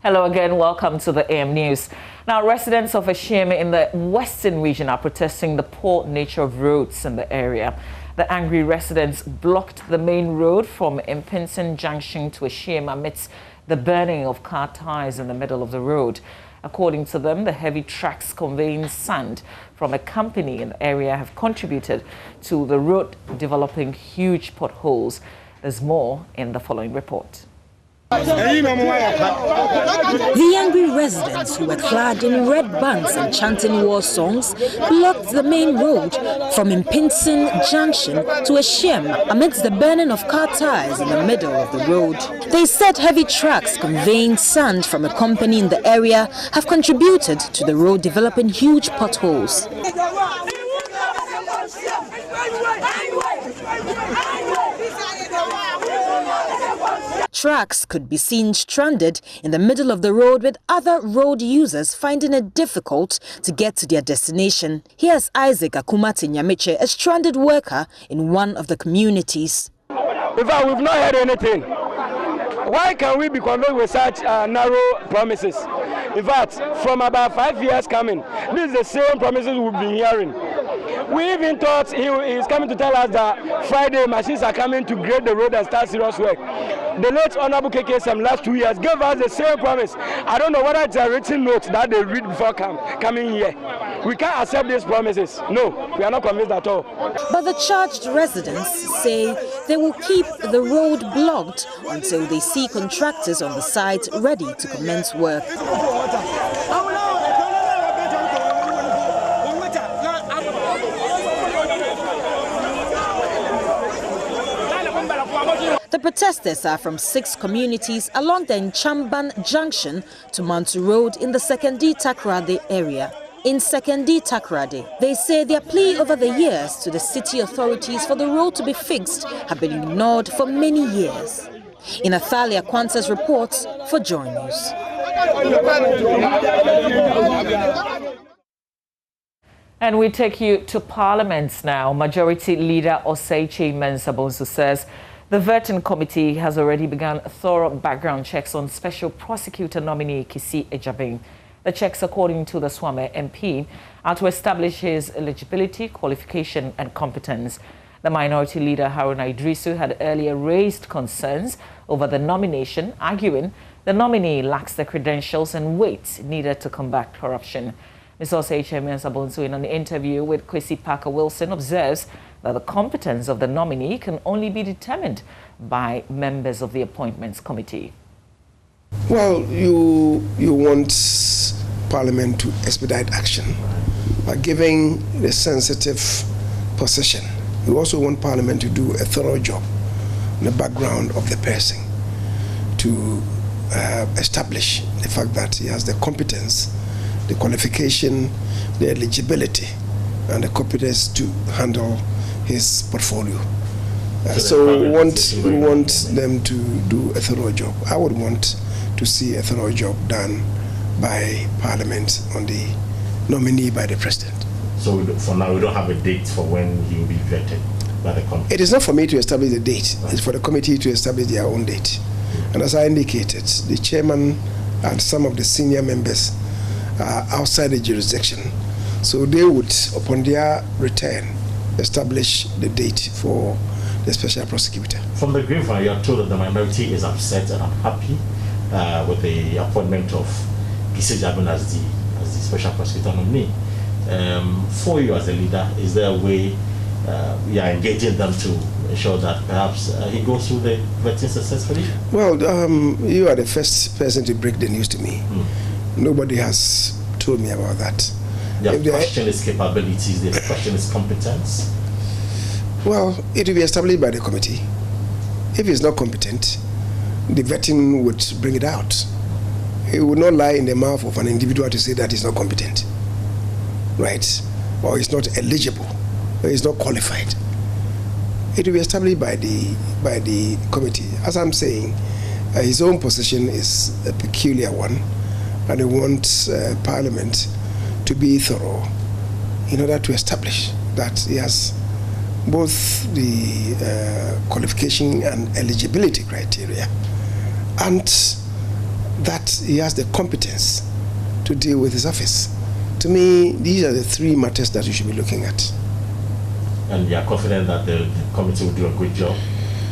Hello again, welcome to the AM News. Now, residents of Hashem in the western region are protesting the poor nature of roads in the area. The angry residents blocked the main road from Impinson Junction to Hashem amidst the burning of car tires in the middle of the road. According to them, the heavy trucks conveying sand from a company in the area have contributed to the road developing huge potholes. There's more in the following report. The angry residents, who were clad in red bands and chanting war songs, blocked the main road from Impinson Junction to Hashem amidst the burning of car tires in the middle of the road. They said heavy trucks conveying sand from a company in the area have contributed to the road developing huge potholes. Trucks could be seen stranded in the middle of the road, with other road users finding it difficult to get to their destination. Here's Isaac Akumati Nyamiche, a stranded worker in one of the communities. In fact, we've not heard anything. Why can we be conveyed with such narrow promises? In fact, from about 5 years coming, this is the same promises we've been hearing. We even thought he is coming to tell us that Friday machines are coming to grade the road and start serious work. The late Honorable KKSM last 2 years gave us the same promise. I don't know whether it's a written note that they read before coming here. We can't accept these promises. No, we are not convinced at all. But the charged residents say they will keep the road blocked until they see contractors on the site ready to commence work. The protesters are from 6 communities along the Nchamban Junction to Mantu Road in the Sekendi Takrade area. In Sekendi Takrade, they say their plea over the years to the city authorities for the road to be fixed have been ignored for many years. In Athalia Kwanzas reports for JoyNews. And we take you to Parliament now. Majority Leader Oseiche Mensah-Bonsu says the vetting committee has already begun thorough background checks on Special Prosecutor nominee Kisi Ejabin. The checks, according to the Swame MP, are to establish his eligibility, qualification and competence. The Minority Leader Haruna Idrisu had earlier raised concerns over the nomination, arguing the nominee lacks the credentials and weight needed to combat corruption. Ms. Oseiche Mensah-Bonsu, in an interview with Kwesi Parker-Wilson, observes that the competence of the nominee can only be determined by members of the Appointments Committee. Well, you want Parliament to expedite action by giving the sensitive position. You also want Parliament to do a thorough job in the background of the person to establish the fact that he has the competence, the qualification, the eligibility, and the competence to handle his portfolio. So we want them to do a thorough job. I would want to see a thorough job done by Parliament on the nominee by the President. So for now, we don't have a date for when he will be vetted by the committee? It is not for me to establish the date. It's for the committee to establish their own date. And as I indicated, the chairman and some of the senior members are outside the jurisdiction. So they would, upon their return, establish the date for the special prosecutor. From the grapevine, you are told that the minority is upset and unhappy with the appointment of Kisi Ejabin as the special prosecutor nominee. For you as a leader, is there a way you are engaging them to ensure that perhaps he goes through the vetting successfully? Well, you are the first person to break the news to me. Nobody has told me about that. The question is capabilities, the question is competence. Well, it will be established by the committee. If he's not competent, the vetting would bring it out. It would not lie in the mouth of an individual to say that he's not competent, right? Or he's not eligible, or he's not qualified. It will be established by the committee. As I'm saying, his own position is a peculiar one, and he wants Parliament to be thorough in order to establish that he has both the qualification and eligibility criteria, and that he has the competence to deal with his office. To me, these are the three matters that you should be looking at. And you are confident that the committee will do a good job?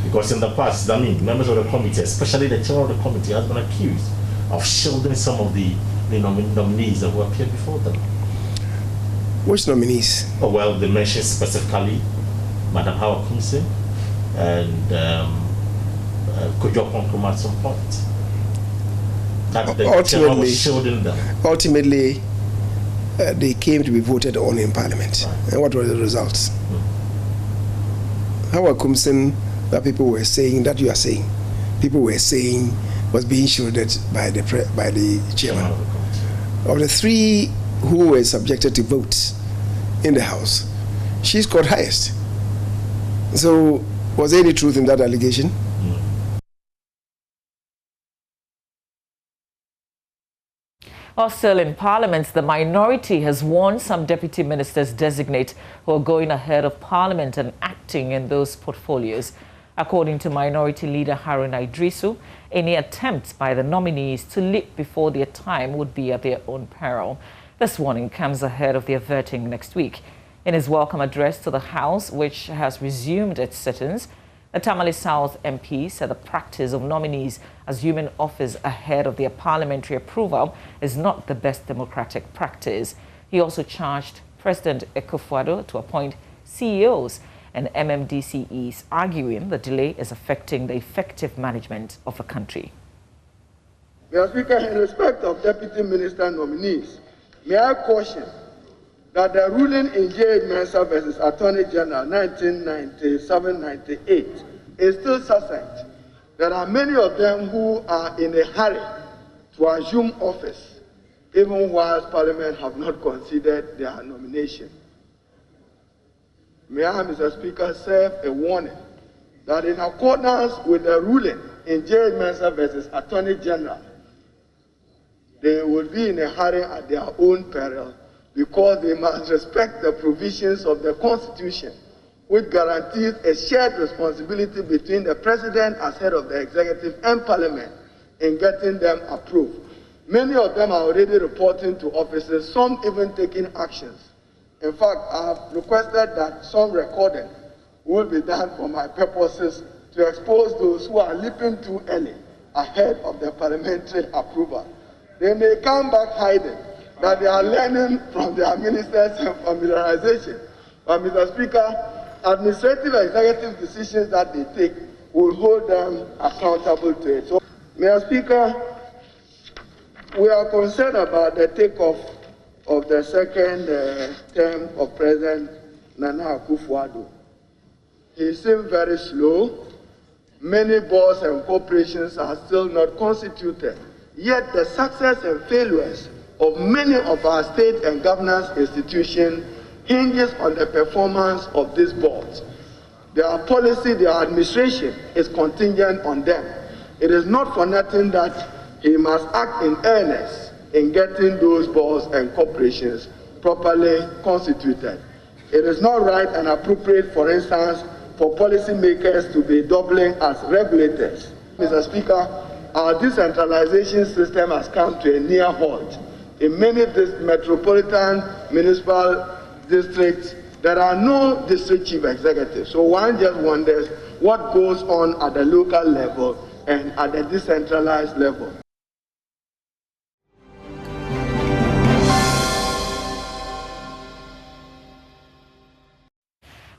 Because in the past, I mean, members of the committee, especially the chair of the committee, has been accused of shielding some of the nominees that who appeared before them. Which nominees? Oh, well, they mentioned specifically Madam Howard Kumsin and Kojo Ponkum at some point. That the chair was shielding them. Ultimately, they came to be voted on in Parliament. Right. And what were the results? Howard Kumsin, that people were saying, that you are saying, people were saying was being shielded by the chairman. Of the three who were subjected to votes in the House, she scored highest. So, was there any truth in that allegation? While still in Parliament, the minority has warned some deputy ministers designate who are going ahead of Parliament and acting in those portfolios. According to Minority Leader Haruna Idrisu, any attempts by the nominees to leap before their time would be at their own peril. This warning comes ahead of their voting next week. In his welcome address to the House, which has resumed its sittings, the Tamale South MP said the practice of nominees assuming office ahead of their parliamentary approval is not the best democratic practice. He also charged President Akufo-Addo to appoint CEOs and MMDCEs, arguing the delay is affecting the effective management of a country. Mr. Speaker, in respect of deputy minister nominees, may I caution that the ruling in J. Mensah versus Attorney General 1997-98 is still succinct. There are many of them who are in a hurry to assume office, even whilst Parliament have not considered their nomination. May I, Mr. Speaker, serve a warning that in accordance with the ruling in J. Mensah versus Attorney General, they will be in a hurry at their own peril, because they must respect the provisions of the Constitution, which guarantees a shared responsibility between the President as head of the Executive and Parliament in getting them approved. Many of them are already reporting to officers, some even taking actions. In fact, I have requested that some recording will be done for my purposes to expose those who are leaping too early ahead of the parliamentary approval. They may come back hiding that they are learning from their ministers and familiarization. But, Mr. Speaker, administrative executive decisions that they take will hold them accountable to it. So, Mr. Speaker, we are concerned about the takeoff of the second term of President Nana Akufo-Addo. He seemed very slow. Many boards and corporations are still not constituted. Yet the success and failures of many of our state and governance institutions hinges on the performance of these boards. Their policy, their administration is contingent on them. It is not for nothing that he must act in earnest in getting those boards and corporations properly constituted. It is not right and appropriate, for instance, for policymakers to be doubling as regulators. Mr. Speaker, our decentralization system has come to a near halt. In many metropolitan municipal districts, there are no district chief executives. So one just wonders what goes on at the local level and at the decentralized level.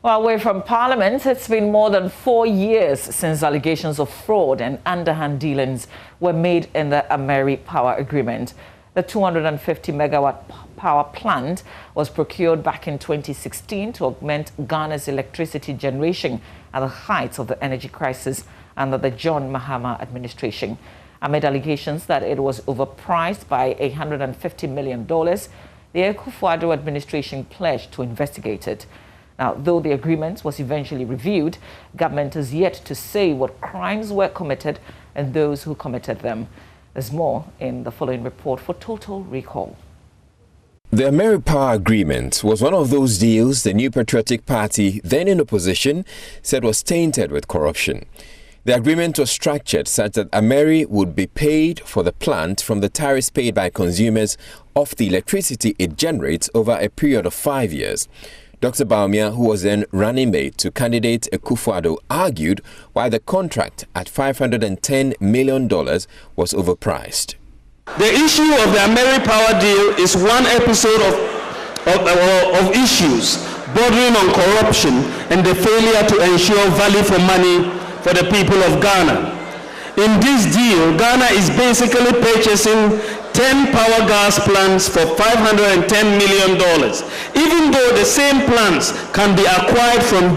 Well, away from Parliament, it's been more than 4 years since allegations of fraud and underhand dealings were made in the Ameri power agreement. The 250-megawatt power plant was procured back in 2016 to augment Ghana's electricity generation at the height of the energy crisis under the John Mahama administration. Amid allegations that it was overpriced by $150 million, the Akufo-Addo administration pledged to investigate it. Now, though the agreement was eventually reviewed, government has yet to say what crimes were committed and those who committed them. There's more in the following report for Total Recall. The Ameri Power Agreement was one of those deals the New Patriotic Party, then in opposition, said was tainted with corruption. The agreement was structured such that Ameri would be paid for the plant from the tariffs paid by consumers of the electricity it generates over a period of 5 years. Dr. Baumia, who was then running mate to candidate Akufo-Addo, argued why the contract at $510 million was overpriced. The issue of the Ameri power deal is one episode of issues bordering on corruption and the failure to ensure value for money for the people of Ghana. In this deal, Ghana is basically purchasing 10 power gas plants for $510 million, even though the same plants can be acquired from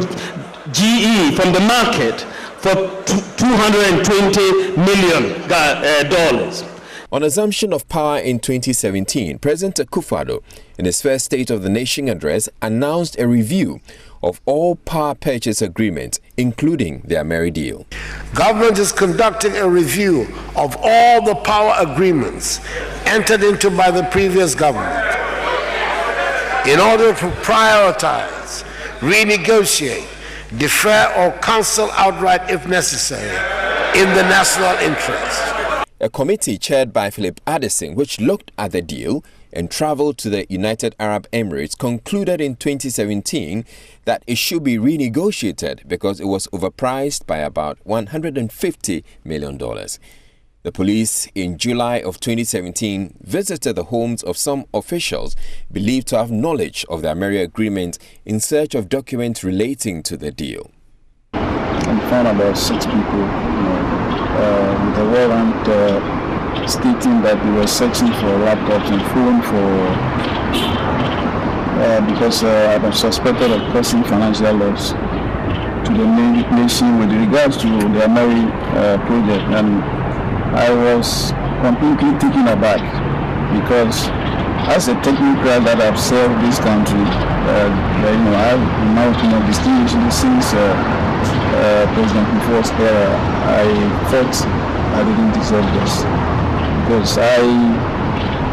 GE, from the market, for $220 million. On assumption of power in 2017, President Akufo-Addo, in his first State of the Nation address, announced a review of all power purchase agreements, including the Ameri deal. Government is conducting a review of all the power agreements entered into by the previous government in order to prioritize, renegotiate, defer or cancel outright if necessary in the national interest. A committee chaired by Philip Addison, which looked at the deal and traveled to the United Arab Emirates, concluded in 2017 that it should be renegotiated because it was overpriced by about $150 million. The police in July of 2017 visited the homes of some officials believed to have knowledge of the Ameri agreement in search of documents relating to the deal. And found about 6 people with a warrant stating that they were searching for laptops and phone because I was suspected of causing financial loss to the nation with regards to the Ameri project, and I was completely taken aback because as a technocrat that I've served this country, I have in my opinion distinguished since President Kufuor's era. I thought I didn't deserve this because I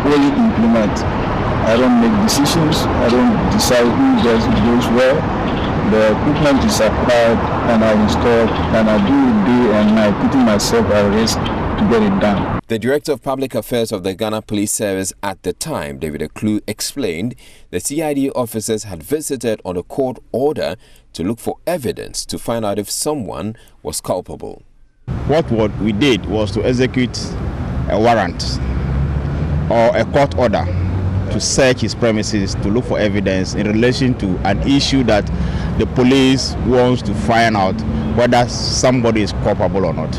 only implement. I don't make decisions. I don't decide who goes where. The equipment is acquired and I install, and I do it day and night, putting myself at risk to get it done. The Director of Public Affairs of the Ghana Police Service at the time, David Aklu, explained the CID officers had visited on a court order to look for evidence to find out if someone was culpable. What we did was to execute a warrant or a court order to search his premises to look for evidence in relation to an issue that the police wants to find out whether somebody is culpable or not.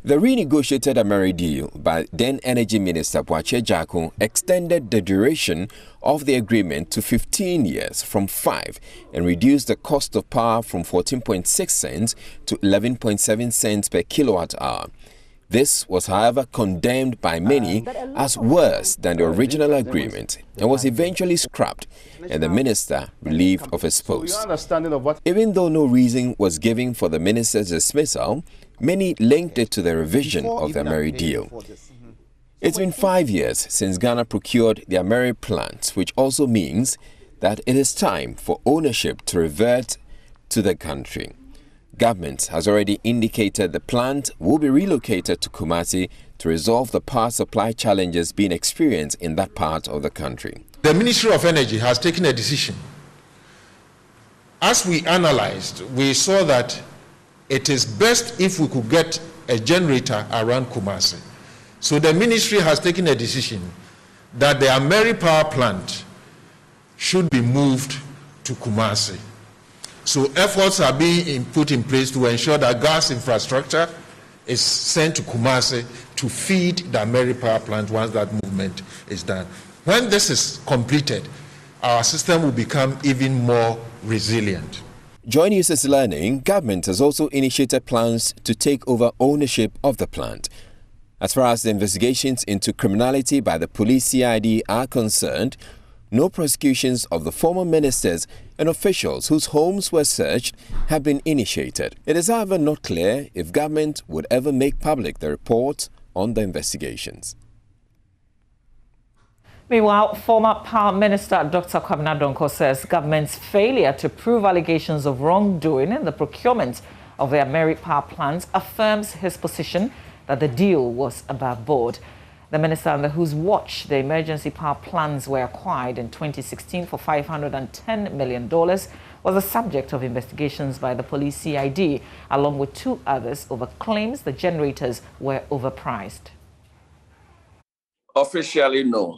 The renegotiated Ameri deal by then Energy Minister Boakye Jakun extended the duration of the agreement to 15 years from 5 and reduced the cost of power from 14.6 cents to 11.7 cents per kilowatt hour. This was, however, condemned by many as worse than the original agreement and was eventually scrapped and the minister relieved of his post. Even though no reason was given for the minister's dismissal, many linked it to the revision of the Ameri deal. It's been 5 years since Ghana procured the Ameri plant, which also means that it is time for ownership to revert to the country. Government has already indicated the plant will be relocated to Kumasi to resolve the power supply challenges being experienced in that part of the country. The Ministry of Energy has taken a decision. As we analyzed, we saw that it is best if we could get a generator around Kumasi. So the ministry has taken a decision that the Ameri power plant should be moved to Kumasi. So efforts are being put in place to ensure that gas infrastructure is sent to Kumasi to feed the Ameri power plant once that movement is done. When this is completed, our system will become even more resilient. JoyNews is learning government has also initiated plans to take over ownership of the plant. As far as the investigations into criminality by the police CID are concerned, no prosecutions of the former ministers and officials whose homes were searched have been initiated. It is, however, not clear if government would ever make public the report on the investigations. Meanwhile, former Power Minister Dr. Kwabena Donkor says government's failure to prove allegations of wrongdoing in the procurement of the Ameri power plants, affirms his position that the deal was above board. The minister under whose watch the emergency power plants were acquired in 2016 for $510 million was the subject of investigations by the police CID, along with 2 others, over claims the generators were overpriced. Officially, no.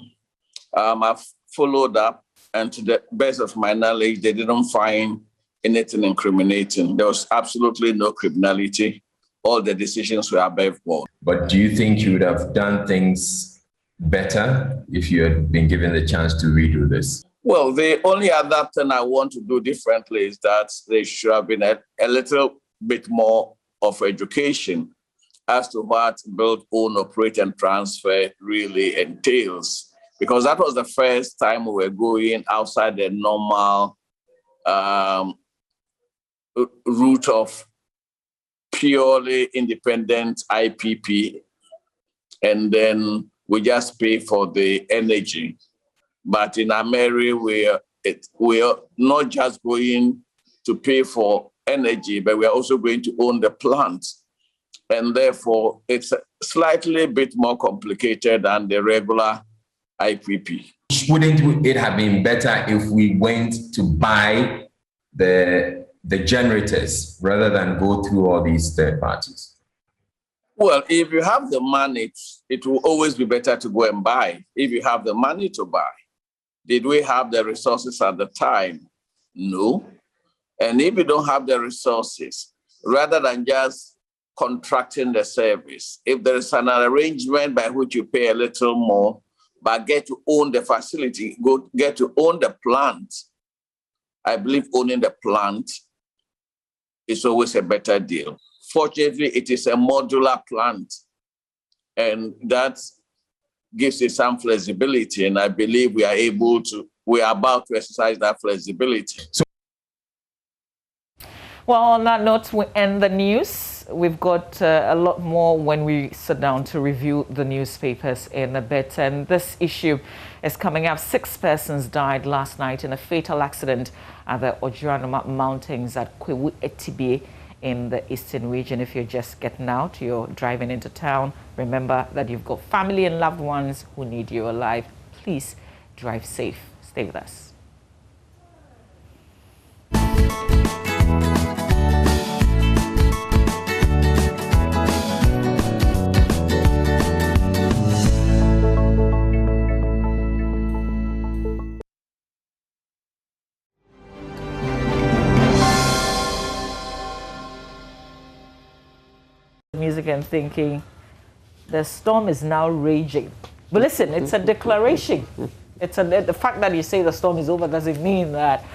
I've followed up, and to the best of my knowledge, they didn't find anything incriminating. There was absolutely no criminality. All the decisions were above board. But do you think you would have done things better if you had been given the chance to redo this? Well, the only other thing I want to do differently is that there should have been a little bit more of education as to what build, own, operate, and transfer really entails. Because that was the first time we were going outside the normal route of purely independent IPP, and then we just pay for the energy. But in Ameri, we are not just going to pay for energy, but we are also going to own the plant. And therefore, it's slightly bit more complicated than the regular IPP. Wouldn't it have been better if we went to buy the generators rather than go through all these third parties? Well, if you have the money, it will always be better to go and buy. If you have the money to buy. Did we have the resources at the time? No. And if you don't have the resources, rather than just contracting the service, if there is an arrangement by which you pay a little more, but get to own the facility, get to own the plant, I believe owning the plant is always a better deal. Fortunately, it is a modular plant, and that gives it some flexibility, and I believe we are about to exercise that flexibility. Well, on that note, we end the news. We've got a lot more when we sit down to review the newspapers in a bit. And this issue is coming up. 6 persons died last night in a fatal accident at the Ojuanoma Mountains at Kwewu Etibie in the eastern region. If you're just getting out, you're driving into town, remember that you've got family and loved ones who need you alive. Please drive safe. Stay with us. Music and thinking the storm is now raging, but listen, it's a declaration. The fact that you say the storm is over doesn't mean that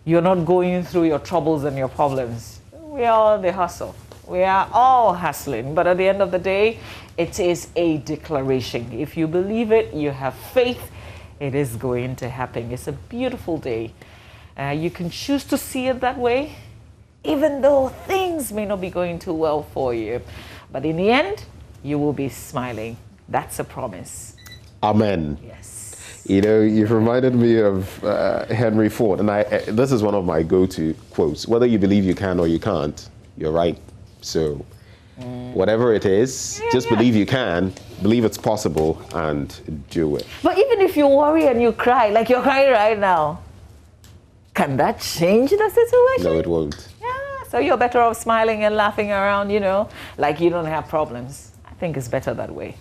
you're not going through your troubles and your problems. We are on the hustle. We are all hustling, but at the end of the day, it is a declaration. If you believe it, you have faith, it is going to happen. It's a beautiful day. You can choose to see it that way, even though things may not be going too well for you. But in the end, you will be smiling. That's a promise. Amen. Yes. You know, you've reminded me of Henry Ford, and this is one of my go-to quotes. Whether you believe you can or you can't, you're right. So whatever it is, just believe you can, believe it's possible, and do it. But even if you worry and you cry, like you're crying right now, can that change the situation? No, it won't. So you're better off smiling and laughing around, you know, like you don't have problems. I think it's better that way.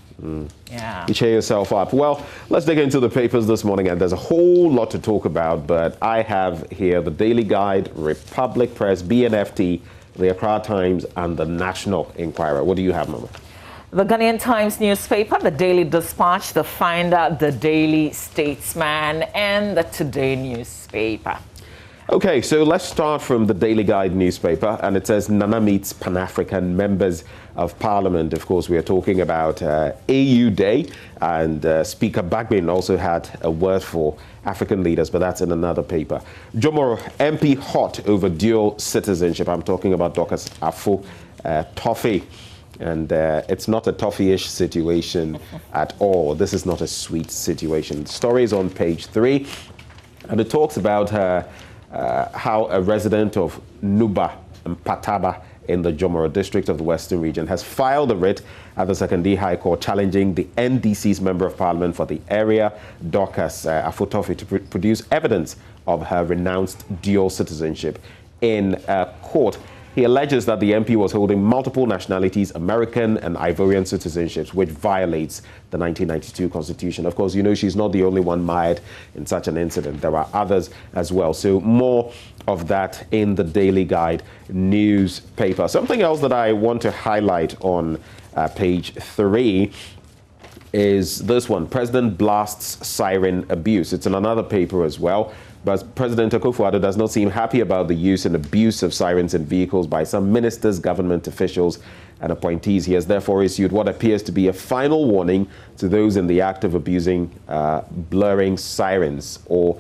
Yeah. You cheer yourself up. Well, let's dig into the papers this morning, and there's a whole lot to talk about, but I have here the Daily Guide, Republic Press, BNFT, the Accra Times, and the National Enquirer. What do you have, Mama? The Ghanaian Times newspaper, the Daily Dispatch, the Finder, the Daily Statesman, and the Today newspaper. Okay, so let's start from the Daily Guide newspaper, and it says Nana meets Pan-African members of Parliament. Of course, we are talking about AU Day, and Speaker Bagbin also had a word for African leaders, but that's in another paper. Jomoro, MP hot over dual citizenship. I'm talking about Dorcas Afo Toffee. And it's not a toffee-ish situation at all. This is not a sweet situation. The story is on page 3, and it talks about how a resident of Nuba and Pataba in the Jomoro district of the Western region, has filed a writ at the Secondary High Court challenging the NDC's Member of Parliament for the area, Dorcas Afotofi, to produce evidence of her renounced dual citizenship in court. He alleges that the MP was holding multiple nationalities, American and Ivorian citizenships, which violates the 1992 Constitution. Of course, you know she's not the only one mired in such an incident. There are others as well. So more of that in the Daily Guide newspaper. Something else that I want to highlight on page 3 is this one. President blasts siren abuse. It's in another paper as well. But President Akufo-Addo does not seem happy about the use and abuse of sirens in vehicles by some ministers, government officials, and appointees. He has therefore issued what appears to be a final warning to those in the act of abusing blurring sirens or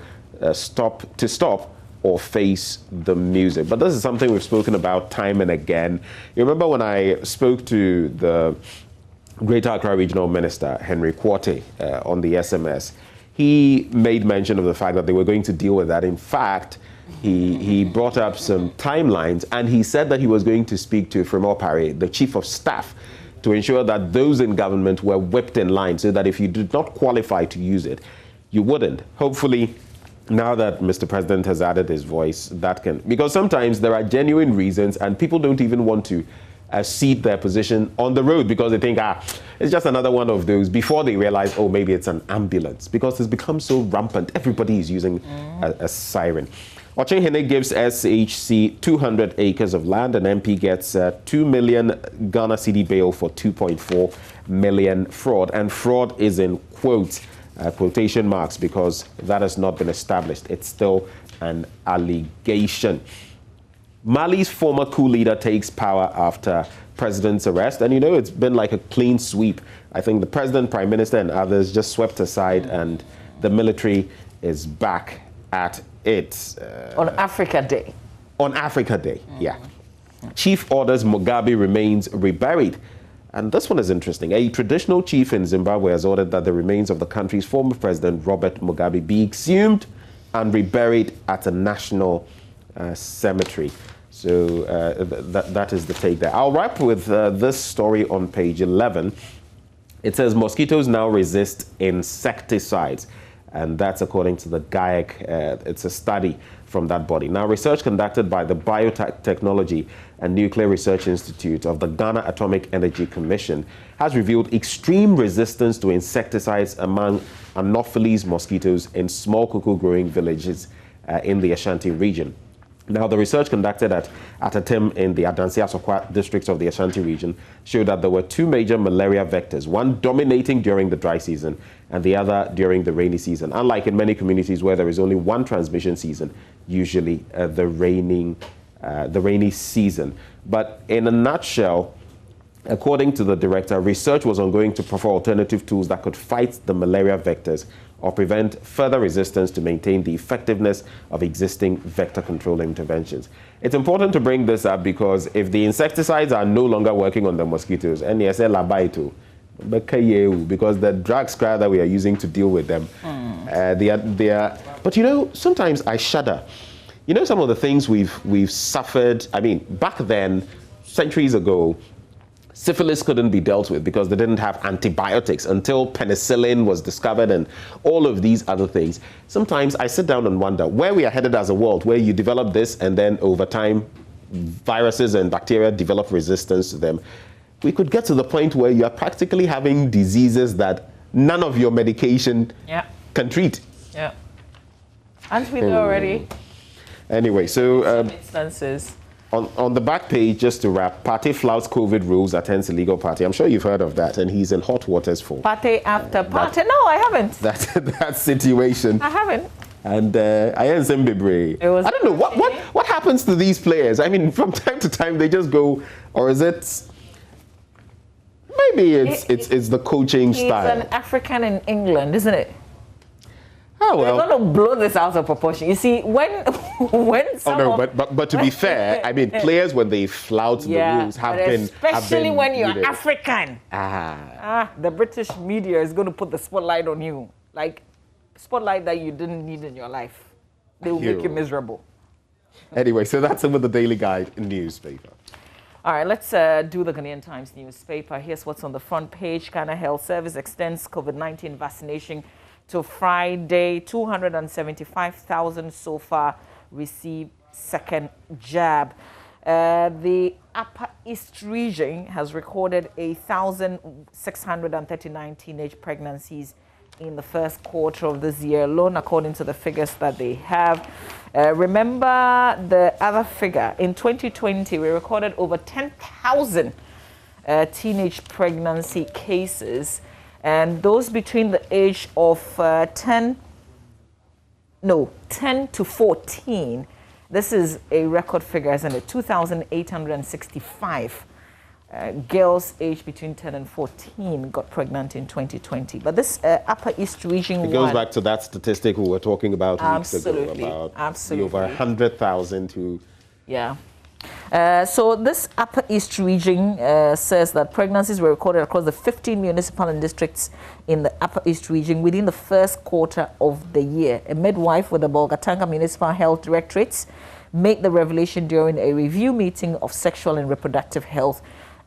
stop or face the music. But this is something we've spoken about time and again. You remember when I spoke to the Greater Accra Regional Minister, Henry Quartey, on the SMS, he made mention of the fact that they were going to deal with that. In fact, he brought up some timelines, and he said that he was going to speak to Fremont Parry, the Chief of Staff, to ensure that those in government were whipped in line so that if you did not qualify to use it, you wouldn't. Hopefully, now that Mr. President has added his voice, that can... Because sometimes there are genuine reasons and people don't even want to cede their position on the road because they think, it's just another one of those, before they realize, oh, maybe it's an ambulance, because it's become so rampant. Everybody is using a siren. Ochenhene gives SHC 200 acres of land, and MP gets 2 million Ghana cedi bail for 2.4 million fraud. And fraud is in quotes, quotation marks, because that has not been established. It's still an allegation. Mali's former coup leader takes power after president's arrest. And, you know, it's been like a clean sweep. I think the president, prime minister, and others just swept aside, and the military is back at it. On Africa Day. On Africa Day, yeah. Chief orders Mugabe remains reburied. And this one is interesting. A traditional chief in Zimbabwe has ordered that the remains of the country's former president, Robert Mugabe, be exhumed and reburied at a national cemetery. So that is the take there. I'll wrap with this story on page 11. It says mosquitoes now resist insecticides, and that's according to the GAIC. It's a study from that body. Now, research conducted by the Biotechnology and Nuclear Research Institute of the Ghana Atomic Energy Commission has revealed extreme resistance to insecticides among Anopheles mosquitoes in small cocoa growing villages in the Ashanti region. Now, the research conducted at Atatim in the Adansi-Asokwa districts of the Ashanti region showed that there were two major malaria vectors, one dominating during the dry season and the other during the rainy season. Unlike in many communities where there is only one transmission season, usually the rainy season. But in a nutshell, according to the director, research was ongoing to proffer alternative tools that could fight the malaria vectors or prevent further resistance to maintain the effectiveness of existing vector control interventions. It's important to bring this up because if the insecticides are no longer working on the mosquitoes, and yes, because the drugs that we are using to deal with them, they are. But you know, sometimes I shudder. You know, some of the things we've suffered. I mean, back then, centuries ago, syphilis couldn't be dealt with because they didn't have antibiotics until penicillin was discovered and all of these other things. Sometimes I sit down and wonder where we are headed as a world, where you develop this and then over time, viruses and bacteria develop resistance to them. We could get to the point where you are practically having diseases that none of your medication can treat. Yeah. Aren't we there already? Anyway, so some instances. On the back page, just to wrap, Partey flouts COVID rules, attends illegal party. I'm sure you've heard of that, and he's in hot waters for Partey after party. No, I haven't. That situation. I haven't. And I don't know what happens to these players. I mean, from time to time they just go, or is it? Maybe it's the coaching style. He's an African in England, isn't it? Oh, well. They're going to blow this out of proportion. You see, when but to be fair, I mean, players when they flout the rules have been especially when you're African. The British media is going to put the spotlight on you, like spotlight that you didn't need in your life. They will make you miserable. Anyway, so that's some of the Daily Guide newspaper. All right, let's do the Ghanaian Times newspaper. Here's what's on the front page. Ghana Health Service extends COVID-19 vaccination to Friday. 275,000 so far received second jab. The Upper East region has recorded 1,639 teenage pregnancies in the first quarter of this year alone, according to the figures that they have. Remember the other figure. In 2020, we recorded over 10,000 teenage pregnancy cases, and those between the age of 10 to 14. This is a record figure, isn't it? 2,865 girls aged between 10 and 14 got pregnant in 2020. But this Upper East region it goes back to that statistic we were talking about weeks ago, about the over 100,000 who... Yeah. So this Upper East region says that pregnancies were recorded across the 15 municipal districts in the Upper East region within the first quarter of the year. A midwife with the Bolgatanga Municipal Health Directorates made the revelation during a review meeting of sexual and reproductive health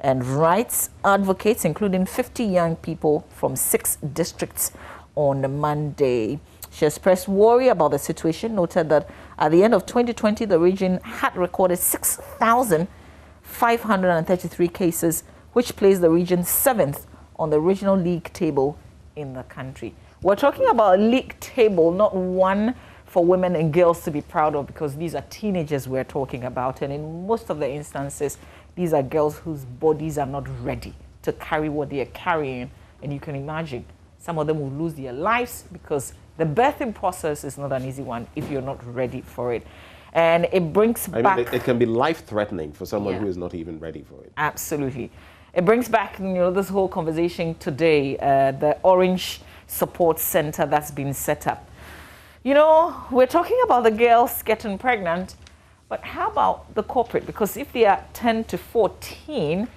and rights advocates, including 50 young people from 6 districts on Monday. She expressed worry about the situation, noted that at the end of 2020, the region had recorded 6,533 cases, which placed the region 7th on the regional league table in the country. We're talking about a league table, not one for women and girls to be proud of, because these are teenagers we're talking about. And in most of the instances, these are girls whose bodies are not ready to carry what they are carrying. And you can imagine some of them will lose their lives because the birthing process is not an easy one if you're not ready for it. And it brings back... it can be life-threatening for someone who is not even ready for it. Absolutely. It brings back, this whole conversation today, the Orange Support Center that's been set up. We're talking about the girls getting pregnant, but how about the corporate? Because if they are 10 to 14,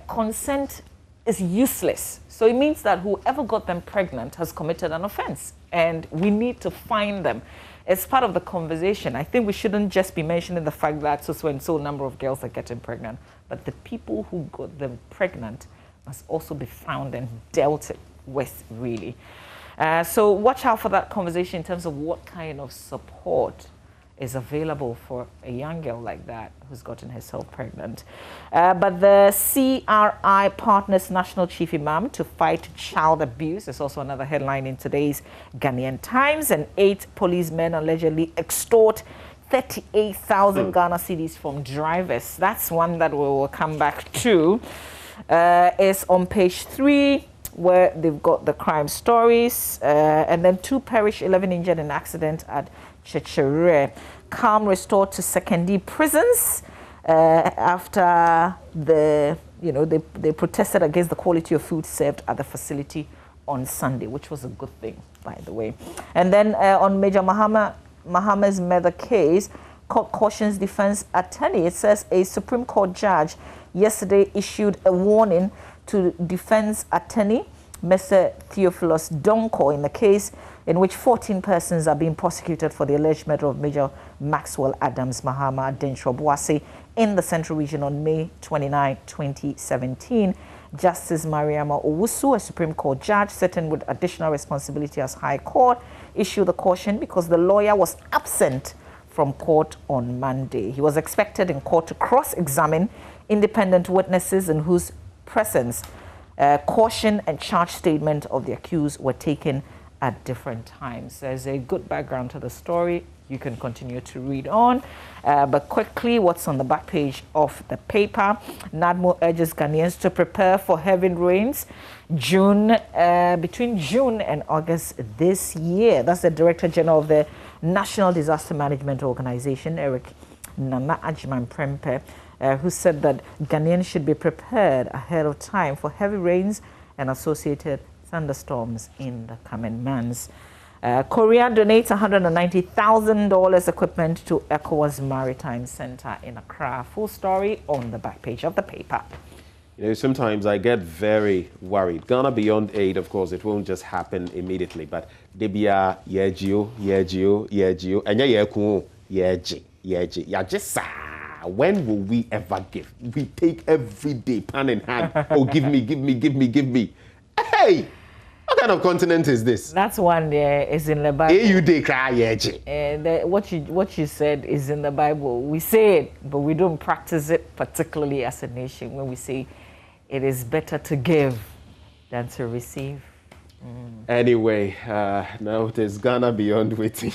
consent is useless. So it means that whoever got them pregnant has committed an offense, and we need to find them. As part of the conversation, I think we shouldn't just be mentioning the fact that so-and-so number of girls are getting pregnant, but the people who got them pregnant must also be found and dealt with, really. So watch out for that conversation in terms of what kind of support is available for a young girl like that who's gotten herself pregnant. But the CRI Partners National Chief Imam to fight child abuse is also another headline in today's Ghanaian Times. And 8 policemen allegedly extort 38,000 Ghana cedis from drivers. That's one that we will come back to. It's on page 3, where they've got the crime stories. And then 2 perish, 11 injured in accident at Chechere. Calm restored to secondary prisons after they protested against the quality of food served at the facility on Sunday, which was a good thing, by the way. And then on Major Muhammad's murder case, court cautions defense attorney. It says a Supreme Court judge yesterday issued a warning to defense attorney Mr. Theophilus Donko in the case in which 14 persons are being prosecuted for the alleged murder of Major Maxwell Adams Mahama Densho in the Central Region on May 29, 2017. Justice Mariama Owusu, a Supreme Court judge sitting with additional responsibility as High Court, issued the caution because the lawyer was absent from court on Monday. He was expected in court to cross-examine independent witnesses in whose presence caution and charge statement of the accused were taken at different times. There's a good background to the story. You can continue to read on. But quickly, what's on the back page of the paper? NADMO urges Ghanaians to prepare for heavy rains between June and August this year. That's the Director General of the National Disaster Management Organization, Eric Nana Ajman Prempe, who said that Ghanaians should be prepared ahead of time for heavy rains and associated thunderstorms in the coming months. Korea donates $190,000 equipment to ECOWAS Maritime Center in Accra. Full story on the back page of the paper. Sometimes I get very worried. Ghana Beyond Aid, of course, it won't just happen immediately, but debia yeji, and when will we ever give? We take every day, pan in hand. Oh, give me, give me, give me, give me. Hey, what kind of continent is this? That's one there is in the Bible. You dey cry, what you said is in the Bible. We say it, but we don't practice it, particularly as a nation, when we say it is better to give than to receive. Anyway, now it is Ghana beyond waiting.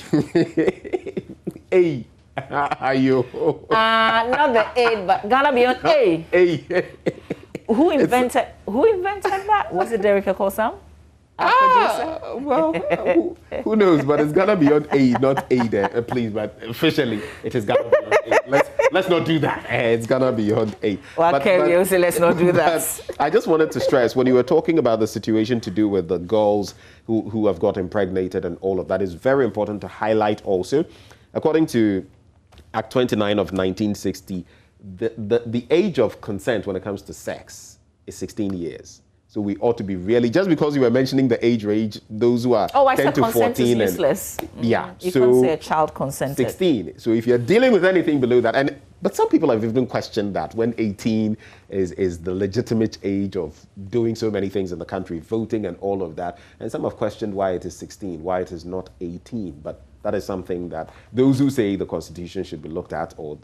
Hey, are you? Not the aid, but Ghana beyond A. Hey. Who invented that? Was it Derek Akosam? Well, who knows? But it's Ghana beyond A, not A there, please. But officially, it is Ghana beyond A. Let's not do that. It's Ghana beyond A. Well, okay, say let's not do that. I just wanted to stress, when you were talking about the situation to do with the girls who have got impregnated and all of that, is very important to highlight also. According to Act 29 of 1960, the age of consent when it comes to sex is 16 years. So we ought to be really, just because you were mentioning the age range, those who are 10 to 14 is useless. Yeah, you can't say a child consented. 16. So if you're dealing with anything below that, but some people have even questioned that when 18 is the legitimate age of doing so many things in the country, voting and all of that, and some have questioned why it is 16, why it is not 18. But that is something that those who say the Constitution should be looked at, or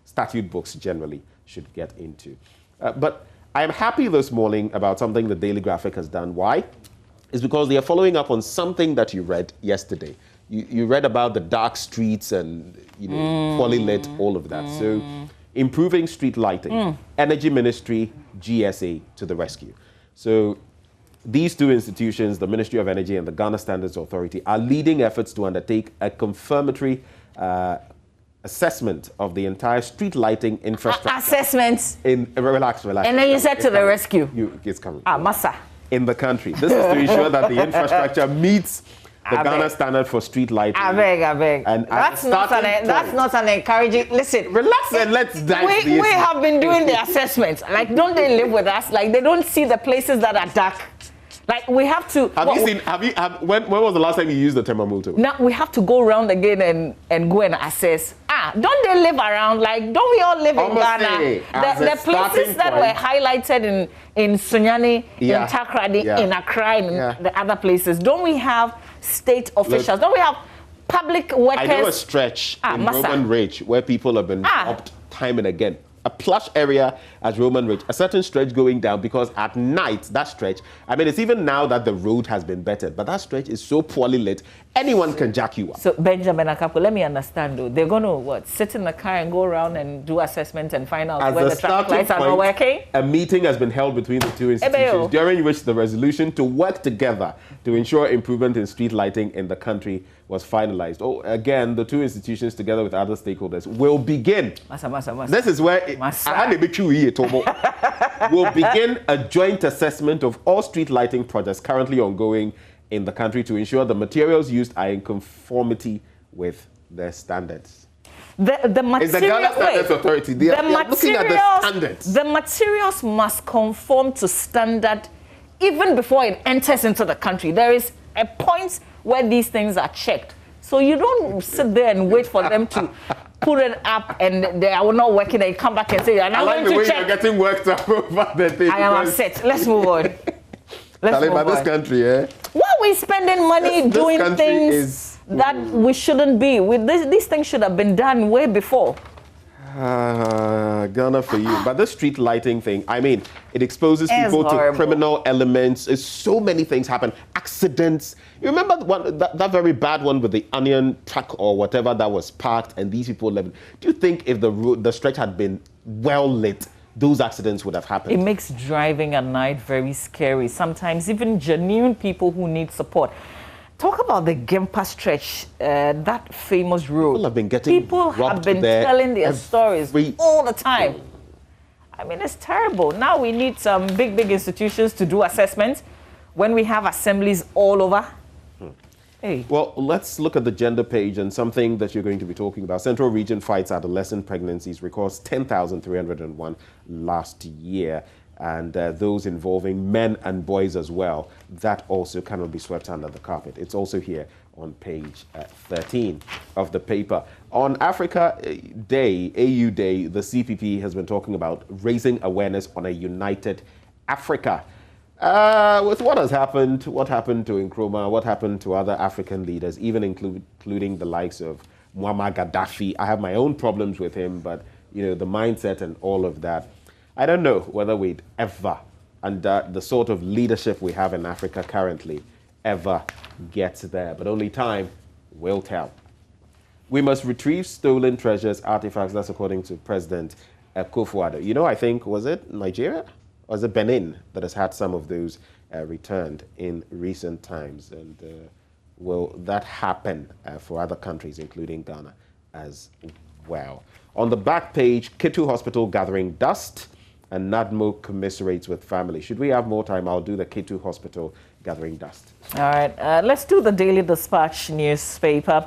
statute books generally should get into. But I am happy this morning about something the Daily Graphic has done. Why? It's because they are following up on something that you read yesterday. You read about the dark streets and poorly lit, all of that. So improving street lighting, Energy Ministry, GSA to the rescue. So these two institutions, the Ministry of Energy and the Ghana Standards Authority, are leading efforts to undertake a confirmatory assessment of the entire street lighting infrastructure. Assessments. Relax. And then you said to the rescue. It's coming. Massa. In the country. This is to ensure that the infrastructure meets the Ghana standard for street lighting. I beg. And that's not an encouraging. Listen, relax and let's dive. We have been doing the assessments. Like, don't they live with us? Like, they don't see the places that are dark. Like, we have to. When was the last time you used the thermometer? Now we have to go around again and go and assess. Don't they live around? Like, don't we all live in Ghana? The places that were highlighted in Sunyani, in Takrady, in Accra, and the other places. Don't we have state officials? Don't we have public workers? I know a stretch in Roman Ridge where people have been robbed time and again. A plush area at Roman Ridge, a certain stretch going down, because at night, that stretch, I mean, it's even now that the road has been bettered, but that stretch is so poorly lit, anyone can jack you up. So, Benjamin Akapo, let me understand though. They're going to, sit in the car and go around and do assessment and find out where the traffic lights are not working? A meeting has been held between the two institutions, during which the resolution to work together to ensure improvement in street lighting in the country was finalized. Again, the two institutions, together with other stakeholders, will begin. This is where will begin a joint assessment of all street lighting projects currently ongoing in the country to ensure the materials used are in conformity with their standards. The material, it's the Ghana Standards Authority. They are looking at the standards. The materials must conform to standard even before it enters into the country. There is a point where these things are checked. So you don't sit there and wait for them to put it up and they are not working and you come back and say, I'm not going to check. You're getting worked up over the thing. I am upset. Let's move on. This country, why are we spending money doing things that we shouldn't be? These things should have been done way before. Ghana for you. But the street lighting thing, I mean, it exposes people to criminal elements. So many things happen. Accidents. You remember that very bad one with the onion truck or whatever that was parked and these people lived. Do you think if the stretch had been well lit, those accidents would have happened? It makes driving at night very scary. Sometimes even genuine people who need support. Talk about the Gempa stretch, that famous road. People have been telling their stories all the time. I mean, it's terrible. Now we need some big institutions to do assessments when we have assemblies all over. Hey. Well, let's look at the gender page and something that you're going to be talking about. Central Region fights adolescent pregnancies, records 10,301 last year. And those involving men and boys as well, that also cannot be swept under the carpet. It's also here on page 13 of the paper. On Africa Day, AU Day, the CPP has been talking about raising awareness on a united Africa. With what has happened, what happened to Nkrumah, what happened to other African leaders, even including the likes of Muammar Gaddafi. I have my own problems with him, but you know, the mindset and all of that. I don't know whether we'd ever, under the sort of leadership we have in Africa currently, ever get there. But only time will tell. We must retrieve stolen treasures, artifacts. That's according to President Akufo-Addo. You know, I think, was it Nigeria? Or was it Benin that has had some of those returned in recent times? And will that happen for other countries, including Ghana as well? On the back page, Ketu Hospital gathering dust, and NADMO commiserates with family. Should we have more time, I'll do the Ketu Hospital gathering dust. All right, let's do the Daily Dispatch newspaper.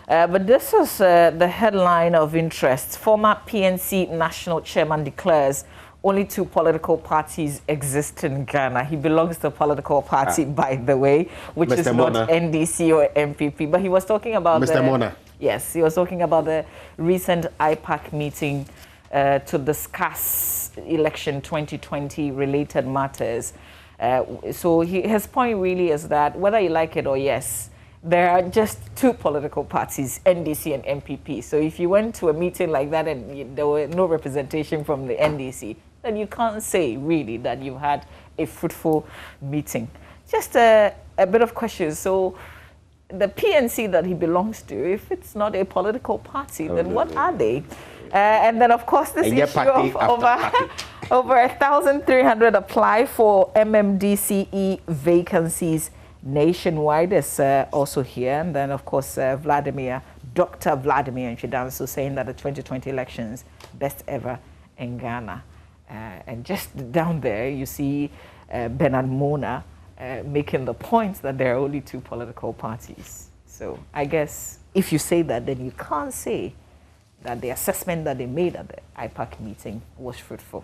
But this is the headline of interest. Former PNC national chairman declares only 2 political parties exist in Ghana. He belongs to a political party, by the way, which Mr. is Mona. Not NDC or MPP. But he was talking about Mr. Mona. Yes, he was talking about the recent IPAC meeting to discuss election 2020 related matters. So his point really is that whether you like it or yes, there are just 2 political parties, NDC and MPP. So if you went to a meeting like that and there were no representation from the NDC, then you can't say really that you had a fruitful meeting. Just a bit of questions. So the PNC that he belongs to, if it's not a political party, then what are they? And then, of course, this issue of over 1,300 apply for MMDCE vacancies nationwide is also here. And then, of course, Dr. Vladimir Nchidanso saying that the 2020 elections, best ever in Ghana. And just down there, you see Bernard Mona making the point that there are only 2 political parties. So I guess if you say that, then you can't say that the assessment that they made at the IPAC meeting was fruitful.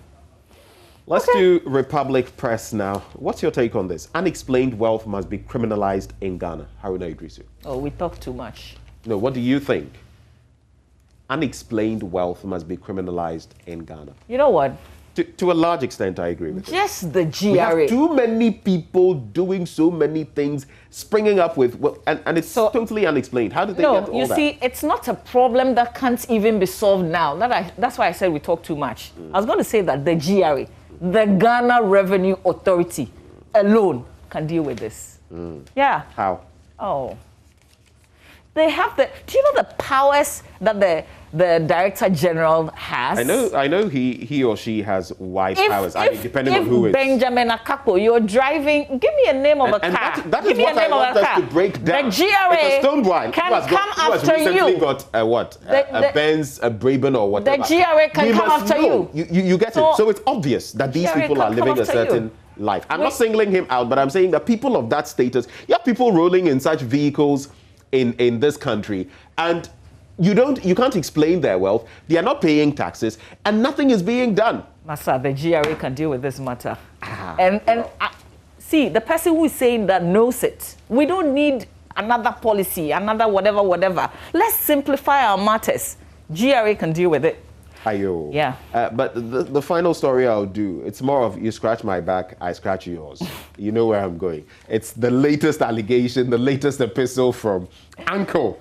Let's do Republic Press now. What's your take on this? Unexplained wealth must be criminalized in Ghana. Haruna Idrisu. Oh, we talk too much. No, what do you think? Unexplained wealth must be criminalized in Ghana. You know what? To a large extent, I agree with you. Just the GRA. We have too many people doing so many things, springing up with, well, and it's totally unexplained. How did they get all that? No, you see, it's not a problem that can't even be solved now. That's why I said we talk too much. I was going to say that the GRA, the Ghana Revenue Authority alone can deal with this. Yeah. How? Oh. They have the, do you know the powers that the Director General has? I know he or she has wide powers, depending on who it is. Benjamin Akapo, you're driving, give me a name of a car. That is what I want us to break down. The GRA Stonewall can come after you. Got a Benz, a Brabant or whatever. The GRA can come after you. You get it. So it's obvious that these people are living a certain life. I'm not singling him out, but I'm saying that people of that status, you have people rolling in such vehicles in this country, and you can't explain their wealth. They are not paying taxes, and nothing is being done. Massa, the GRA can deal with this matter. See, the person who is saying that knows it. We don't need another policy, another whatever. Let's simplify our matters. GRA can deal with it. Ayo. Yeah. But the final story I'll do, it's more of you scratch my back, I scratch yours. You know where I'm going. It's the latest allegation, the latest epistle from Uncle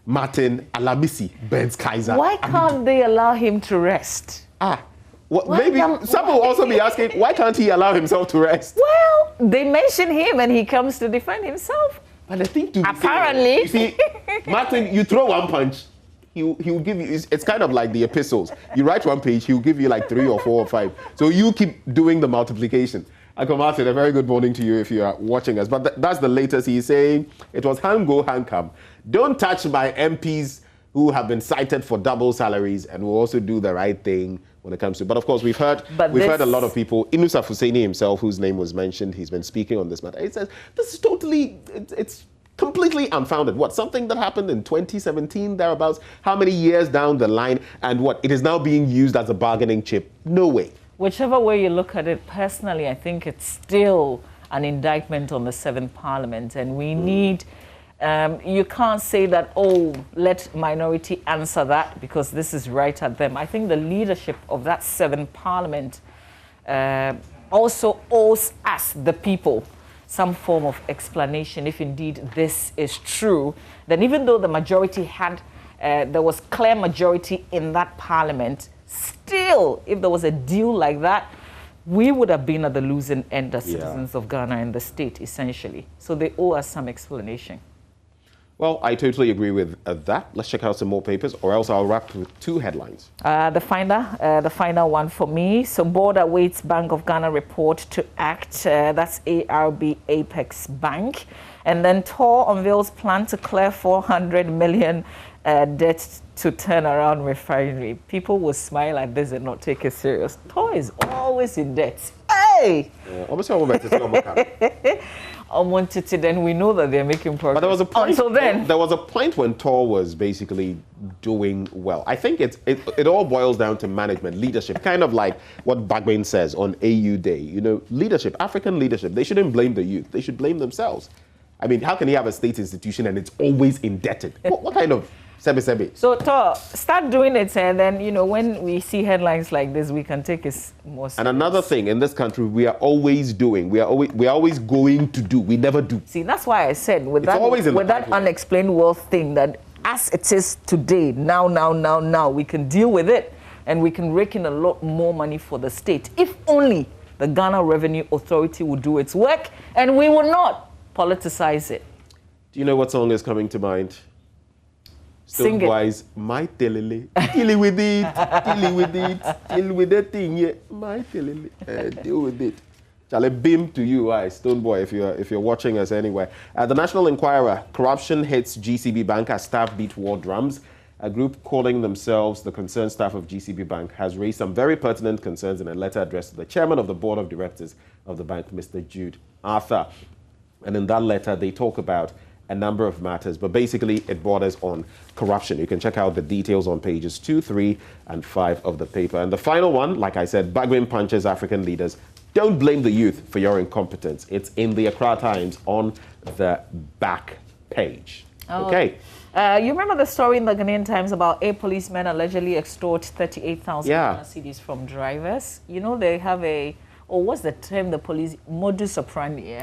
Martin Alamisi, Benz Kaiser. Why can't they allow him to rest? Well, maybe some will also be asking, why can't he allow himself to rest? Well, they mention him and he comes to defend himself. But I think apparently. You see, Martin, you throw one punch, he will give you, it's kind of like the epistles. You write one page, he'll give you like 3 or 4 or 5. So you keep doing the multiplication. Uncle Martin, a very good morning to you if you are watching us. But that's the latest. He's saying it was hang go, hang come. Don't touch my MPs who have been cited for double salaries and will also do the right thing when it comes to. But of course, we've heard a lot of people. Inusa Husseini himself, whose name was mentioned, he's been speaking on this matter. He says this is totally, it's completely unfounded. What, something that happened in 2017, thereabouts? How many years down the line? And what, it is now being used as a bargaining chip? No way. Whichever way you look at it, personally, I think it's still an indictment on the 7th Parliament. And we need, you can't say that, oh, let minority answer that because this is right at them. I think the leadership of that 7th Parliament also owes us, the people, some form of explanation if indeed this is true. Then even though the majority had, there was clear majority in that Parliament, still, if there was a deal like that, we would have been at the losing end as citizens of Ghana and the state, essentially. So they owe us some explanation. Well, I totally agree with that. Let's check out some more papers, or else I'll wrap with 2 headlines. The final one for me. So board awaits Bank of Ghana report to act. That's ARB Apex Bank. And then TOR unveils plan to clear 400 million debt to turn around refinery. People will smile at this and not take it serious. TOR is always in debt. Hey! Then we know that they're making progress. But there was a point. Until then, there was a point when TOR was basically doing well. I think it all boils down to management, leadership, kind of like what Bagwin says on AU Day. You know, leadership, African leadership. They shouldn't blame the youth. They should blame themselves. I mean, how can you have a state institution and it's always indebted? What kind of sebi? So TOR, start doing it, and then, you know, when we see headlines like this, we can take it more serious. And another thing, in this country, we are always doing, we are always going to do. We never do. See, that's why I said with that unexplained wealth thing, that as it is today, now, we can deal with it, and we can rake in a lot more money for the state. If only the Ghana Revenue Authority would do its work, and we will not politicize it. Do you know what song is coming to mind? Sing Stonewise, my telele, deal with it, deal with that thing, yeah, my telele, deal with it. Shall I beam to you, Stoneboy, if you're watching us anyway. The National Enquirer, corruption hits GCB Bank as staff beat war drums. A group calling themselves the concerned staff of GCB Bank has raised some very pertinent concerns in a letter addressed to the chairman of the board of directors of the bank, Mr. Jude Arthur. And in that letter, they talk about a number of matters, but basically it borders on corruption. You can check out the details on pages 2, 3, and 5 of the paper. And the final one, like I said, Bagwin punches African leaders. Don't blame the youth for your incompetence. It's in the Accra Times on the back page. Oh. Okay. You remember the story in the Ghanaian Times about 8 policemen allegedly extort 38,000 cedis from drivers? You know, they have what's the term, the police, modus operandi,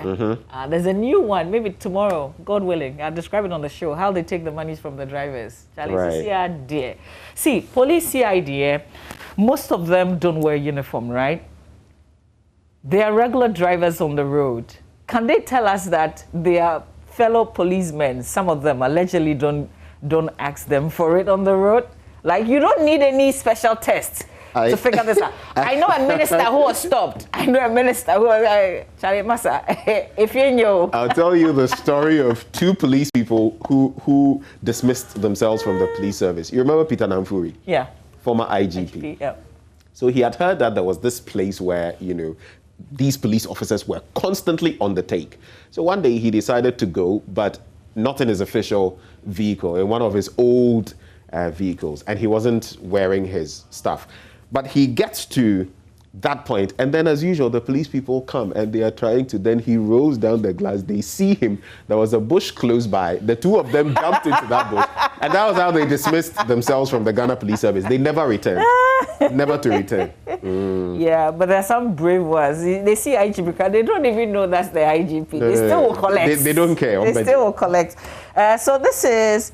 there's a new one, maybe tomorrow, God willing. I'll describe it on the show, how they take the monies from the drivers. Right. See, police CID, most of them don't wear uniform, right? They are regular drivers on the road. Can they tell us that their fellow policemen, some of them allegedly don't ask them for it on the road? Like, you don't need any special tests to figure this out. I know a minister who was stopped. I know a minister who was Charlie Massa. If you know, I'll tell you the story of 2 police people who dismissed themselves from the police service. You remember Peter Namfuri? Yeah. Former IGP. Yeah. So he had heard that there was this place where, you know, these police officers were constantly on the take. So one day he decided to go, but not in his official vehicle, in one of his old vehicles, and he wasn't wearing his stuff. But he gets to that point, and then as usual, the police people come and they are trying to, then he rolls down the glass, they see him, there was a bush close by, the 2 of them jumped into that bush, and that was how they dismissed themselves from the Ghana Police Service. They never returned, never to return. Yeah, but there are some brave ones. They see IGP because they don't even know that's the IGP. They still will collect. They don't care. They still will collect. So this is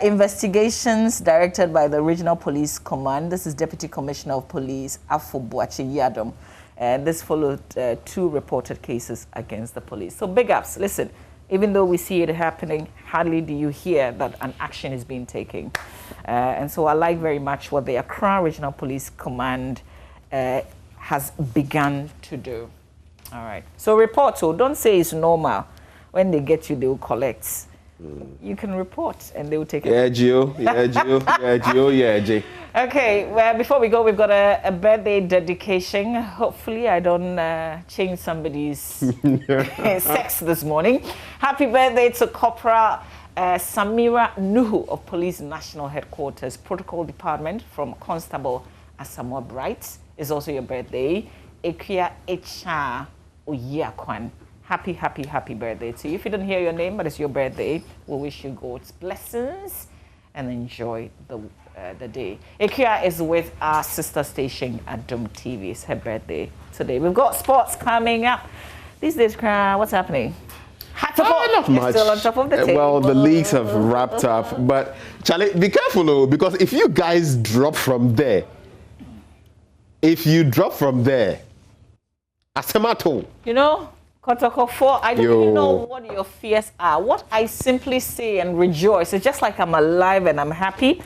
investigations directed by the Regional Police Command. This is Deputy Commissioner of Police Afo Boachi Yadom. And this followed 2 reported cases against the police. So big ups. Listen, even though we see it happening, hardly do you hear that an action is being taken. And so I like very much what the Accra Regional Police Command has begun to do. All right. So report. So don't say it's normal. When they get you, they will collect. You can report and they will take it. Yeah, Gio. Yeah, Gio. Yeah, Gio. Yeah, Jay. Okay. Well, before we go, we've got a birthday dedication. Hopefully, I don't change somebody's sex this morning. Happy birthday to Corporal Samira Nuhu of Police National Headquarters Protocol Department from Constable Asamoah Bright. It's also your birthday. Ekia Echa Oyakwan. happy, happy, happy birthday to you. If you didn't hear your name, but it's your birthday, we wish you God's blessings and enjoy the day. Ikea is with our sister station at Dome TV. It's her birthday today. We've got sports coming up. These days, what's happening? Not much. Still on top of the table. Well, the leagues have wrapped up, but Charlie, be careful though, because if you guys drop from there, Asemato. You know, Kotoko 4, I don't even know what your fears are. What I simply say and rejoice, it's just like I'm alive and I'm happy.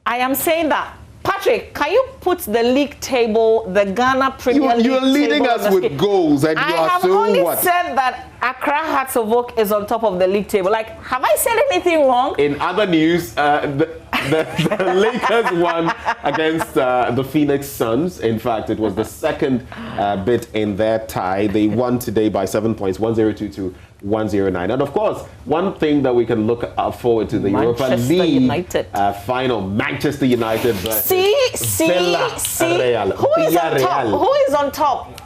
I am saying that, Patrick, can you put the league table, the Ghana Premier League You're leading table us with goals, and you are so I have only what? said that Accra Hearts of Oak is on top of the league table. Like, have I said anything wrong? In other news, the Lakers won against the Phoenix Suns. In fact, it was the second bit in their tie. They won today by 7 points, 102 to 109. And of course, one thing that we can look forward to, the Europa League final, Manchester United versus Villarreal. Who is on top? Who is on top?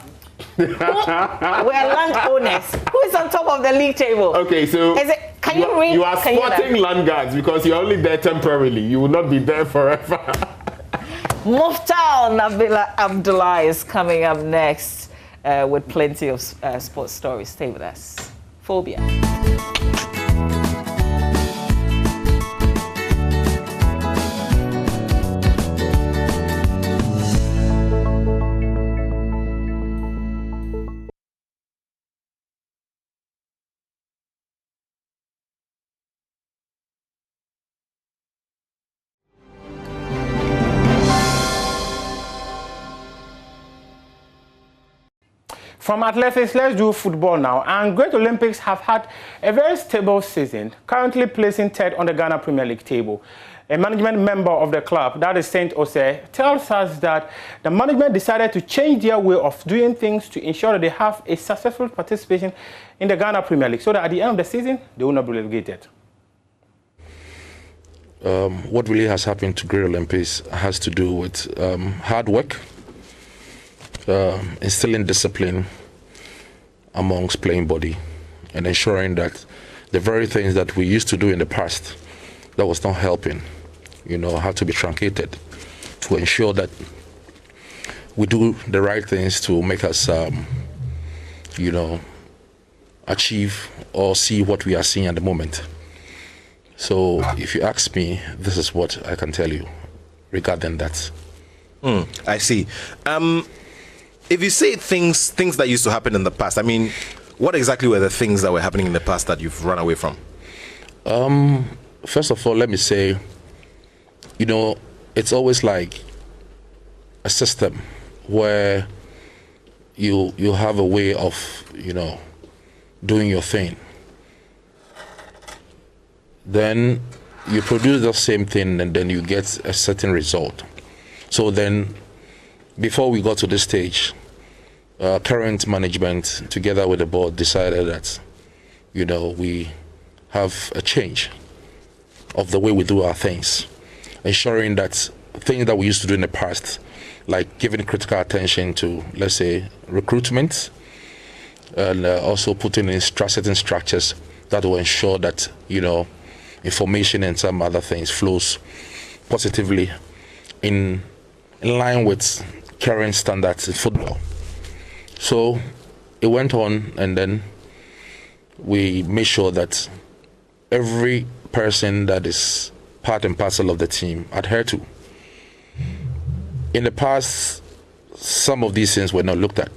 We're landowners. Who is on top of the league table? Okay, so can you read? You are spotting land guards because you're only there temporarily. You will not be there forever. Muftal Nabila Abdullah is coming up next with plenty of sports stories. Stay with us. Phobia. From athletics, let's do football now. And Great Olympics have had a very stable season, currently placing third on the Ghana Premier League table. A management member of the club, that is Saint Ose, tells us that the management decided to change their way of doing things to ensure that they have a successful participation in the Ghana Premier League, so that at the end of the season, they will not be relegated. What really has happened to Great Olympics has to do with hard work, instilling discipline amongst playing body, and ensuring that the very things that we used to do in the past that was not helping, have to be truncated to ensure that we do the right things to make us, achieve or see what we are seeing at the moment. So if you ask me, this is what I can tell you regarding that. I see. If you say things that used to happen in the past, I mean, what exactly were the things that were happening in the past that you've run away from? First of all, let me say, it's always like a system where you have a way of, doing your thing. Then you produce the same thing and then you get a certain result. So then, before we got to this stage, current management, together with the board, decided that, we have a change of the way we do our things, ensuring that things that we used to do in the past, like giving critical attention to, let's say, recruitment, and also putting in certain structures that will ensure that, information and some other things flows positively in line with current standards in football. So it went on, and then we made sure that every person that is part and parcel of the team adhere to. In the past, some of these things were not looked at.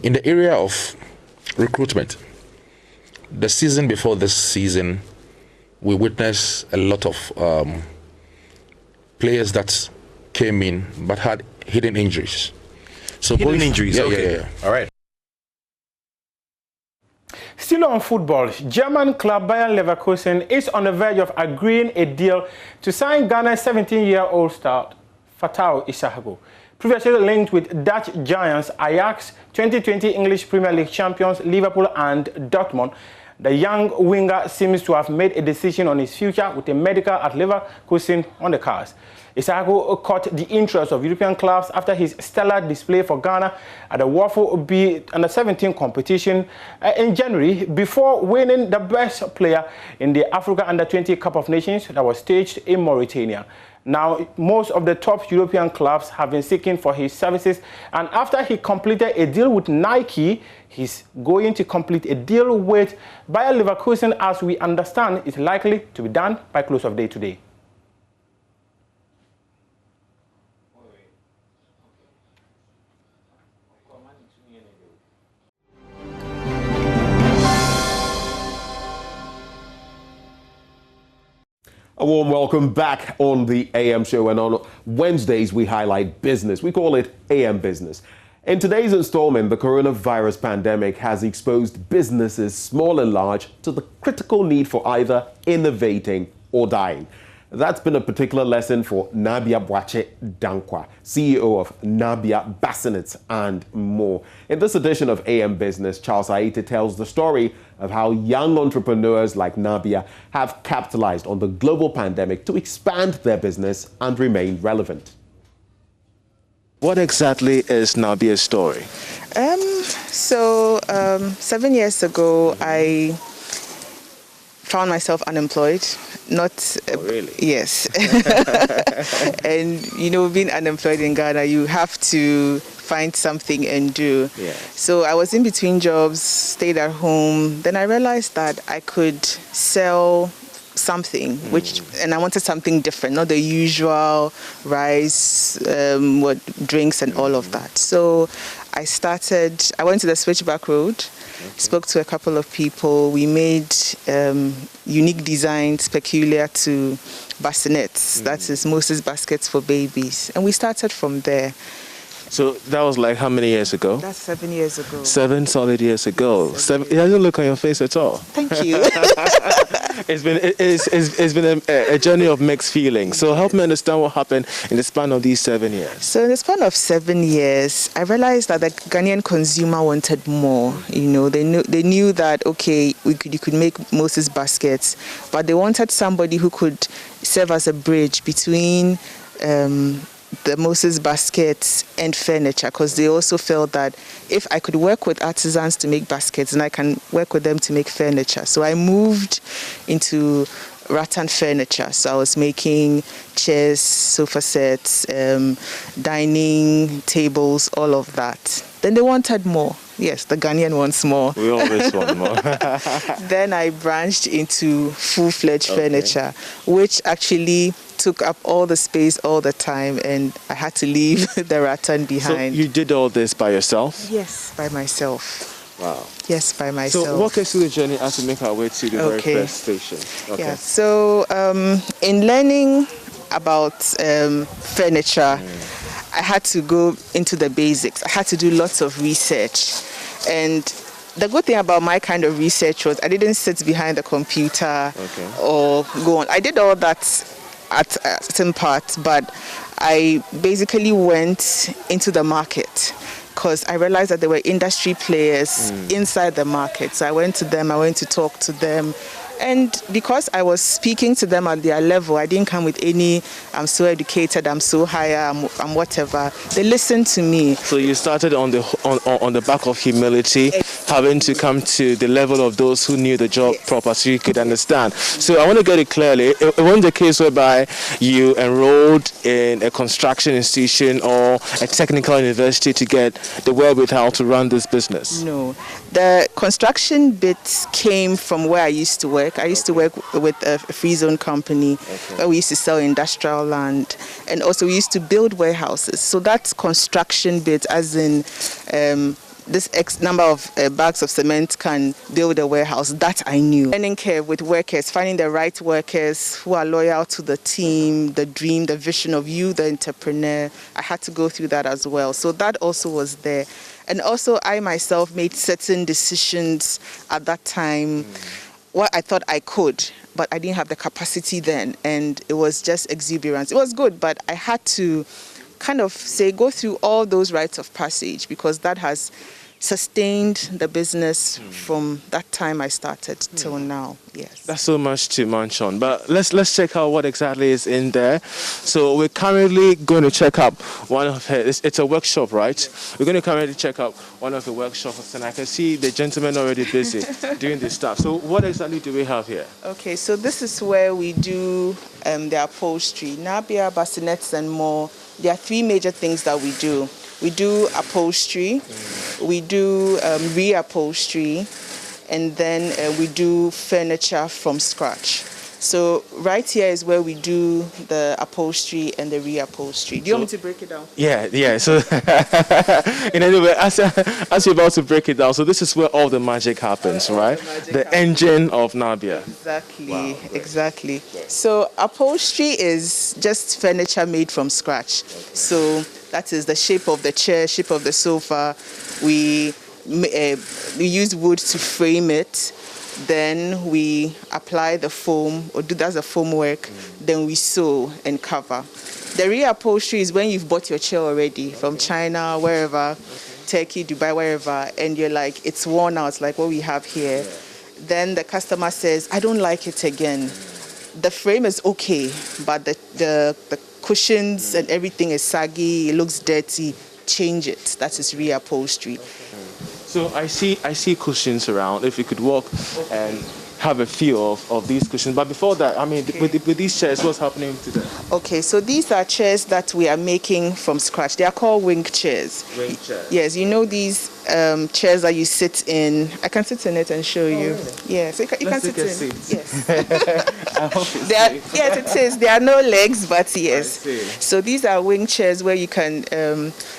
In the area of recruitment, the season before this season, we witnessed a lot of players that came in but had hidden injuries. So hidden injuries, okay. Yeah. All right. Still on football, German club Bayern Leverkusen is on the verge of agreeing a deal to sign Ghana's 17-year-old star, Fatau Issahago. Previously linked with Dutch giants Ajax, 2020 English Premier League champions Liverpool and Dortmund, The young winger seems to have made a decision on his future with a medical at Leverkusen on the cards. Isako caught the interest of European clubs after his stellar display for Ghana at the Waffle B Under-17 competition in January, before winning the best player in the Africa Under-20 Cup of Nations that was staged in Mauritania. Now, most of the top European clubs have been seeking for his services, and after he completed a deal with Nike, he's going to complete a deal with Bayer Leverkusen, as we understand is likely to be done by close of day today. A warm welcome back on the AM show, and on Wednesdays we highlight business. We call it AM Business. In today's installment, the coronavirus pandemic has exposed businesses, small and large, to the critical need for either innovating or dying. That's been a particular lesson for Nabia Boache Dankwa, CEO of Nabia Bassinets and more. In this edition of AM Business, Charles Aite tells the story of how young entrepreneurs like Nabia have capitalized on the global pandemic to expand their business and remain relevant. What exactly is Nabia's story? 7 years ago, I found myself unemployed. Really? Yes. And being unemployed in Ghana, you have to find something and do. Yeah. So I was in between jobs, stayed at home. Then I realized that I could sell something, and I wanted something different, not the usual rice, drinks and all of that. So I went to the Switchback Road, spoke to a couple of people. We made unique designs peculiar to bassinets, that is Moses baskets for babies. And we started from there. So that was like how many years ago? That's 7 years ago. 7 solid years ago. It doesn't look on your face at all. Thank you. It's been a journey of mixed feelings. So help me understand what happened in the span of these 7 years. So in the span of 7 years, I realized that the Ghanaian consumer wanted more. They knew that you could make Moses baskets, but they wanted somebody who could serve as a bridge between the Moses baskets and furniture, because they also felt that if I could work with artisans to make baskets, then I can work with them to make furniture. So I moved into rattan furniture. So I was making chairs, sofa sets, dining tables, all of that. Then they wanted more. Yes, the Ghanaian wants more. We always want more. Then I branched into full-fledged furniture, which actually took up all the space all the time, and I had to leave the rattan behind. So you did all this by yourself? Yes, by myself. Wow. Yes, by myself. So walk us through the journey as we make our way to the very first station. Okay. Yeah, so in learning about furniture, I had to go into the basics. I had to do lots of research. And the good thing about my kind of research was I didn't sit behind the computer or go on. I did all that at some part, but I basically went into the market, because I realized that there were industry players inside the market. So I went to them, I went to talk to them. And because I was speaking to them at their level, I didn't come with any, I'm so educated, I'm so higher, I'm whatever. They listened to me. So you started on the back of humility, having to come to the level of those who knew the job proper so you could understand. So I want to get it clearly. It wasn't the case whereby you enrolled in a construction institution or a technical university to get the wherewithal to run this business. No. The construction bit came from where I used to work. I used to work with a free zone company where we used to sell industrial land, and also we used to build warehouses. So that's construction bit, as in this X number of bags of cement can build a warehouse. That I knew. Learning curve with workers, finding the right workers who are loyal to the team, the dream, the vision of you, the entrepreneur. I had to go through that as well. So that also was there. And also I myself made certain decisions at that time. What I thought I could, but I didn't have the capacity then, and it was just exuberance. It was good, but I had to kind of go through all those rites of passage, because that has sustained the business from that time I started till now. Yes. That's so much to munch on. But let's check out what exactly is in there. So we're currently going to check up one of it's a workshop, right? We're going to currently check out one of the workshops, and I can see the gentleman already busy doing this stuff. So what exactly do we have here? Okay, so this is where we do the upholstery, Nabia, bassinets, and more. There are 3 major things that we do. We do upholstery, we do reupholstery, and then we do furniture from scratch. So right here is where we do the upholstery and the reupholstery. Do you want me to break it down? Yeah. So in any way, as you're about to break it down, so this is where all the magic happens, right? The engine of Nabia. Exactly, exactly. So upholstery is just furniture made from scratch. So that is the shape of the chair, shape of the sofa. We use wood to frame it. Then we apply the foam, that's the foam work. Then we sew and cover. The reupholstery is when you've bought your chair already from China, wherever, Turkey, Dubai, wherever, and you're like, it's worn out, like what we have here. Then the customer says, I don't like it again. The frame is okay, but the cushions and everything is saggy, it looks dirty. Change it. That is reupholstery. So I see cushions around. If you could walk and have a feel of these cushions. But before that, I mean, with these chairs, what's happening to them? Okay, so these are chairs that we are making from scratch. They are called wing chairs. Wing chairs. Yes, you know these chairs that you sit in. I can sit in it and show you. Really? Yes, you can sit in. Yes. I hope it's yes, it is. There are no legs, but yes. So these are wing chairs where you can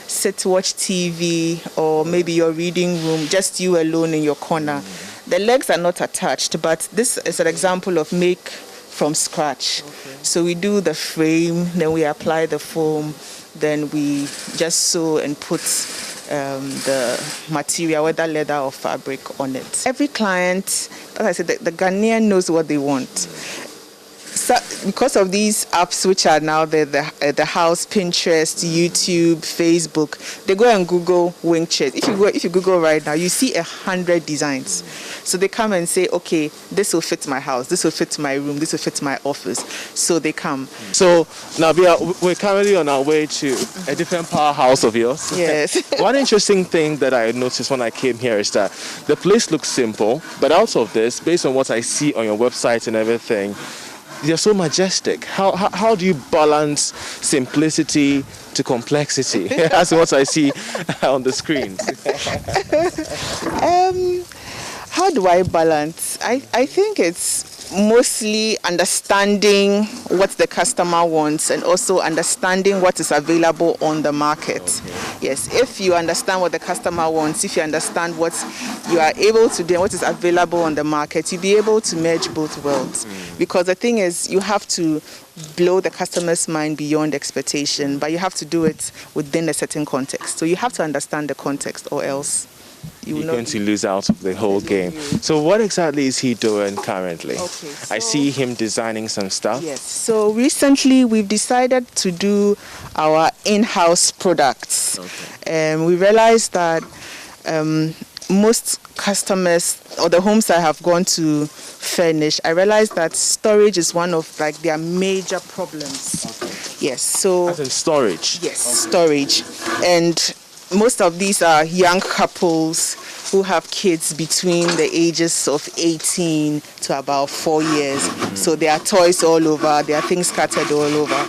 sit, watch TV, or maybe your reading room, just you alone in your corner. The legs are not attached, but this is an example of make from scratch. Okay. So we do the frame, then we apply the foam, then we just sew and put the material, whether leather or fabric, on it. Every client, as I said, the Ghanaian knows what they want. So because of these apps which are now there, the house, Pinterest, YouTube, Facebook, they go and Google wing chairs. If you Google right now, you see 100 designs. So they come and say, okay, this will fit my house, this will fit my room, this will fit my office. So they come. So Nabia, we're currently on our way to a different powerhouse of yours. Yes. One interesting thing that I noticed when I came here is that the place looks simple, but out of this, based on what I see on your website and everything, they're so majestic. How do you balance simplicity to complexity? That's what I see on the screen. How do I balance? I think it's mostly understanding what the customer wants and also understanding what is available on the market. Okay. Yes, if you understand what the customer wants, if you understand what you are able to do and what is available on the market, you'll be able to merge both worlds. Because the thing is, you have to blow the customer's mind beyond expectation, but you have to do it within a certain context. So you have to understand the context, or else you're going to lose out of the whole game. So what exactly is he doing currently? Okay, so I see him designing some stuff. Yes. So recently we've decided to do our in-house products. Okay. We realized that most customers or the homes I have gone to furnish, I realized that storage is one of their major problems. Okay. Yes. So as in storage. Yes, okay. Storage. And most of these are young couples who have kids between the ages of 18 to about 4 years. So there are toys all over, there are things scattered all over.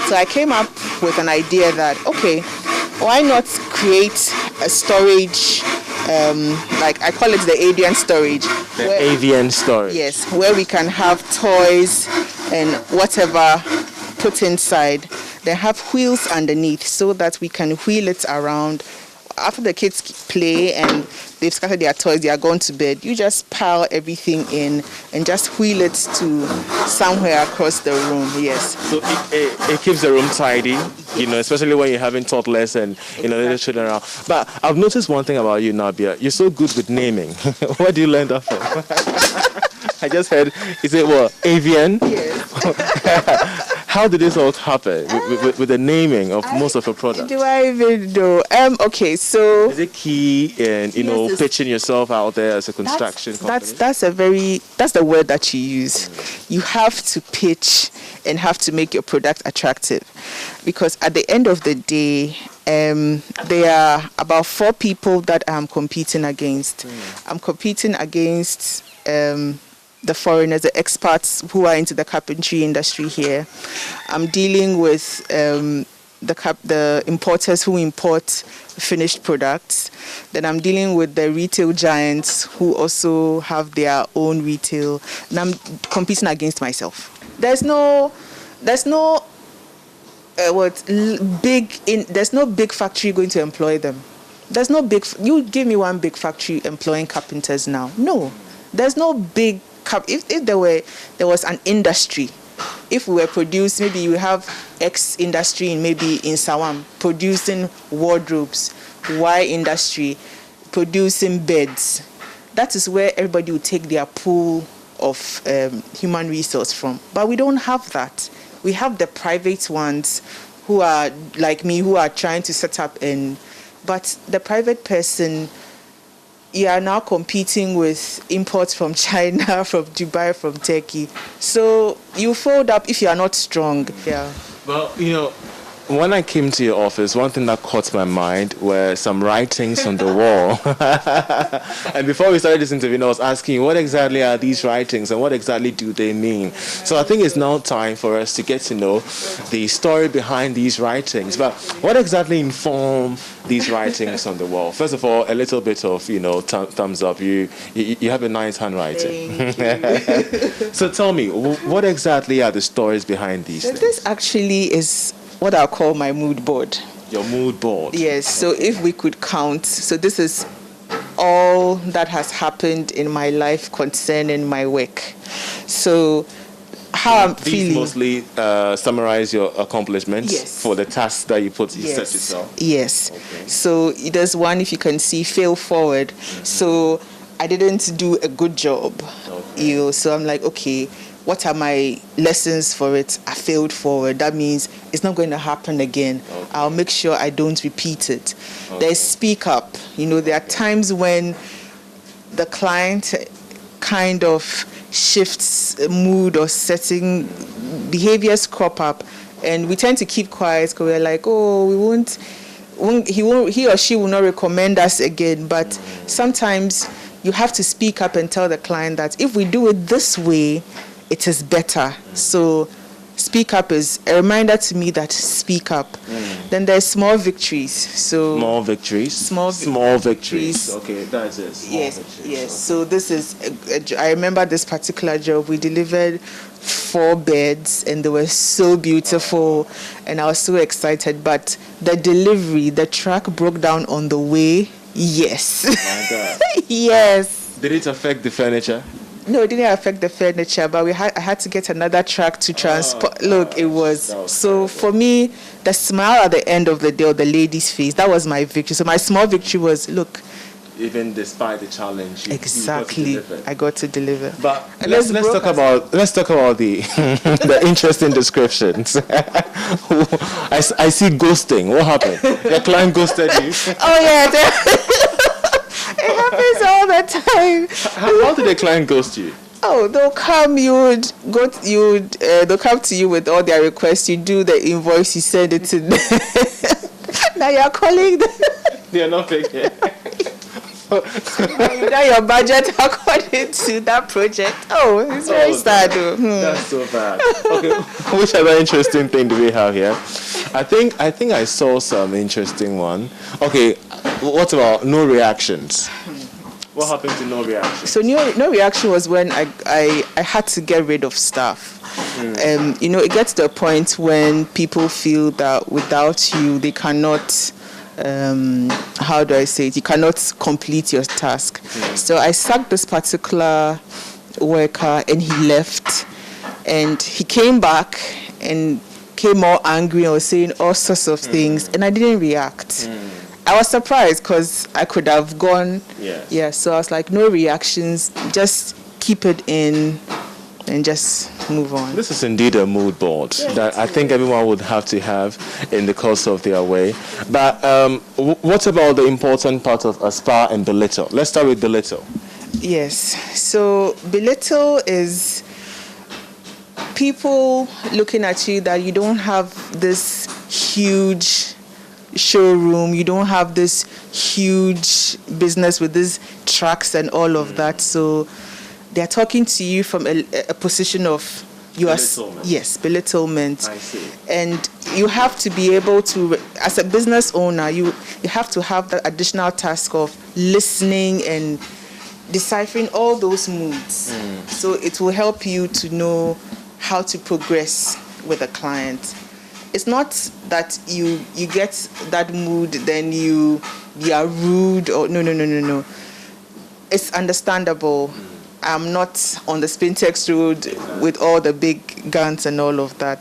So I came up with an idea that, okay, why not create a storage, like I call it the avian storage. The avian storage. Yes, where we can have toys and whatever put inside. They have wheels underneath so that we can wheel it around. After the kids play and they've scattered their toys, they are gone to bed, you just pile everything in and just wheel it to somewhere across the room. Yes. So it keeps the room tidy, especially when you're having toddlers and little children around. But I've noticed one thing about you, Nabia. You're so good with naming. Where do you learn that from? I just heard, is it what, avian? Yes. How did this all happen with the naming of most of your products? Do I even know? Okay, so is it key in pitching yourself out there as a construction company? That's the word that you use. You have to pitch and have to make your product attractive, because at the end of the day, there are about 4 people that I'm competing against. I'm competing against the foreigners, the expats who are into the carpentry industry here. I'm dealing with the importers who import finished products. Then I'm dealing with the retail giants who also have their own retail. And I'm competing against myself. There's no big factory going to employ them. There's no big. You give me one big factory employing carpenters now. No, there's no big. If there was an industry, if we were producing, maybe you have X industry maybe in Sawam producing wardrobes, Y industry producing beds. That is where everybody would take their pool of human resource from. But we don't have that. We have the private ones who are like me, who are trying to set up but the private person, you are now competing with imports from China, from Dubai, from Turkey. So you fold up if you are not strong. Yeah. Well, when I came to your office, one thing that caught my mind were some writings on the wall. And before we started this interview, I was asking you, what exactly are these writings and what exactly do they mean? So I think it's now time for us to get to know the story behind these writings. But what exactly inform these writings on the wall? First of all, a little bit of, thumbs up. You have a nice handwriting. So tell me, what exactly are the stories behind these things? This actually is what I'll call my mood board. Your mood board? Yes, so if we could count, so this is all that has happened in my life concerning my work. So how I'm feeling. These mostly summarize your accomplishments for the tasks that you set yourself? Yes. Okay. So there's one, if you can see, fail forward. Mm-hmm. So I didn't do a good job. Okay. So I'm like, okay, what are my lessons for it? I failed forward. That means it's not going to happen again. Okay. I'll make sure I don't repeat it. Okay. There's speak up. There are times when the client kind of shifts mood or setting, behaviors crop up, and we tend to keep quiet because we're like, oh, he or she will not recommend us again. But sometimes you have to speak up and tell the client that if we do it this way, it is better. So speak up is a reminder to me that speak up. Then there's small victories. So small victories. Small victories. Okay, that's it. Yes. Okay. So this is. I remember this particular job. We delivered 4 beds, and they were so beautiful, and I was so excited. But the delivery, the truck broke down on the way. Yes. My God. Yes. Did it affect the furniture? No, it didn't affect the furniture, but I had to get another truck to transport. Look, it was so for me, the smile at the end of the day, or the lady's face, that was my victory. So my small victory was, look. Even despite the challenge, exactly, I got to deliver. But let's talk about the the interesting descriptions. I see ghosting. What happened? Your client ghosted you? Oh yeah. It happens all the time. How did the client ghost you? Oh, they'll come. They'll come to you with all their requests. You do the invoice. You send it to them. Now you're calling them. They're not taking. You know your budget according to that project. Oh, it's very sad. That's so bad. Okay, which other interesting thing do we have here? I think I saw some interesting one. Okay, what about no reactions? What happened to no reaction? So no reaction was when I had to get rid of staff. It gets to a point when people feel that without you, they cannot. How do I say it? You cannot complete your task. So I sacked this particular worker, and he left, and he came back and came more angry and was saying all sorts of things, and I didn't react. I was surprised because I could have gone. Yes. Yeah. So I was like, no reactions, just keep it in and just move on. This is indeed a mood board that I think everyone would have to have in the course of their way. But what about the important part of aspire and belittle? Let's start with belittle. Yes. So belittle is people looking at you that you don't have this huge showroom, you don't have this huge business with these trucks and all of that. So they're talking to you from a position of belittlement. Yes, belittlement. I see. And you have to be able to, as a business owner, you have to have the additional task of listening and deciphering all those moods. So it will help you to know how to progress with a client. It's not that you get that mood, then you are rude or no. It's understandable. I'm not on the Spintex road with all the big guns and all of that.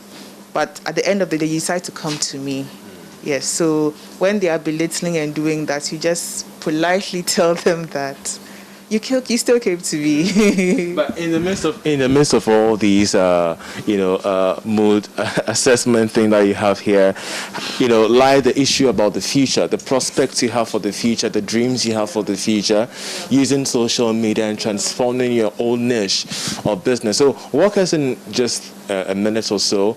But at the end of the day, you decide to come to me. Yes, so when they are belittling and doing that, you just politely tell them that you still came to me. But in the midst of all these, mood assessment thing that you have here, lie the issue about the future, the prospects you have for the future, the dreams you have for the future, using social media and transforming your own niche of business. So walk us in just a minute or so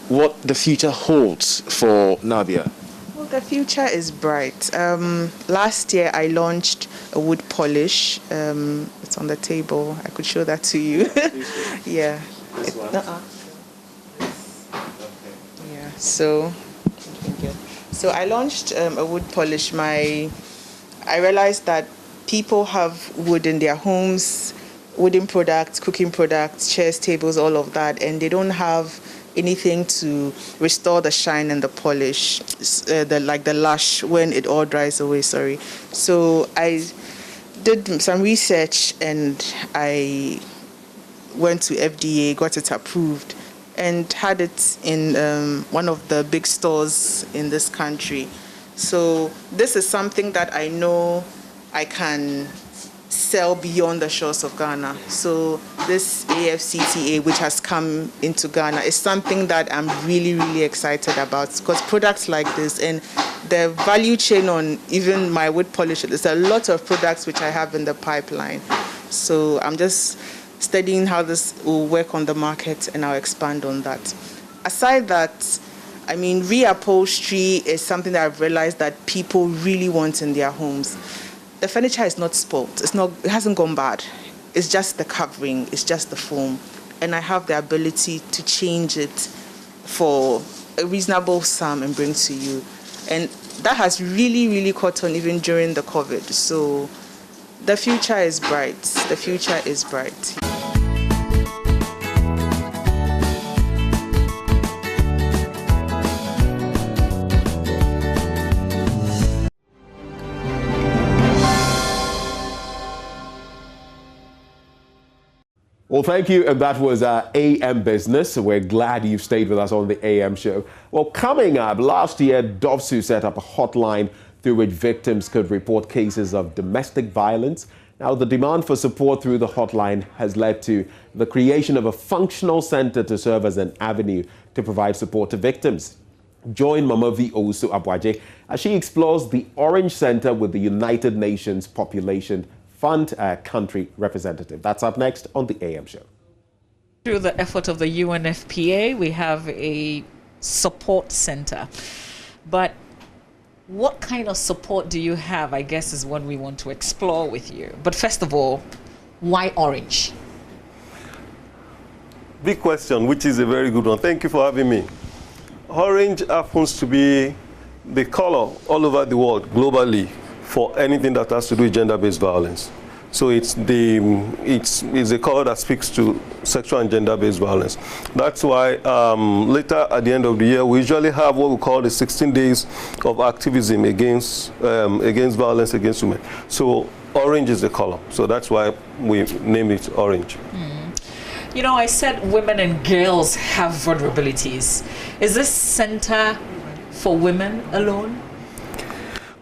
what the future holds for Nadia. Well, the future is bright. Last year I launched a wood polish. It's on the table. I could show that to you. Yeah. This one? Yeah. So I launched a wood polish. I realized that people have wood in their homes, wooden products, cooking products, chairs, tables, all of that, and they don't have anything to restore the shine and the polish, the lush when it all dries away. So I did some research and I went to FDA, got it approved, and had it in one of the big stores in this country. So this is something that I know I can sell beyond the shores of Ghana. So this AFCTA, which has come into Ghana, is something that I'm really, really excited about, because products like this and the value chain on even my wood polish, there's a lot of products which I have in the pipeline. So I'm just studying how this will work on the market, and I'll expand on that. Aside that, reupholstery is something that I've realized that people really want in their homes. The furniture is not spoiled. It hasn't gone bad. It's just the covering. It's just the foam. And I have the ability to change it for a reasonable sum and bring to you. And that has really, really caught on even during the COVID. So the future is bright. The future is bright. Well, thank you. And that was AM Business. We're glad you've stayed with us on the AM show. Well, coming up, last year, DOVSU set up a hotline through which victims could report cases of domestic violence. Now, the demand for support through the hotline has led to the creation of a functional center to serve as an avenue to provide support to victims. Join Mamavi Owusu Abwaje as she explores the Orange Center with the United Nations Population Fund country representative. That's up next on the AM show. Through the effort of the UNFPA, we have a support center. But what kind of support do you have, I guess, is what we want to explore with you. But first of all, why Orange? Big question, which is a very good one. Thank you for having me. Orange happens to be the color all over the world, globally, for anything that has to do with gender-based violence. So it's a color that speaks to sexual and gender-based violence. That's why later at the end of the year, we usually have what we call the 16 days of activism against violence against women. So orange is the color. So that's why we named it Orange. You know, I said women and girls have vulnerabilities. Is this center for women alone?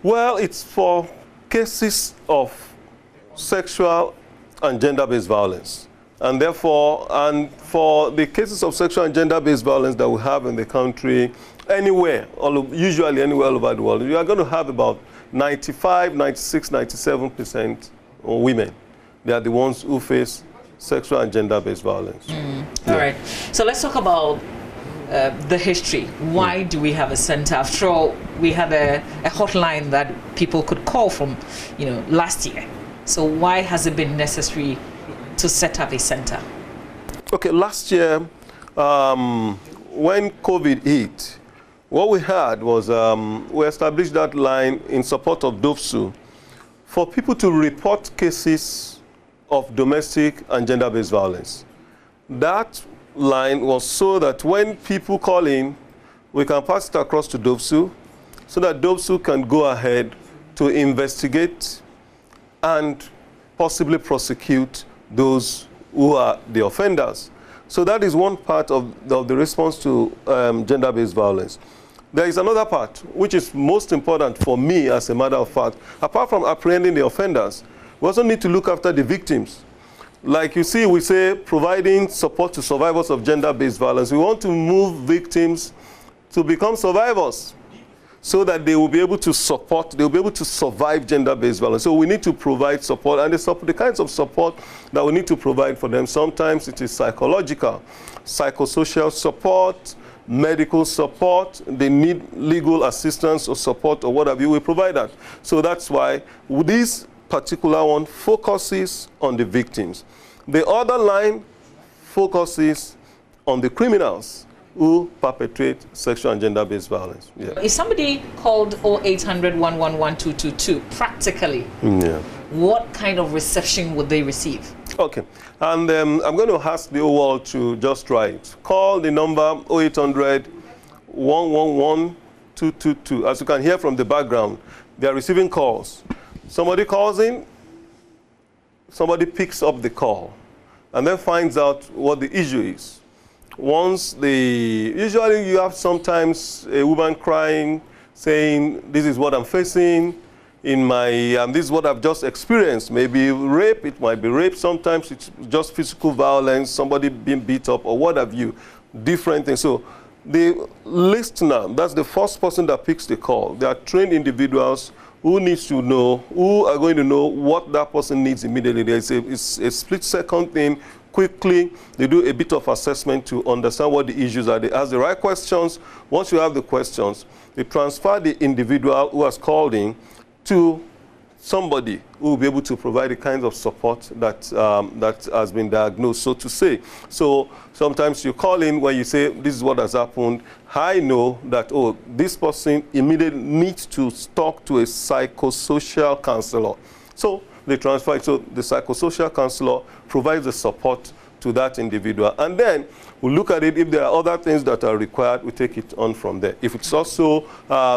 Well, it's for cases of sexual and gender-based violence. And therefore, and for the cases of sexual and gender-based violence that we have in the country, anywhere, usually anywhere all over the world, you are going to have about 95, 96, 97% women. They are the ones who face sexual and gender-based violence. All right. So let's talk about the history. Why do we have a center? After all, we had a hotline that people could call from, last year. So why has it been necessary to set up a center? Okay, last year, when COVID hit, what we had was we established that line in support of DOFSU for people to report cases of domestic and gender-based violence. That line was so that when people call in, we can pass it across to DOFSU so that DOFSU can go ahead to investigate and possibly prosecute those who are the offenders. So that is one part of the response to gender-based violence. There is another part, which is most important for me as a matter of fact. Apart from apprehending the offenders, we also need to look after the victims. Like you see, we say providing support to survivors of gender-based violence. We want to move victims to become survivors so that they will be able to survive gender-based violence. So we need to provide support, and the kinds of support that we need to provide for them. Sometimes it is psychological, psychosocial support, medical support, they need legal assistance or support or what have you, we provide that. So that's why this particular one focuses on the victims. The other line focuses on the criminals who perpetrate sexual and gender-based violence. Yeah. If somebody called 0800 111 222, practically, what kind of reception would they receive? Okay, and I'm going to ask the whole world to just try it. Call the number 0800 111 222. As you can hear from the background, they are receiving calls. Somebody calls in, somebody picks up the call, and then finds out what the issue is. Usually you have sometimes a woman crying, saying, this is what I'm facing, this is what I've just experienced. Maybe rape, it might be rape, sometimes it's just physical violence, somebody being beat up or what have you, different things. So the listener, that's the first person that picks the call. They are trained individuals who are going to know what that person needs immediately. It's a split-second thing. Quickly, they do a bit of assessment to understand what the issues are. They ask the right questions. Once you have the questions, they transfer the individual who has called in to somebody who will be able to provide the kinds of support that has been diagnosed, so to say. So sometimes you call in when you say, this is what has happened. I know that, this person immediately needs to talk to a psychosocial counselor. So they transfer it. So the psychosocial counselor provides the support to that individual. And then we look at it. If there are other things that are required, we take it on from there. If it's also,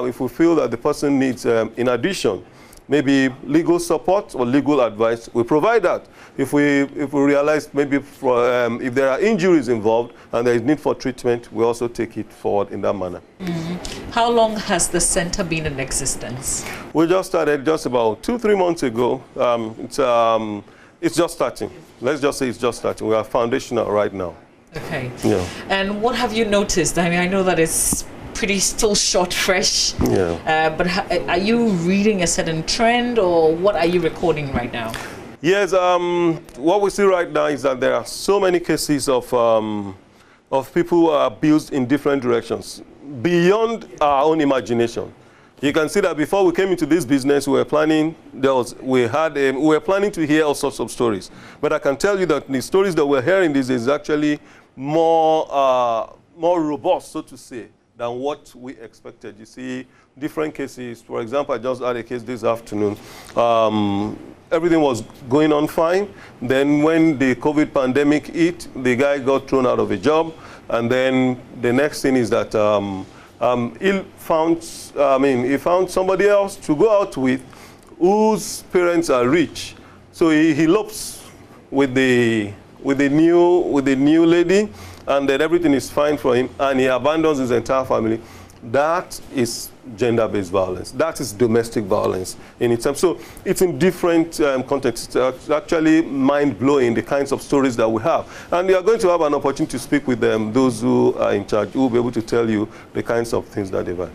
if we feel that the person needs, in addition, maybe legal support or legal advice, we provide that. If we realize maybe if there are injuries involved and there is need for treatment, we also take it forward in that manner. Mm-hmm. How long has the center been in existence? We just started just about 2-3 months ago. It's just starting. Let's just say it's just starting. We are foundational right now. Okay. Yeah. And what have you noticed? I mean, I know that it's still short, fresh. Yeah. But are you reading a certain trend, or what are you recording right now? Yes. What we see right now is that there are so many cases of people who are abused in different directions, beyond our own imagination. You can see that before we came into this business, we were planning to hear all sorts of stories. But I can tell you that the stories that we're hearing these days is actually more robust, so to say, than what we expected. You see different cases. For example, I just had a case this afternoon. Everything was going on fine. Then when the COVID pandemic hit, the guy got thrown out of a job. And then the next thing is that he found somebody else to go out with whose parents are rich. So he elopes with the new lady, and then everything is fine for him, and he abandons his entire family. that is gender-based violence. That is domestic violence in itself. So it's in different contexts. It's actually mind-blowing, the kinds of stories that we have. And you are going to have an opportunity to speak with them, those who are in charge, who will be able to tell you the kinds of things that they've had.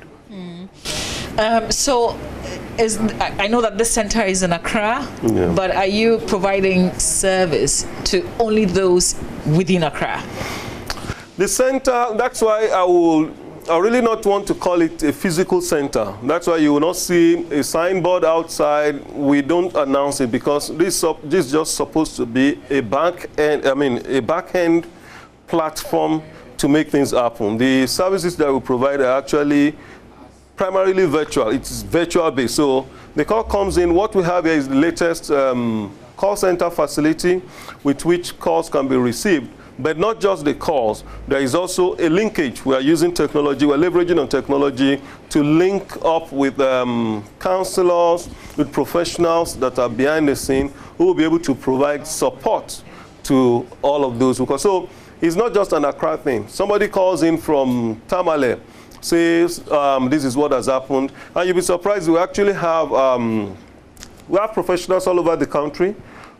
So I know that this center is in Accra, but are you providing service to only those within Accra? The center, that's why I really not want to call it a physical center. That's why you will not see a signboard outside. We don't announce it because this is just supposed to be a back-end platform to make things happen. The services that we provide are actually primarily virtual. It's virtual based. So the call comes in. What we have here is the latest call center facility with which calls can be received. But not just the calls, there is also a linkage. We are using technology, we're leveraging on technology to link up with counselors, with professionals that are behind the scene who will be able to provide support to all of those. So it's not just an Accra thing. Somebody calls in from Tamale, says this is what has happened, and you'll be surprised we actually have professionals all over the country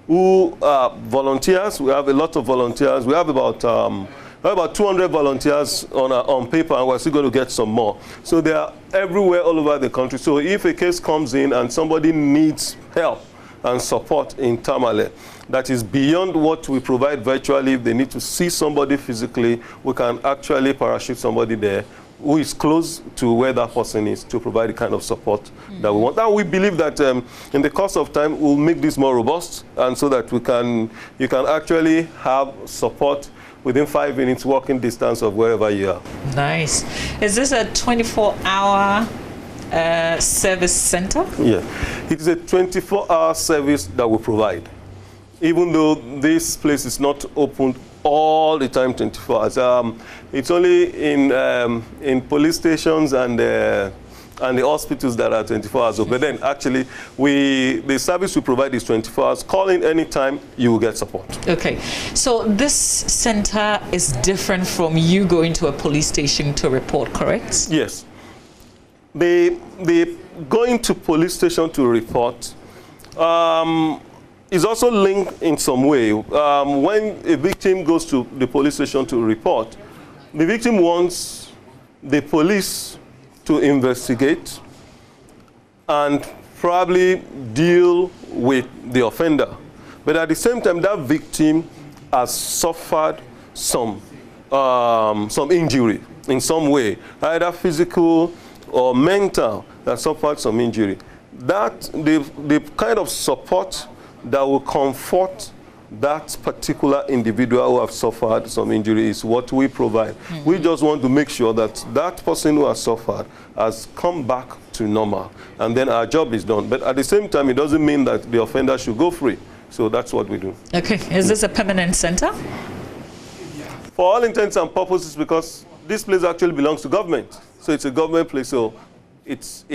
who are volunteers. We have a lot of volunteers. We have about 200 volunteers on paper, and we're still going to get some more. So they are everywhere all over the country. So if a case comes in and somebody needs help and support in Tamale, that is beyond what we provide virtually. If they need to see somebody physically, we can actually parachute somebody there who is close to where that person is to provide the kind of support that we want. And we believe that in the course of time, we'll make this more robust, and so that you can actually have support within 5 minutes walking distance of wherever you are. Nice. Is this a 24-hour service center? Yeah, it is a 24-hour service that we provide, even though this place is not open all the time, 24 hours. It's only in police stations and the hospitals that are 24 hours. But then actually, the service we provide is 24 hours. Call in anytime, you will get support. Okay, so this center is different from you going to a police station to report, correct? Yes. The going to police station to report is also linked in some way. When a victim goes to the police station to report, the victim wants the police to investigate and probably deal with the offender. But at the same time, that victim has suffered some injury in some way, either physical or mental, that suffered some injury. That the kind of support that will comfort that particular individual who have suffered some injury is what we provide. We just want to make sure that that person who has suffered has come back to normal, and then our job is done. But at the same time, it doesn't mean that the offender should go free. So that's what we do. Okay, is this a permanent center? For all intents and purposes, because this place actually belongs to government. So it's a government place, so it's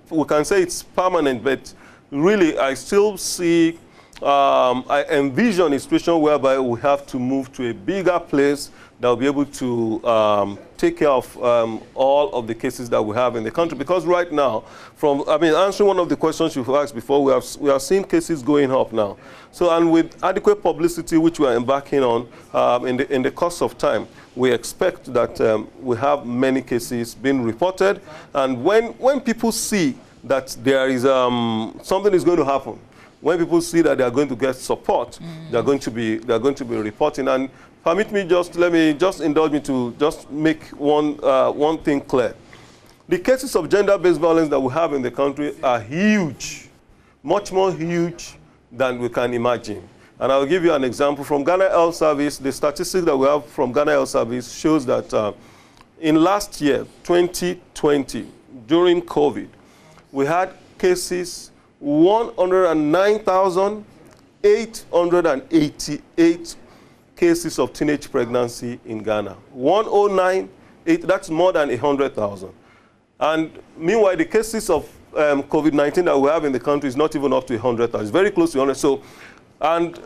we can say it's permanent, but really, I still see, I envision a situation whereby we have to move to a bigger place that will be able to take care of all of the cases that we have in the country. Because right now, answering one of the questions you've asked before, we have seen cases going up now. So, and with adequate publicity, which we are embarking on in the course of time, we expect that we have many cases being reported. And when people see that there is something is going to happen, when people see that they are going to get support, they are going to be reporting. And permit me indulge me to just make one thing clear. The cases of gender-based violence that we have in the country are huge, much more huge than we can imagine. And I'll give you an example from Ghana Health Service. The statistics that we have from Ghana Health Service shows that in last year, 2020, during COVID, we had cases 109,888 cases of teenage pregnancy in Ghana. 109,888, that's more than 100,000. And meanwhile, the cases of COVID-19 that we have in the country is not even up to 100,000. It's very close to 100. So, and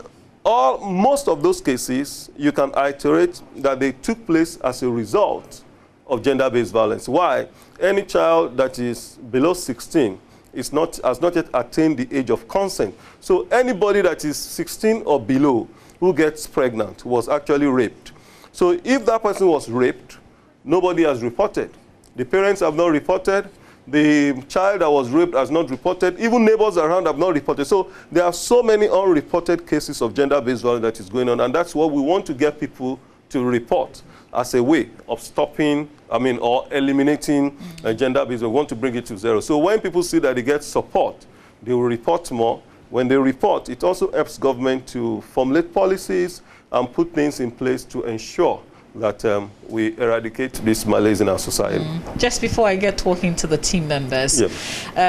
most of those cases, you can iterate that they took place as a result of gender-based violence. Why? Any child that is below 16 has not yet attained the age of consent. So anybody that is 16 or below who gets pregnant was actually raped. So if that person was raped, nobody has reported. The parents have not reported. The child that was raped has not reported. Even neighbors around have not reported. So there are so many unreported cases of gender-based violence that is going on, and that's what we want to get people to report as a way of stopping, or eliminating gender-based. We want to bring it to zero. So when people see that they get support, they will report more. When they report, it also helps government to formulate policies and put things in place to ensure that we eradicate this malaise in our society. Just before I get talking to the team members,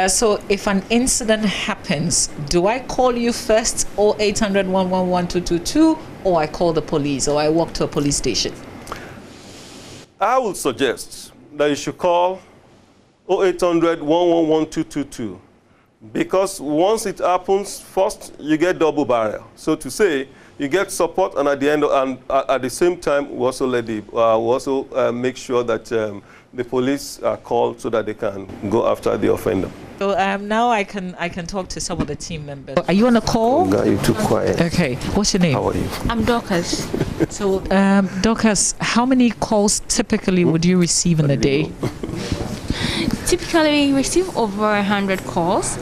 so if an incident happens, do I call you first, 0800 111 1222, or I call the police, or I walk to a police station? I would suggest that you should call 0800 111 1222, because once it happens, first you get double barrel. So to say, you get support, and at the end, and at the same time, we also make sure that the police are called so that they can go after the offender. So now I can talk to some of the team members. Are you on a call? God, you're too quiet. Okay. What's your name? How are you? I'm Dorcas. So Dorcas, how many calls typically would you receive in a day? Typically, we receive over 100 calls.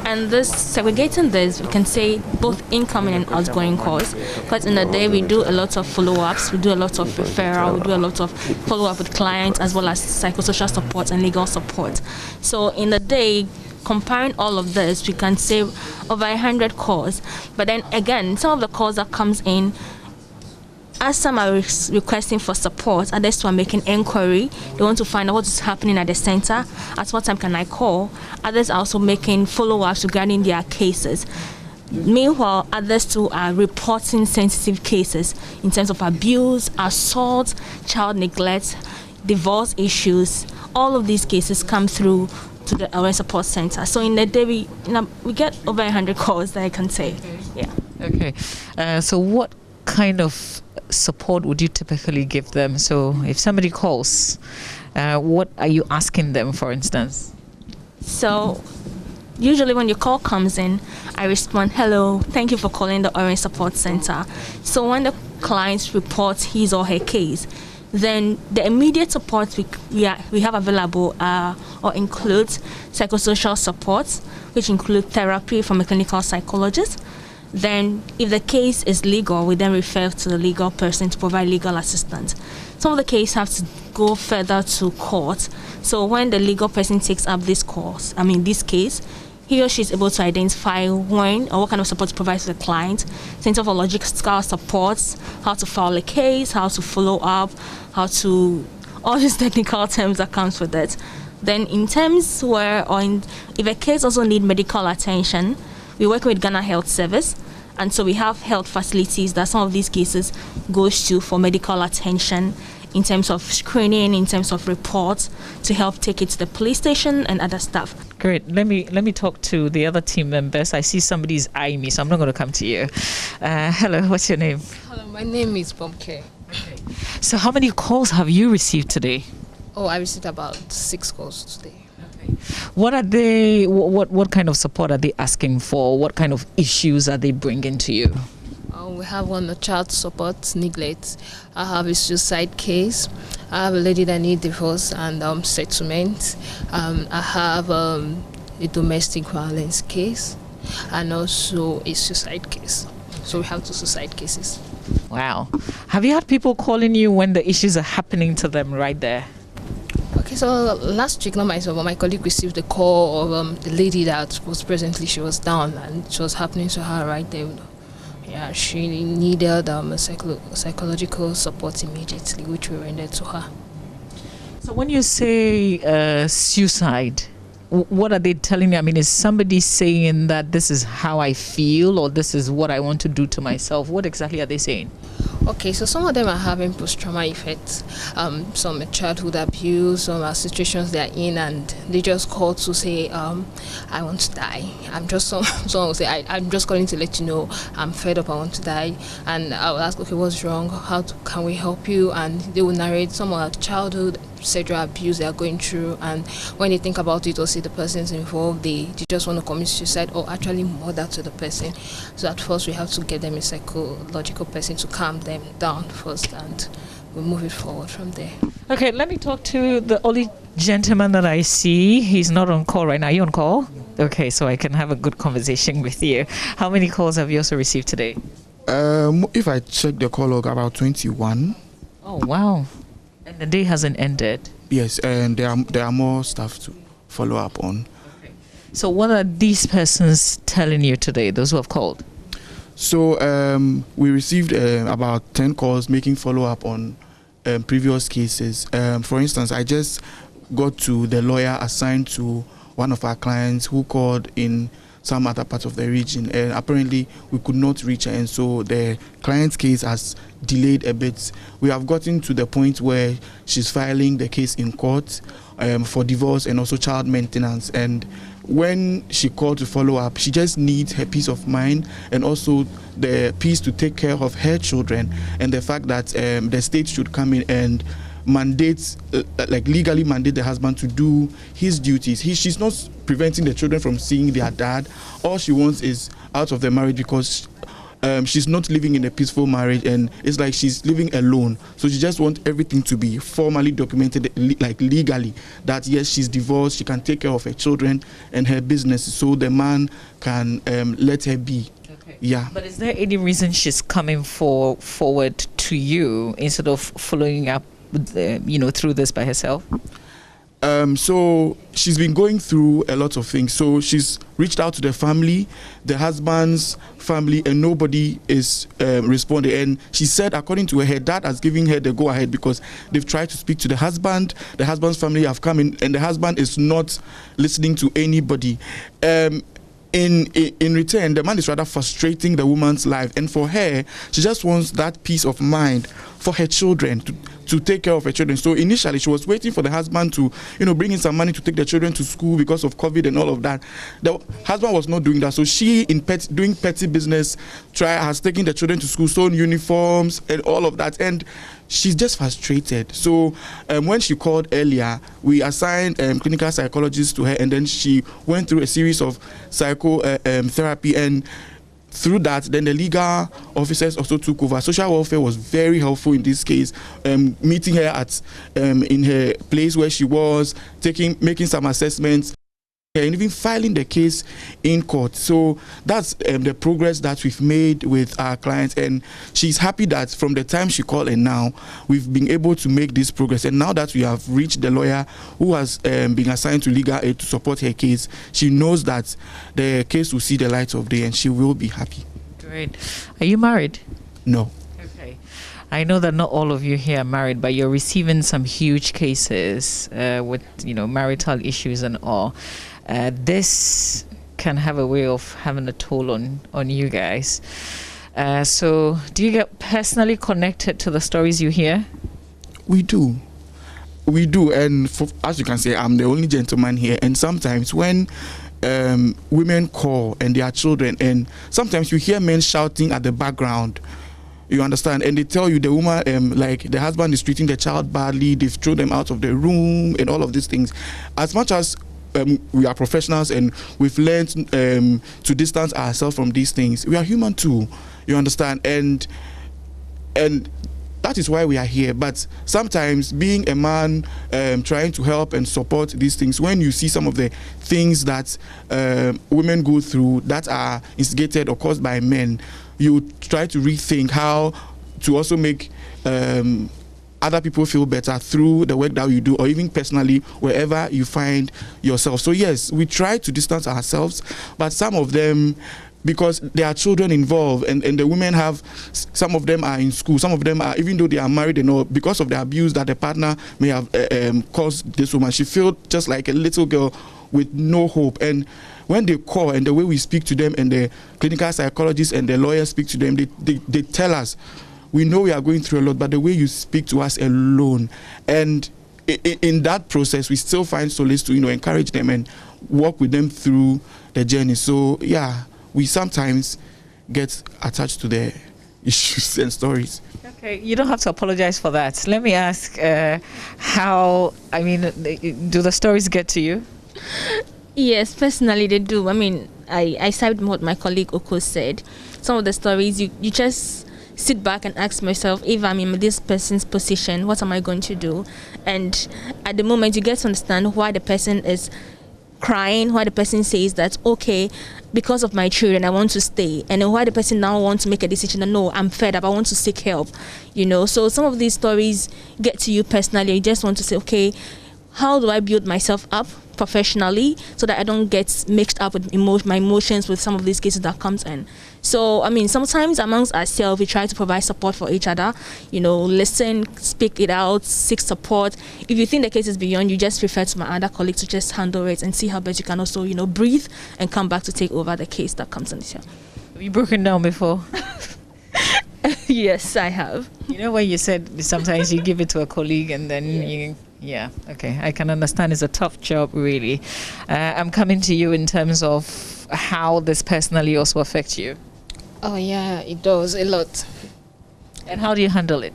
And this, segregating this, we can say both incoming and outgoing calls. Because in the day, we do a lot of follow-ups, we do a lot of referral, we do a lot of follow-up with clients, as well as psychosocial support and legal support. So in the day, comparing all of this, we can say over 100 calls. But then again, some of the calls that comes in, as some are requesting for support, others are making inquiry. They want to find out what is happening at the center. At what time can I call? Others are also making follow-ups regarding their cases. Meanwhile, others too are reporting sensitive cases in terms of abuse, assault, child neglect, divorce issues. All of these cases come through to the Awareness Support Center. So in the day, we get over 100 calls that I can say. Yeah. Okay. So what kind of support would you typically give them? So if somebody calls, what are you asking them, for instance? So usually when your call comes in, I respond, hello, thank you for calling the Orange Support Center. So when the client reports his or her case, then the immediate support we have available or includes psychosocial support, which include therapy from a clinical psychologist. Then if the case is legal, we then refer to the legal person to provide legal assistance. Some of the cases have to go further to court. So when the legal person takes up this case, he or she is able to identify when or what kind of support to provide to the client, center for logistical support, how to file a case, how to follow up, all these technical terms that comes with it. Then in terms if a case also needs medical attention, we work with Ghana Health Service, and so we have health facilities that some of these cases goes to for medical attention, in terms of screening, in terms of reports, to help take it to the police station and other stuff. Great. Let me talk to the other team members. I see somebody's eyeing me, so I'm not going to come to you. Hello, what's your name? Hello, my name is Bomke. Okay. So how many calls have you received today? Oh, I received about 6 calls today. What are they? What kind of support are they asking for? What kind of issues are they bringing to you? We have one child support neglect. I have a suicide case. I have a lady that needs divorce and settlement. I have a domestic violence case and also a suicide case. So we have 2 suicide cases. Wow. Have you had people calling you when the issues are happening to them right there? Okay, so last week, not myself, but my colleague received a call of the lady that was presently, she was down and it was happening to her right there. Yeah, she needed psychological support immediately, which we rendered to her. So when you say suicide, what are they telling you? I mean, is somebody saying that this is how I feel or this is what I want to do to myself? What exactly are they saying? Okay, so some of them are having post-trauma effects, some childhood abuse, some are situations they are in, and they just call to say, I want to die. Someone will say, I'm just calling to let you know I'm fed up, I want to die. And I will ask, okay, what's wrong? Can we help you? And they will narrate some of our childhood sexual abuse they are going through, and when they think about it or see the persons involved, they just want to commit suicide or actually murder to the person. So at first we have to get them a psychological person to calm them down first, and we'll move it forward from there. Okay, let me talk to the only gentleman that I see. He's not on call right now. Are you on call? Okay, so I can have a good conversation with you. How many calls have you also received today? If I check the call log, about 21. Oh, wow. And the day hasn't ended? Yes, and there are more stuff to follow up on. Okay. So what are these persons telling you today, those who have called? So we received about 10 calls making follow-up on previous cases. For instance, I just got to the lawyer assigned to one of our clients who called in some other part of the region, and apparently we could not reach her, and so the client's case has delayed a bit. We have gotten to the point where she's filing the case in court for divorce and also child maintenance, and when she called to follow up, she just needs her peace of mind and also the peace to take care of her children, and the fact that the state should come in and mandate, like legally mandate the husband to do his duties. She's not preventing the children from seeing their dad. All she wants is out of the marriage because she's not living in a peaceful marriage, and it's like she's living alone. So she just wants everything to be formally documented, like legally, that yes, she's divorced, she can take care of her children and her business, so the man can let her be. Okay. Yeah. But is there any reason she's coming forward to you instead of following up, through this by herself? So she's been going through a lot of things. So she's reached out to the family, the husband's family, and nobody is responding. And she said, according to her dad has given her the go-ahead because they've tried to speak to the husband. The husband's family have come in, and the husband is not listening to anybody. In return, the man is rather frustrating the woman's life, and for her, she just wants that peace of mind for her children, to take care of her children. So initially, she was waiting for the husband to, bring in some money to take the children to school because of COVID and all of that. The husband was not doing that, so she, doing petty business, has taken the children to school, sewn uniforms and all of that, and she's just frustrated. So when she called earlier, we assigned clinical psychologists to her, and then she went through a series of psychotherapy, and through that, then the legal officers also took over. Social welfare was very helpful in this case, meeting her at in her place where she was, making some assessments, and even filing the case in court. So that's the progress that we've made with our clients, and she's happy that from the time she called and now we've been able to make this progress. And now that we have reached the lawyer who has been assigned to legal aid to support her case, she knows that the case will see the light of day and she will be happy. Great. Are you married? No. Okay. I know that not all of you here are married, but you're receiving some huge cases with marital issues and all. This can have a way of having a toll on you guys. So do you get personally connected to the stories you hear? We do. And as you can see, I'm the only gentleman here. And sometimes when women call and their children, and sometimes you hear men shouting at the background, you understand, and they tell you the woman, like the husband is treating the child badly, they've thrown them out of the room and all of these things. As much as we are professionals and we've learned to distance ourselves from these things, we are human too, you understand, and that is why we are here. But sometimes being a man trying to help and support these things, when you see some of the things that women go through that are instigated or caused by men, you try to rethink how to also make other people feel better through the work that you do, or even personally, wherever you find yourself. So yes, we try to distance ourselves, but some of them, because there are children involved, and the women have, some of them are in school, some of them are, even though they are married and all, because of the abuse that the partner may have caused this woman, she felt just like a little girl with no hope. And when they call, and the way we speak to them, and the clinical psychologists and the lawyers speak to them, they tell us, we know we are going through a lot, but the way you speak to us alone, and in that process, we still find solace to encourage them and walk with them through the journey. So yeah, we sometimes get attached to the issues and stories. Okay, you don't have to apologize for that. Let me ask how, I mean, do the stories get to you? Yes, personally they do. I mean, I side what my colleague Oko said. Some of the stories, you just sit back and ask myself, if I'm in this person's position, what am I going to do? And at the moment, you get to understand why the person is crying, why the person says that, okay, because of my children, I want to stay. And then why the person now wants to make a decision that, no, I'm fed up, I want to seek help. You know, so some of these stories get to you personally. You just want to say, okay, how do I build myself up professionally so that I don't get mixed up with my emotions with some of these cases that comes in. So, I mean, sometimes amongst ourselves, we try to provide support for each other, you know, listen, speak it out, seek support. If you think the case is beyond, you just refer to my other colleagues to just handle it and see how best you can also, you know, breathe and come back to take over the case that comes in here. Have you broken down before? Yes, I have. You know when you said sometimes you give it to a colleague and then you... Yeah, okay. I can understand it's a tough job, really. I'm coming to you in terms of how this personally also affects you. Oh, yeah, it does a lot. And how do you handle it?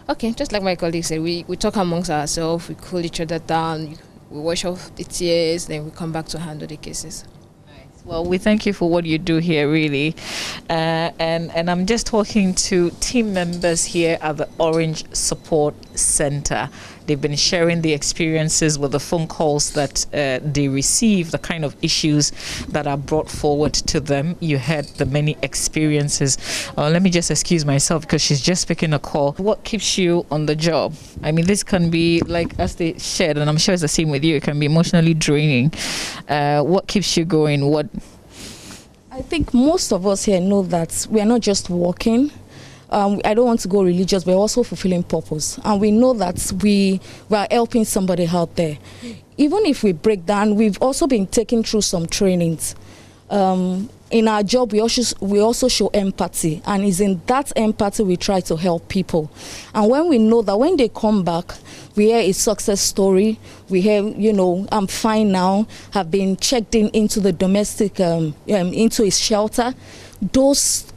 Okay, just like my colleague said, we talk amongst ourselves, we cool each other down, we wash off the tears, then we come back to handle the cases. Well, we thank you for what you do here, really. And I'm just talking to team members here at the Orange Support Center. They've been sharing the experiences with the phone calls that they receive, the kind of issues that are brought forward to them. You heard the many experiences. Let me just excuse myself because she's just picking a call. What keeps you on the job? I mean, this can be, like as they shared, and I'm sure it's the same with you, it can be emotionally draining. What keeps you going? I think most of us here know that we are not just working. I don't want to go religious, but also fulfilling purpose. And we know that we are helping somebody out there. Even if we break down, we've also been taken through some trainings. In our job, we also show empathy. And it's in that empathy we try to help people. And when we know that when they come back, we hear a success story, we hear, you know, I'm fine now, have been checked into the domestic, into a shelter, those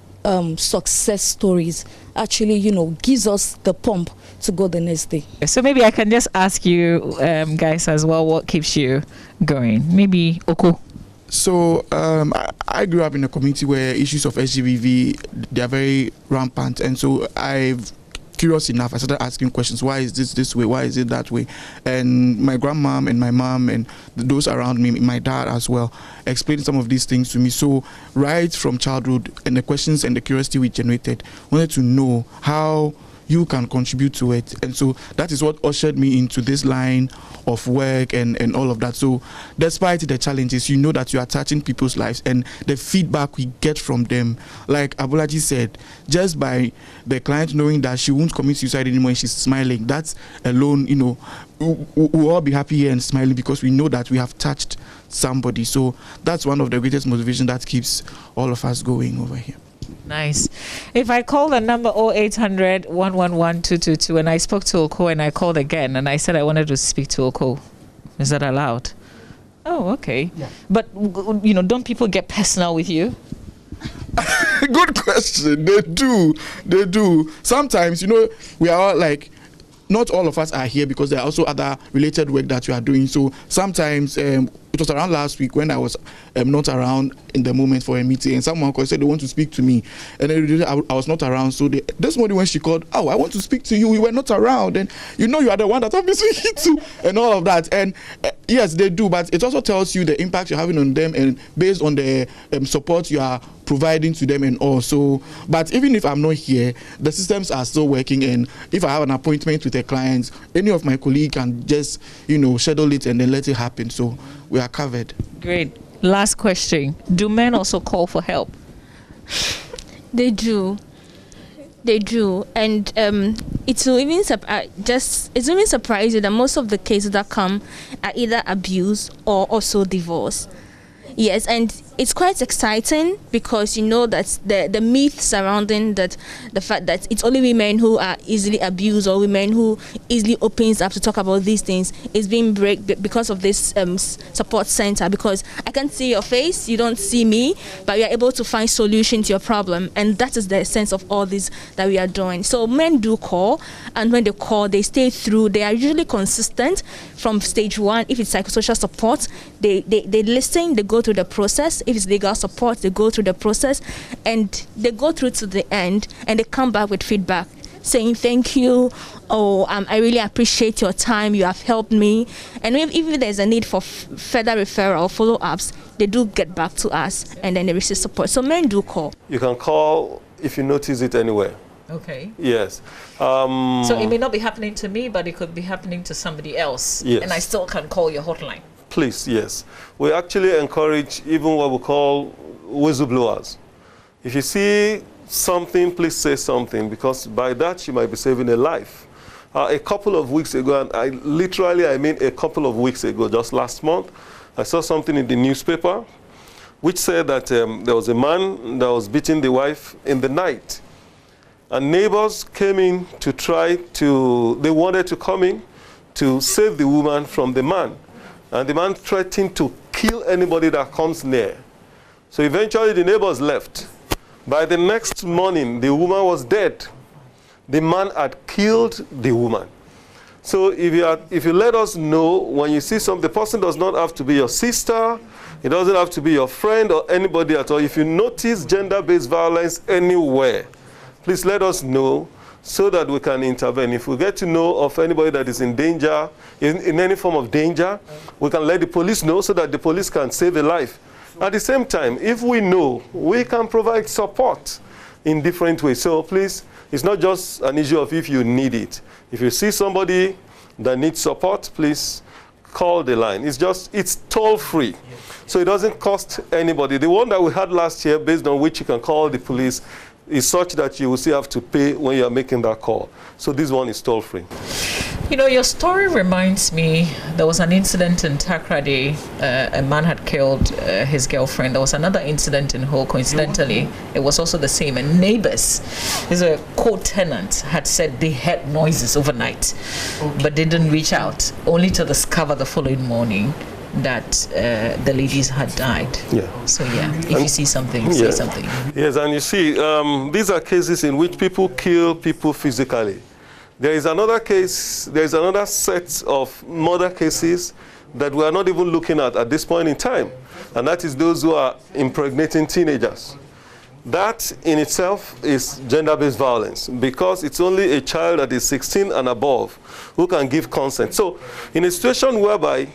success stories actually, you know, gives us the pump to go the next day. So maybe I can just ask you guys as well, what keeps you going? Maybe Oko. So I grew up in a community where issues of SGBV, they are very rampant, and so curious enough, I started asking questions. Why is this way? Why is it that way? And my grandmom and my mom and those around me, my dad as well, explained some of these things to me. So right from childhood, and the questions and the curiosity we generated, wanted to know how you can contribute to it. And so that is what ushered me into this line of work and all of that. So despite the challenges, you know that you are touching people's lives, and the feedback we get from them, like Abolaji said, just by the client knowing that she won't commit suicide anymore and she's smiling, that's alone, you know, we'll all be happy here and smiling because we know that we have touched somebody. So that's one of the greatest motivation that keeps all of us going over here. Nice. If I call the number 0800 111 222 and I spoke to Oko and I called again and I said I wanted to speak to Oko, is that allowed? Oh, okay. Yeah. But, you know, don't people get personal with you? Good question. They do. Sometimes, you know, we are all like, not all of us are here because there are also other related work that we are doing. So sometimes, it was around last week when I was not around in the moment for a meeting, and someone called, said they want to speak to me, and then I was not around. So this morning when she called, oh, I want to speak to you, we were not around, and you know you are the one that I've been speaking to, and all of that. And yes, they do, but it also tells you the impact you're having on them, and based on the support you are providing to them and all. So, but even if I'm not here, the systems are still working, and if I have an appointment with a client, any of my colleagues can just, you know, schedule it and then let it happen. So we are covered. Great. Last question. Do men also call for help? They do. And it's even surprising that most of the cases that come are either abuse or also divorce. Yes, and it's quite exciting because you know that the myth surrounding that, the fact that it's only women who are easily abused or women who easily opens up to talk about these things is being break because of this support center, because I can see your face, you don't see me, but we are able to find solution to your problem, and that is the essence of all this that we are doing. So men do call, and when they call, they stay through. They are usually consistent from stage one. If it's psychosocial support, they listen, they go through the process. If it's legal support, they go through the process, and they go through to the end, and they come back with feedback saying thank you, or I really appreciate your time, you have helped me. And if there's a need for further referral follow-ups, they do get back to us, and then they receive support. So men do call. You can call if you notice it anywhere. Okay. Yes. So it may not be happening to me, but it could be happening to somebody else. Yes. And I still can call your hotline. Please, yes. We actually encourage even what we call whistleblowers. If you see something, please say something, because by that you might be saving a life. A couple of weeks ago, and I mean a couple of weeks ago, just last month, I saw something in the newspaper which said that there was a man that was beating the wife in the night. And neighbors came in to they wanted to come in to save the woman from the man. And the man threatened to kill anybody that comes near. So eventually the neighbors left. By the next morning, the woman was dead. The man had killed the woman. So if you let us know when you see something, the person does not have to be your sister, it doesn't have to be your friend or anybody at all. If you notice gender-based violence anywhere, please let us know so that we can intervene. If we get to know of anybody that is in danger, in any form of danger, we can let the police know so that the police can save a life. At the same time, if we know, we can provide support in different ways. So please, it's not just an issue of if you need it. If you see somebody that needs support, please call the line. It's toll-free. So it doesn't cost anybody. The one that we had last year, based on which you can call the police, is such that you will still have to pay when you are making that call. So this one is toll-free. You know, your story reminds me, there was an incident in Takrady. A man had killed his girlfriend. There was another incident in Hull, coincidentally. It was also the same. And neighbors, there's a co-tenant, had said they heard noises overnight, but they didn't reach out, only to discover the following morning that the ladies had died. Yeah. So yeah, if you see something, say something. Yes, and you see, these are cases in which people kill people physically. There is another case, there is another set of murder cases that we are not even looking at this point in time, and that is those who are impregnating teenagers. That in itself is gender-based violence, because it's only a child that is 16 and above who can give consent. So in a situation whereby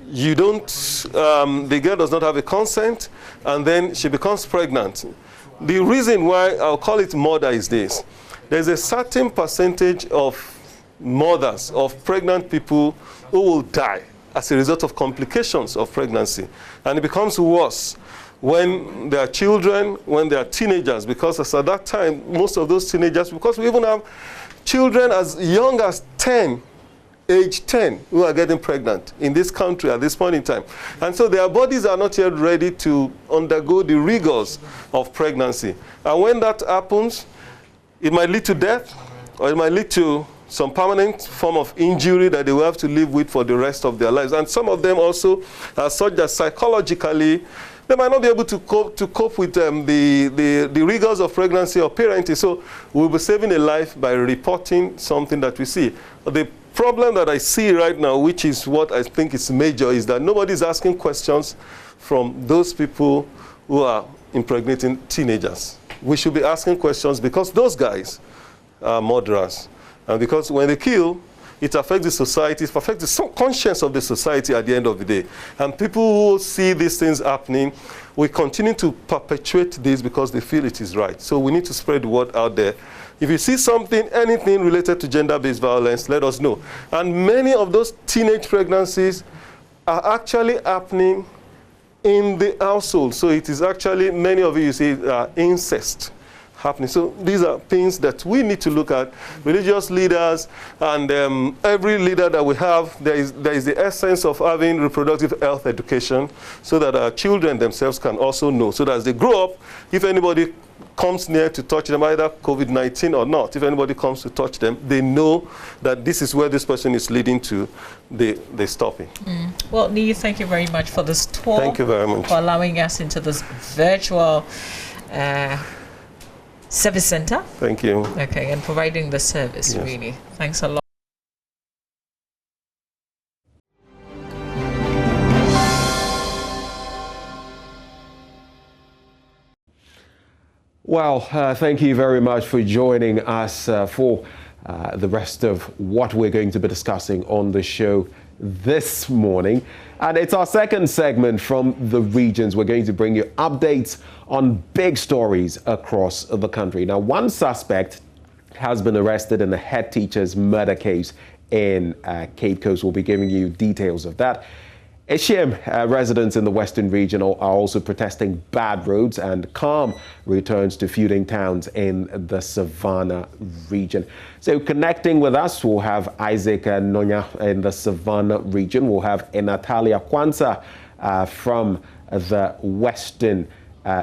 you don't, the girl does not have a consent, and then she becomes pregnant. The reason why I'll call it murder is this. There's a certain percentage of mothers, of pregnant people, who will die as a result of complications of pregnancy. And it becomes worse when they are children, when they are teenagers, because as at that time, most of those teenagers, because we even have children as young as 10, age 10, who are getting pregnant in this country at this point in time. And so their bodies are not yet ready to undergo the rigors of pregnancy. And when that happens, it might lead to death, or it might lead to some permanent form of injury that they will have to live with for the rest of their lives. And some of them also are such that psychologically, they might not be able to cope with the rigors of pregnancy or parenting. So we'll be saving a life by reporting something that we see. The problem that I see right now, which is what I think is major, is that nobody's asking questions from those people who are impregnating teenagers. We should be asking questions because those guys are murderers. And because when they kill, it affects the society, it affects the conscience of the society at the end of the day. And people who see these things happening, we continue to perpetuate this because they feel it is right. So we need to spread the word out there. If you see something, anything related to gender-based violence, let us know. And many of those teenage pregnancies are actually happening in the household. So it is actually, many of you see incest happening. So these are things that we need to look at. Religious leaders and every leader that we have, there is the essence of having reproductive health education so that our children themselves can also know. So that as they grow up, if anybody comes near to touch them, either COVID-19 or not, if anybody comes to touch them, they know that this is where this person is leading to, they stop it. Well, Nii, thank you very much for this tour. Thank you very much. For allowing us into this virtual service center. Thank you. Okay, and providing the service, Yes. really. Thanks a lot. Well, thank you very much for joining us for the rest of what we're going to be discussing on the show this morning. And it's our second segment from the regions. We're going to bring you updates on big stories across the country. Now, one suspect has been arrested in a head teacher's murder case in Cape Coast. We'll be giving you details of that. Hashem residents in the Western region are also protesting bad roads, and calm returns to feuding towns in the Savannah region. So connecting with us, we'll have Isaac Nonya in the Savannah region. We'll have Natalia Kwanza from the Western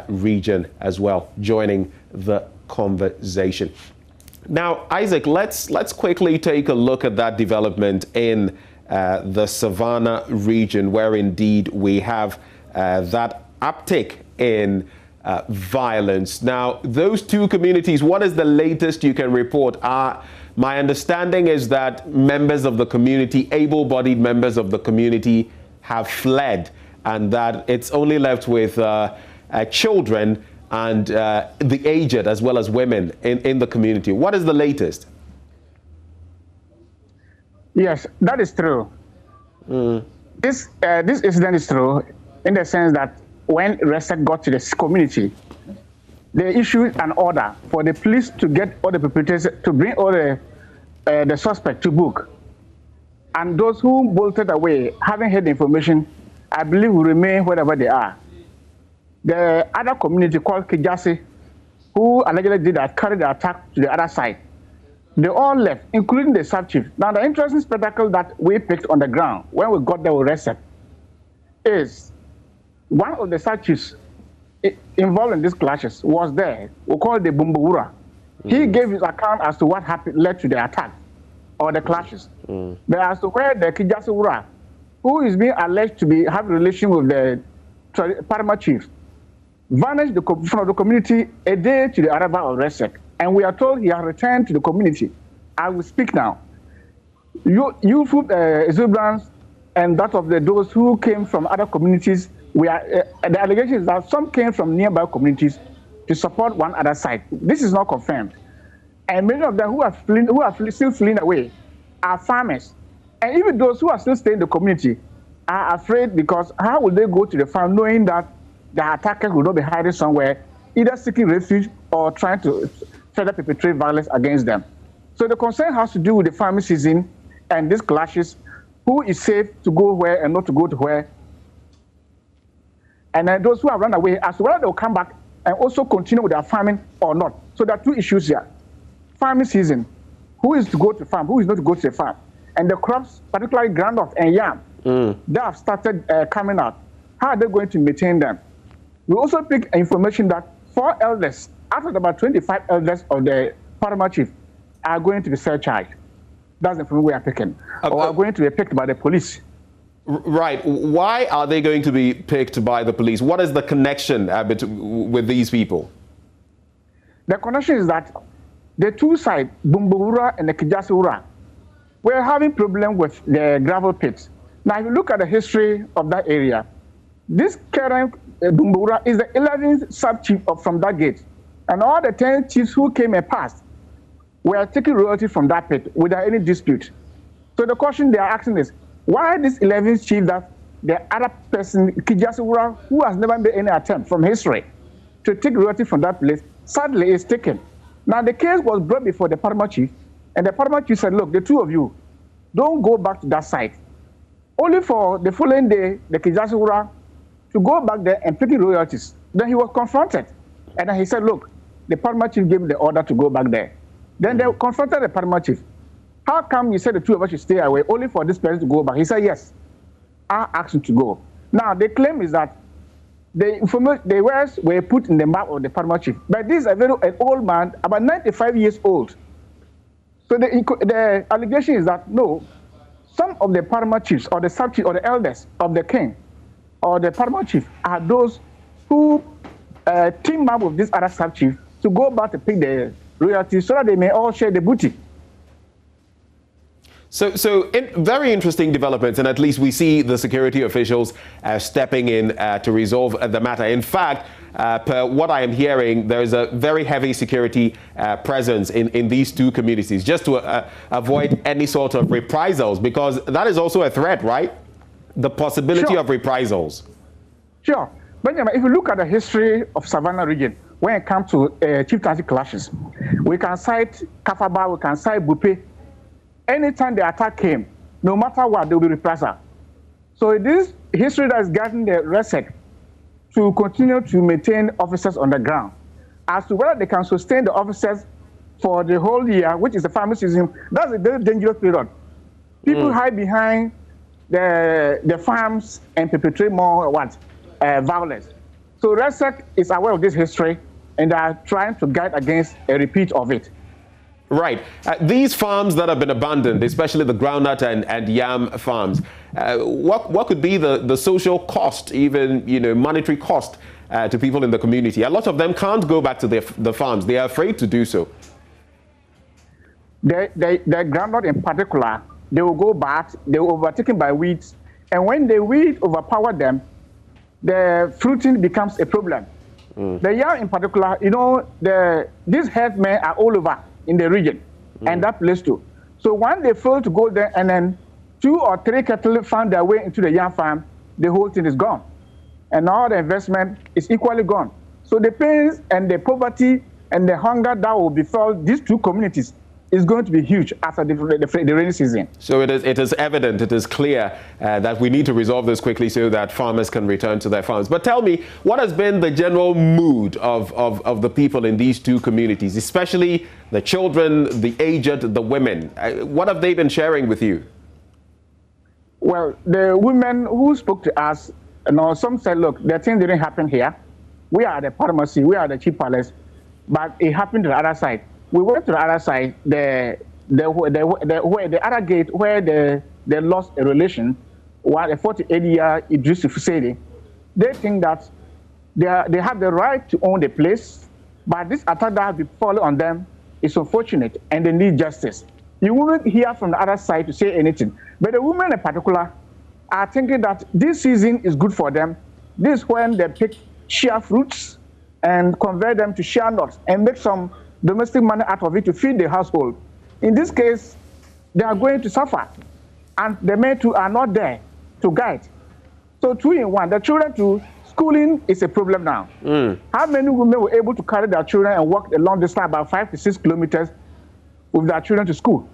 region as well, joining the conversation. Now, Isaac, let's quickly take a look at that development in the Savannah region, where indeed we have that uptick in violence. Now, those two communities, what is the latest you can report? My understanding is that members of the community, able-bodied members of the community, have fled, and that it's only left with children and the aged as well as women in the community. What is the latest? Yes, that is true. This incident is true in the sense that when RESEC got to this community, they issued an order for the police to get all the perpetrators, to bring all the suspect to book. And those who bolted away, having heard the information, I believe will remain wherever they are. The other community called Kijasi, who allegedly carried the attack to the other side, they all left, including the sub-chief. Now, the interesting spectacle that we picked on the ground when we got there with RESEC is one of the sub-chiefs involved in these clashes was there. We call it the Bumbawura. He gave his account as to what happened, led to the attack or the clashes. But as to where the Kijasi Wura, who is being alleged to have a relation with the Parliamentary chief, vanished from the community a day to the arrival of RESEC. And we are told he has returned to the community. I will speak now. Youth exuberance and that of those who came from other communities, the allegation is that some came from nearby communities to support one other side. This is not confirmed. And many of them who are still fleeing away are farmers. And even those who are still staying in the community are afraid, because how will they go to the farm knowing that the attackers will not be hiding somewhere, either seeking refuge or trying to further perpetrate violence against them. So the concern has to do with the farming season and these clashes, who is safe to go where and not to go to where. And then those who have run away, as to whether they will come back and also continue with their farming or not. So there are two issues here. Farming season, who is to go to farm, who is not to go to the farm. And the crops, particularly groundnut and yam, they have started coming out. How are they going to maintain them? We also pick information that 4 elders, out of about 25 elders of the Parliamentary chief, are going to be surcharged. That's the information we are picking. Or are going to be picked by the police. Right. Why are they going to be picked by the police? What is the connection with these people? The connection is that the two sides, Bumbawura and the Kijasi Wura, were having problem with the gravel pits. Now, if you look at the history of that area, this current Bumbawura is the 11th sub-chief from that gate. And all the 10 chiefs who came and passed were taking royalty from that pit without any dispute. So the question they are asking is, why this 11th chief that the other person, Kijasi Wura, who has never made any attempt from history to take royalty from that place, sadly is taken. Now the case was brought before the Parliamentary chief, and the Parliamentary chief said, look, the two of you, don't go back to that site. Only for the following day, the Kijasi Wura to go back there and pick royalties. Then he was confronted. And then he said, look, the Parliamentary chief gave the order to go back there. Then they confronted the Parliamentary chief. How come you said the two of us should stay away only for this person to go back? He said, yes, I asked him to go. Now, the claim is that the words were put in the mouth of the Parliamentary chief. But this is an old man, about 95 years old. So the allegation is that, no, some of the Parliamentary chiefs or the sub-chiefs or the elders of the king or the Parliamentary chief are those who team up with this other sub-chief to go back to pick the royalties so that they may all share the booty. So very interesting developments, and at least we see the security officials stepping in to resolve the matter. In fact, per what I am hearing, there is a very heavy security presence in these two communities, just to avoid any sort of reprisals, because that is also a threat, right? The possibility of reprisals. Sure. Benjamin, if you look at the history of Savannah region, when it comes to chieftaincy clashes, we can cite Kafaba, we can cite Bupe. Anytime the attack came, no matter what, there will be reprisal. So this history that is guiding the RESEC to continue to maintain officers on the ground. As to whether they can sustain the officers for the whole year, which is the farming season, that's a very dangerous period. People hide behind the farms and perpetrate more violence. So RESEC is aware of this history and they are trying to guide against a repeat of it. Right. These farms that have been abandoned, especially the groundnut and yam farms, what could be the social cost, even monetary cost to people in the community? A lot of them can't go back to the farms. They are afraid to do so. The groundnut in particular, they will go back, they will be overtaken by weeds, and when the weeds overpower them, the fruiting becomes a problem. The yam in particular, these headmen are all over in the region and that place too. So when they fail to go there and then 2 or 3 cattle found their way into the yam farm, the whole thing is gone. And all the investment is equally gone. So the pains and the poverty and the hunger that will befall these two communities is going to be huge after the rainy season. So it is evident, it is clear that we need to resolve this quickly so that farmers can return to their farms. But tell me, what has been the general mood of the people in these two communities, especially the children, the aged, the women? What have they been sharing with you? Well, the women who spoke to us, some said, look, the thing didn't happen here. We are the Parliamentary, we are the Chief Palace, but it happened to the other side. We went to the other side, the other gate where they lost a relation, while a 48-year Idris Fusedi. They think that they have the right to own the place, but this attack that has befallen on them is unfortunate and they need justice. You wouldn't hear from the other side to say anything. But the women in particular are thinking that this season is good for them. This is when they pick shea fruits and convert them to shea nuts and make some domestic money out of it to feed the household. In this case, they are going to suffer, and the men too are not there to guide. So 2 in 1, the children too, schooling is a problem now. How many women were able to carry their children and walk a long distance, about 5 to 6 kilometers, with their children to school?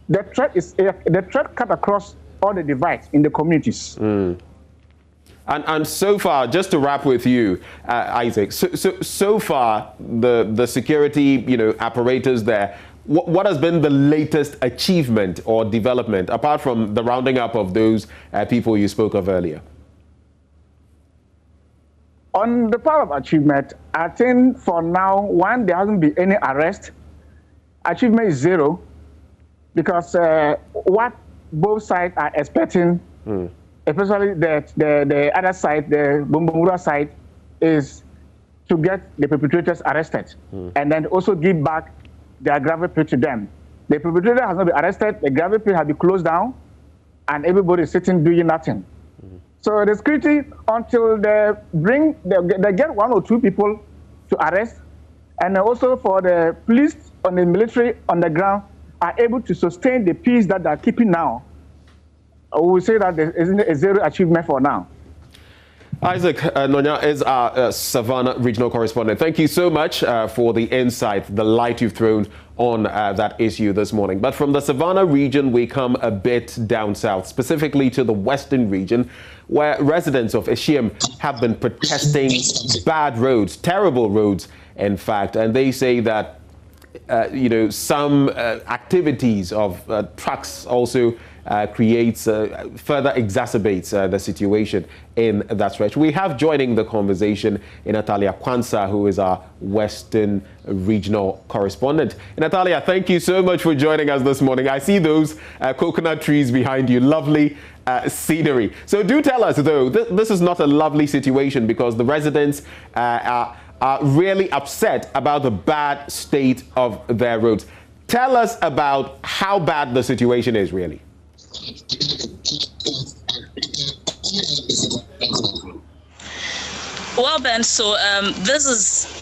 The threat cut across all the divides in the communities. And so far, just to wrap with you, Isaac, so far, the security apparatus there, what has been the latest achievement or development, apart from the rounding up of those people you spoke of earlier? On the part of achievement, I think for now, one, there hasn't been any arrest. Achievement is 0, because what both sides are expecting, especially the other side, the Bumbumura side, is to get the perpetrators arrested and then also give back their gravel pit to them. The perpetrator has not been arrested, the gravel pit has been closed down, and everybody is sitting doing nothing. So the security, until they get 1 or 2 people to arrest, and also for the police and the military on the ground are able to sustain the peace that they're keeping now, we will say that there isn't a 0 achievement for now. Isaac Nonya is our Savannah regional correspondent. Thank you so much for the insight, the light you've thrown on that issue this morning. But from the Savannah region, we come a bit down south, specifically to the western region, where residents of Hashem have been protesting bad roads, terrible roads, in fact. And they say that, some activities of trucks also creates, further exacerbates the situation in that stretch. We have joining the conversation Natalia Kwanzaa, who is our Western regional correspondent. Natalia, thank you so much for joining us this morning. I see those coconut trees behind you, lovely scenery. So do tell us, though, this is not a lovely situation because the residents are really upset about the bad state of their roads. Tell us about how bad the situation is, really. Well, Ben, so this is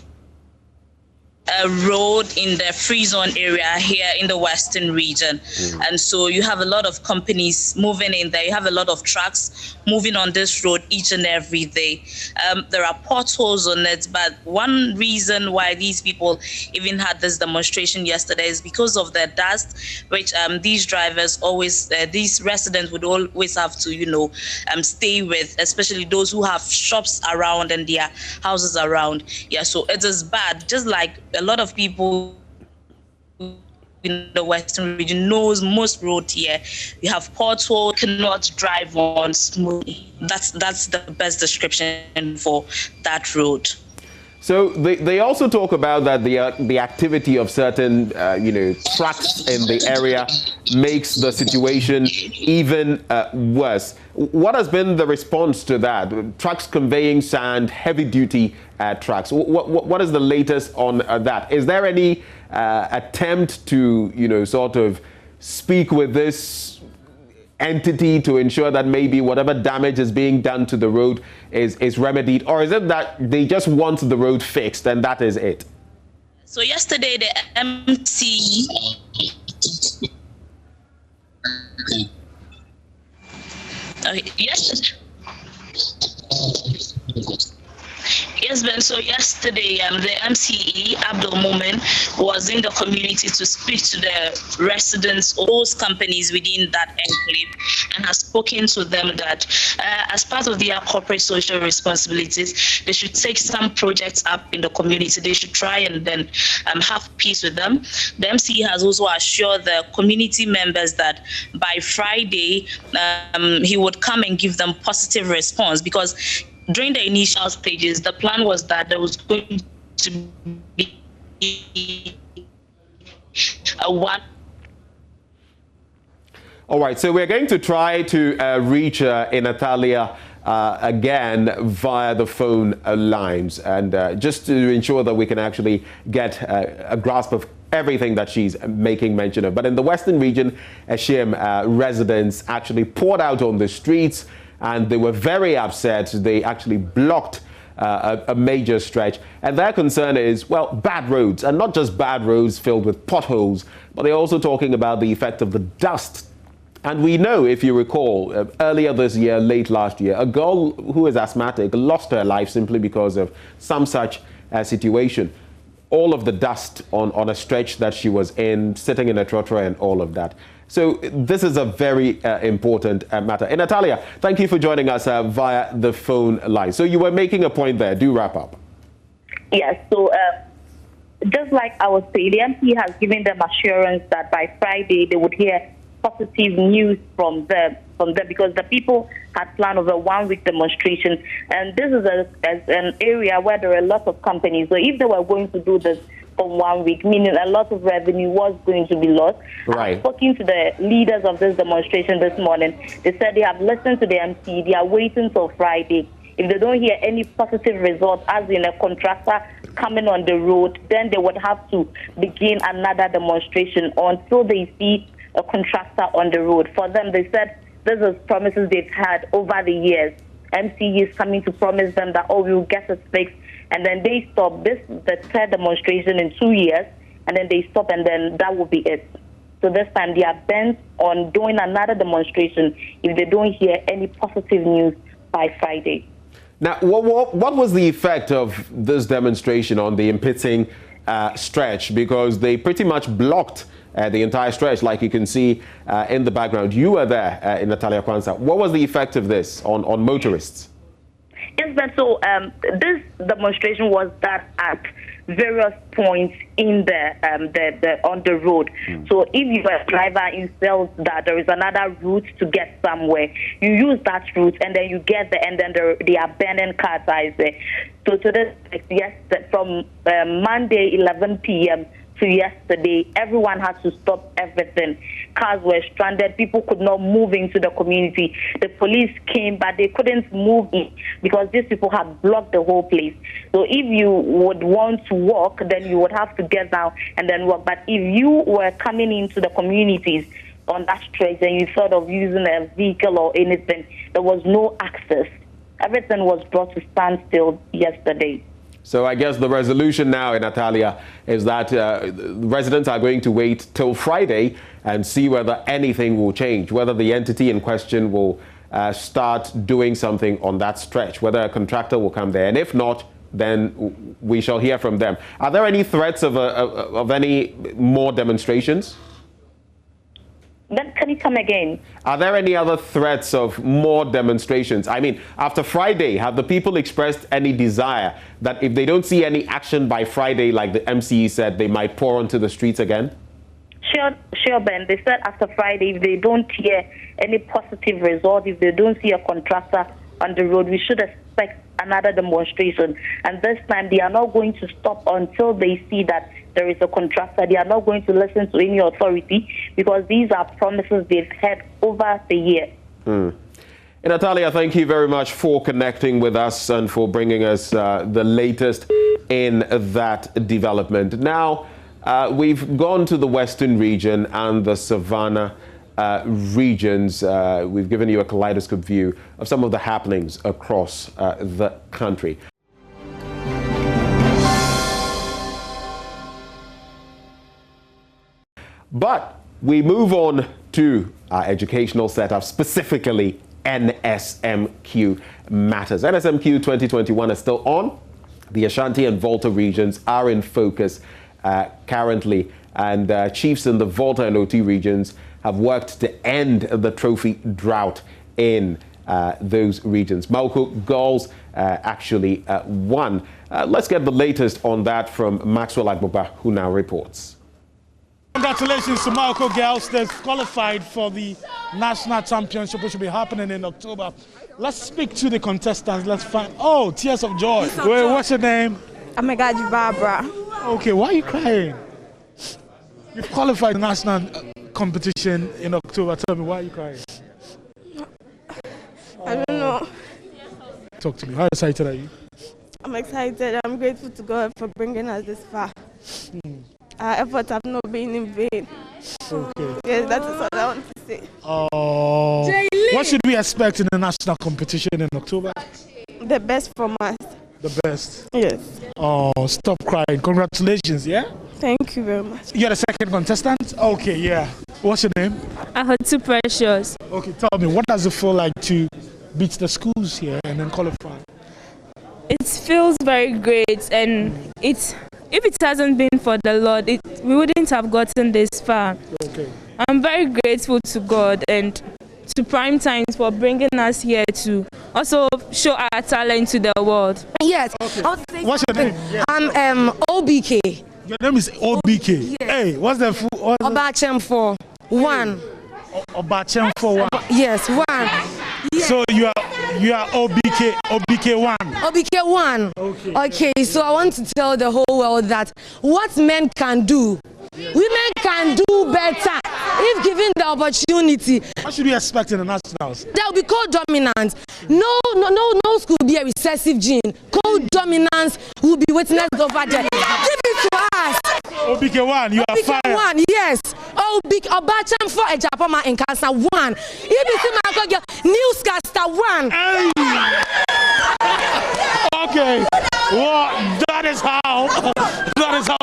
a road in the free zone area here in the western region. And so you have a lot of companies moving in there. You have a lot of trucks moving on this road each and every day. There are potholes on it, but one reason why these people even had this demonstration yesterday is because of the dust, which these drivers always, these residents would always have to, stay with, especially those who have shops around and their houses around. Yeah, so it is bad, just like a lot of people in the western region knows most roads here. You have potholes, cannot drive on smoothly. That's the best description for that road. So they also talk about that the activity of certain trucks in the area makes the situation even worse. What has been the response to that? Trucks conveying sand, heavy duty trucks. What is the latest on that? Is there any attempt to sort of speak with this entity to ensure that maybe whatever damage is being done to the road is remedied, or is it that they just want the road fixed and that is it? So yesterday the MC Yes, Ben. So yesterday, the MCE, Abdul Momen, was in the community to speak to the residents of those companies within that enclave and has spoken to them that as part of their corporate social responsibilities, they should take some projects up in the community. They should try and then have peace with them. The MCE has also assured the community members that by Friday, he would come and give them positive response, because during the initial stages, the plan was that there was going to be a one. All right, so we're going to try to reach Natalia again via the phone lines, and just to ensure that we can actually get a grasp of everything that she's making mention of. But in the western region, Hashem residents actually poured out on the streets, and they were very upset. They actually blocked a major stretch. And their concern is, well, bad roads, and not just bad roads filled with potholes, but they're also talking about the effect of the dust. And we know, if you recall, earlier this year, late last year, a girl who is asthmatic lost her life simply because of some such situation. All of the dust on a stretch that she was in, sitting in a trottoir and all of that. So this is a very important matter. And Natalia, thank you for joining us via the phone line. So you were making a point there. Do wrap up. Yes. So just like I was saying, the MP has given them assurance that by Friday they would hear positive news from them because the people had planned over a 1-week demonstration. And this is an area where there are a lot of companies. So if they were going to do this for 1 week, meaning a lot of revenue was going to be lost. Right. I was talking to the leaders of this demonstration this morning. They said they have listened to the MC. They are waiting till Friday. If they don't hear any positive result, as in a contractor coming on the road, then they would have to begin another demonstration until they see a contractor on the road. For them, they said this is promises they've had over the years. MC is coming to promise them that, oh, we'll get it fixed. And then they stop. This is the third demonstration in 2 years, and then they stop, and then that will be it. So this time they are bent on doing another demonstration if they don't hear any positive news by Friday. Now, what was the effect of this demonstration on the Impiting stretch? Because they pretty much blocked the entire stretch, like you can see in the background. You were there in Natalia Kwanzaa. What was the effect of this on motorists? Yes, but so this demonstration was done at various points in on the road. So if you are a driver and felt that there is another route to get somewhere, you use that route and then you get there, and then the abandoned cars are there. So to this, yes, from Monday 11 p.m. to yesterday, everyone had to stop everything. Cars were stranded. People could not move into the community. The police came, but they couldn't move in because these people had blocked the whole place. So if you would want to walk, then you would have to get down and then walk. But if you were coming into the communities on that stretch and you thought of using a vehicle or anything, there was no access. Everything was brought to standstill yesterday. So I guess the resolution now in Natalia is that residents are going to wait till Friday and see whether anything will change, whether the entity in question will start doing something on that stretch, whether a contractor will come there. And if not, then we shall hear from them. Are there any threats of any more demonstrations? Then can you come again? Are there any other threats of more demonstrations? I mean, after Friday, have the people expressed any desire that if they don't see any action by Friday, like the MCE said, they might pour onto the streets again? Sure, Ben. They said after Friday, if they don't hear any positive result, if they don't see a contractor on the road, we should expect another demonstration. And this time, they are not going to stop until they see that there is a contractor. They are not going to listen to any authority because these are promises they've had over the year. Natalia, thank you very much for connecting with us and for bringing us the latest in that development. Now, we've gone to the Western region and the Savannah regions. We've given you a kaleidoscope view of some of the happenings across the country. But we move on to our educational setup, specifically NSMQ matters. NSMQ 2021 is still on. The Ashanti and Volta regions are in focus currently, and chiefs in the Volta and OT regions have worked to end the trophy drought in those regions. Malco girls actually won. Let's get the latest on that from Maxwell Agboba, who now reports. Congratulations to Malco girls. They've qualified for the national championship, which will be happening in October. Let's speak to the contestants. Let's find. Oh, tears of joy. Wait, what's your name? Ameri Barbara. Okay, why are you crying? You've qualified the national competition in October. Tell me, why are you crying? I don't know. Talk to me. How excited are you? I'm excited. I'm grateful to God for bringing us this far. Our efforts have not been in vain. Okay. Yes, that is what I want to say. Oh. What should we expect in the national competition in October? The best from us. The best? Yes. Oh, stop crying. Congratulations, yeah? Thank you very much. You're the second contestant? Okay, yeah. What's your name? Ahotsu Precious. Okay, tell me, what does it feel like to beat the schools here and then qualify? It feels very great, and if it hasn't been for the Lord, we wouldn't have gotten this far. Okay. I'm very grateful to God and to Prime Times for bringing us here to also show our talent to the world. Yes. Okay. What's your name? Yeah. I'm OBK. Your name is OBK? Yes. Hey, what's the full? Obachem for one. Obachem for one? Yes, one. Yes. So you are OBK one. OBK one. Okay, so I want to tell the whole world that what men can do, women can do better if given the opportunity. What should we expect in the nationals? That will be co-dominant. No school will be a recessive gene. Co-dominance will be witnessed over there. Give it to us. OBK one, you are fine. OBK one, yes. Obacham for a Japama and Casa one. Newscaster one. Okay. Well, that is how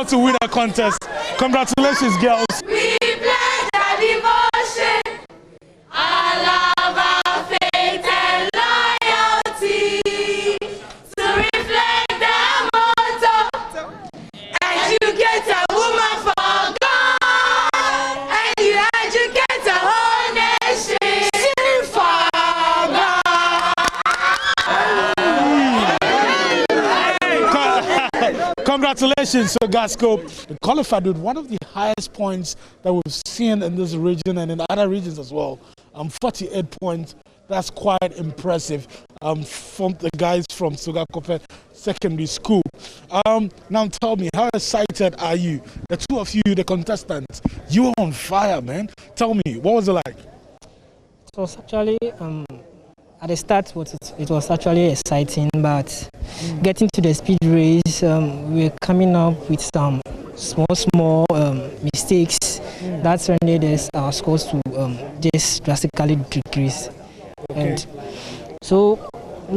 to win a contest. Congratulations, girls. We pledge our devotion, our love, our faith and loyalty Congratulations, Sogasco. They qualified with one of the highest points that we've seen in this region and in other regions as well. 48 points. That's quite impressive from the guys from Sogakope Secondary School. Now tell me, how excited are you? The two of you, the contestants, you were on fire, man. Tell me, what was it like? It was actually, at the start, it was actually exciting, but getting to the speed race, we're coming up with some small mistakes. That's when our scores to just drastically decrease. Okay. And so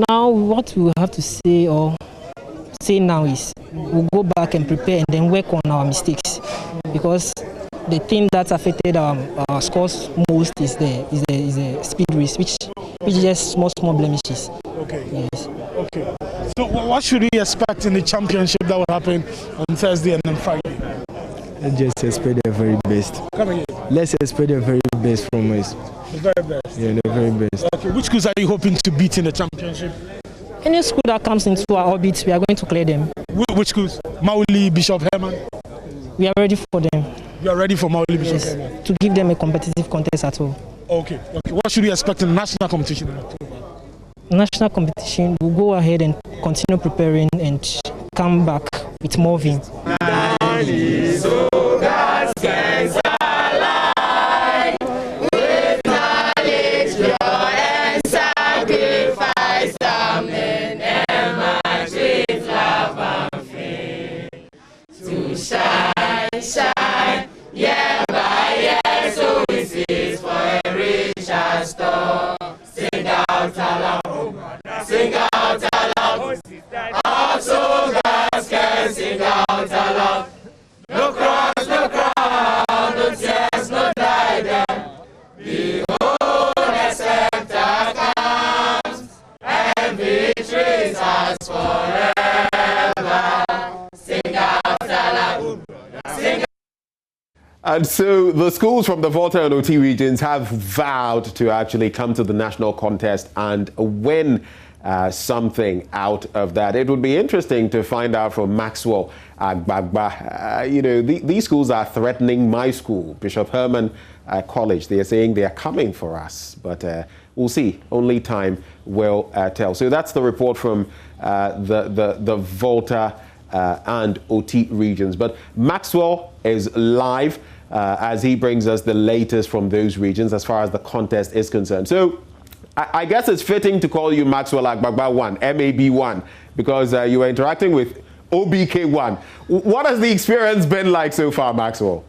now what we have to say now is we'll go back and prepare and then work on our mistakes, because the thing that affected our scores most is the speed race, which is just small blemishes. Okay. Yes. Okay. So what should we expect in the championship that will happen on Thursday and then Friday? Let's just expect the very best. Come again. Let's expect the very best from us. The very best? Yeah, the very best. Okay, which schools are you hoping to beat in the championship? Any school that comes into our orbit, we are going to clear them. Which schools? Mauli, Bishop Herman? We are ready for them. You are ready for Mauli, Bishop Herman? To give them a competitive contest at all. Okay. What should we expect in the national competition in October? National competition, we'll go ahead and continue preparing and come back with more vim. Shine, year by year, so we cease for a richer store. Sing out aloud, sing out aloud. Also, God can sing out aloud. No cross, no crown, no tears, no diadem. Behold, the scepter comes, and victory is ours forever. Sing out aloud. And so the schools from the Volta and OT regions have vowed to actually come to the national contest and win something out of that. It would be interesting to find out from Maxwell Agbagba. These schools are threatening my school, Bishop Herman College. They are saying they are coming for us, but we'll see. Only time will tell. So that's the report from the Volta and OT regions. But Maxwell is live as he brings us the latest from those regions as far as the contest is concerned. So I guess it's fitting to call you Maxwell Agbagba 1, MAB1, because you were interacting with OBK1. What has the experience been like so far, Maxwell?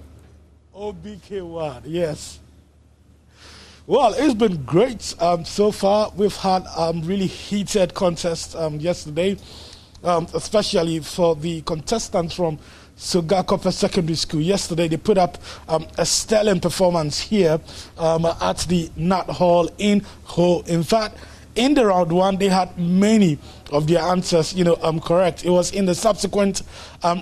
OBK1, yes. Well, it's been great so far. We've had really heated contests yesterday. Especially for the contestants from Sogakope Secondary School. Yesterday, they put up a sterling performance here at the Nat Hall in Ho. In fact, in the round one, they had many of their answers, correct. It was in the subsequent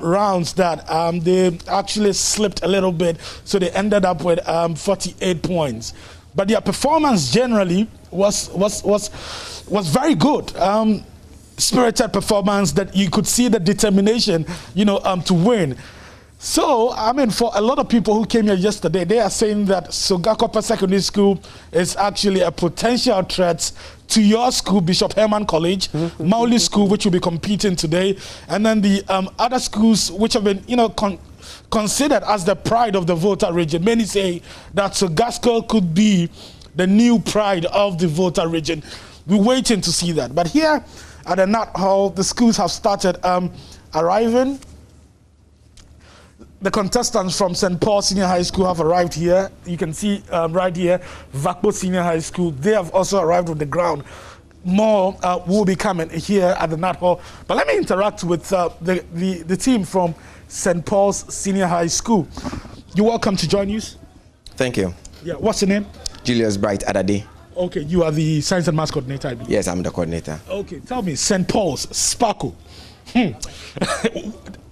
rounds that they actually slipped a little bit, so they ended up with 48 points. But their performance generally was very good. Spirited performance that you could see the determination, to win. So, for a lot of people who came here yesterday, they are saying that Sogakope Secondary School is actually a potential threat to your school, Bishop Herman College, Mauli School, which will be competing today, and then the other schools which have been, considered as the pride of the Volta region. Many say that Sogasco could be the new pride of the Volta region. We're waiting to see that. But here at the Nat Hall, the schools have started arriving. The contestants from St. Paul Senior High School have arrived here. You can see right here, Vakbo Senior High School. They have also arrived on the ground. More will be coming here at the Nat Hall. But let me interact with the team from St. Paul's Senior High School. You're welcome to JoyNews. Thank you. Yeah, what's your name? Julius Bright Adade. Okay, you are the Science and Maths Coordinator, I believe. Yes, I'm the coordinator. Okay, tell me, St. Paul's, Sparkle.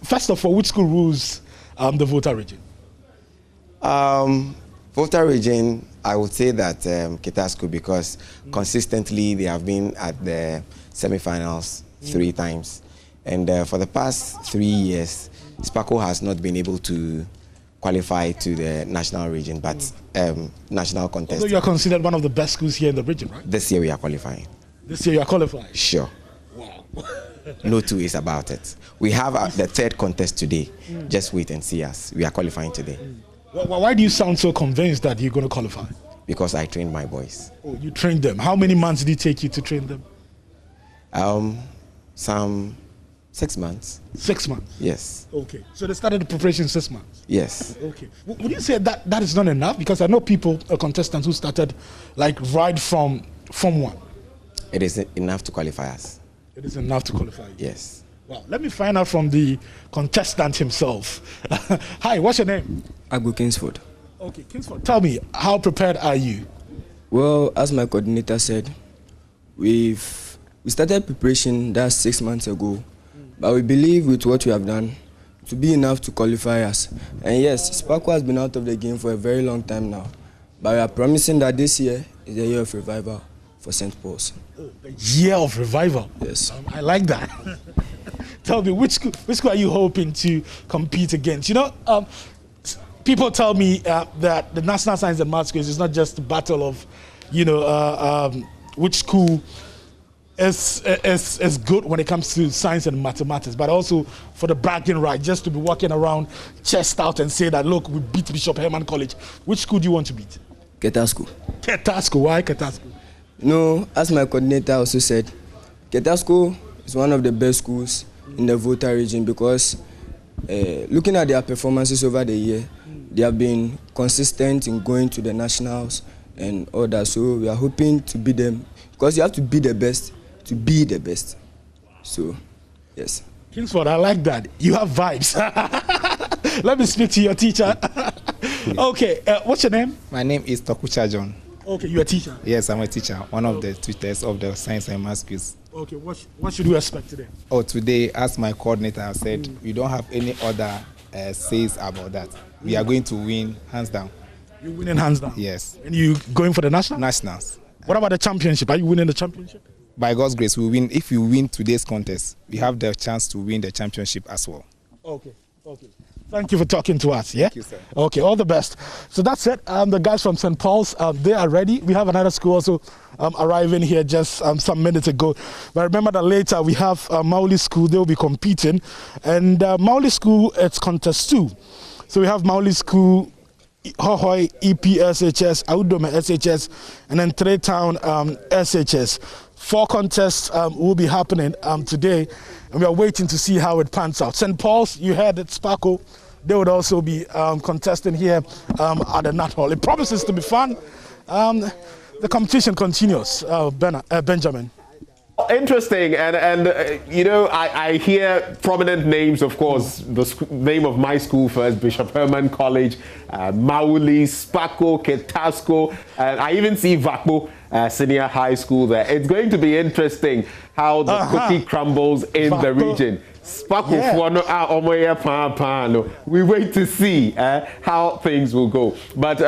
First of all, which school rules the Volta region? Volta region, I would say that Kita School, because consistently they have been at the semi-finals 3 times. And for the past 3 years, Sparkle has not been able to qualify to the national region, but national contest. So you are considered one of the best schools here in the region, right? This year we are qualifying. This year you are qualifying? Sure. Wow. No two ways about it. We have the third contest today. Just wait and see us. We are qualifying today. Well, why do you sound so convinced that you're going to qualify? Because I trained my boys. Oh, you trained them. How many months did it take you to train them? Some 6 months. 6 months? Yes. Okay. So they started the preparation 6 months? Yes. Okay. Would you say that is not enough? Because I know people, contestants who started like right from Form 1. It is enough to qualify us. It is enough to qualify you? Yes. Well, let me find out from the contestant himself. Hi, what's your name? Agbo Kingsford. Okay, Kingsford, tell me, how prepared are you? Well, as my coordinator said, we started preparation that's 6 months ago, but we believe with what we have done to be enough to qualify us. And yes, Sparkle has been out of the game for a very long time now, but we are promising that this year is the year of revival for St. Paul's. Oh, the year of revival? Yes. I like that. Tell me, which school are you hoping to compete against? You know, people tell me that the National Science and Maths quiz is not just a battle of, you know, which school is good when it comes to science and mathematics, but also for the bragging right, just to be walking around chest out and say that, look, we beat Bishop Herman College. Which school do you want to beat? Ketasco. Ketasco, why Ketasco? No, as my coordinator also said, Ketasco is one of the best schools in the Volta region because looking at their performances over the year, they have been consistent in going to the nationals and all that. So we are hoping to beat them because you have to be the best to be the best. So, yes. Kingsford, I like that. You have vibes. Let me speak to your teacher. Okay, what's your name? My name is Tokucha John. Okay, you're a teacher? Yes, I'm a teacher, one of the tutors of the Science and Maths quiz. Okay, what should we expect today? Oh, today, as my coordinator said, we don't have any other says about that. We are going to win hands down. You're winning hands down? Yes. And you going for the national? Nationals. What about the championship? Are you winning the championship? By God's grace, we win. If we win today's contest, we have the chance to win the championship as well. Okay, okay. Thank you for talking to us, yeah? Thank you, sir. Okay, all the best. So that's it. The guys from St. Paul's, they are ready. We have another school also arriving here just some minutes ago. But remember that later we have Mauli School. They will be competing. And Mauli School, it's Contest 2. So we have Mauli School, Hohoi, EPSHS, Audome SHS, and then Tretown SHS. 4 contests will be happening today, and we are waiting to see how it pans out. St. Paul's, you heard it, Sparkle, they would also be contesting here at the Nat Hall. It promises to be fun. The competition continues, Benjamin. Interesting, and you know, I hear prominent names, of course, the name of my school first, Bishop Herman College, Mauli, Sparkle, Ketasco, and I even see Vakbo Senior High School there. It's going to be interesting how the cookie crumbles in the region. We wait to see how things will go. But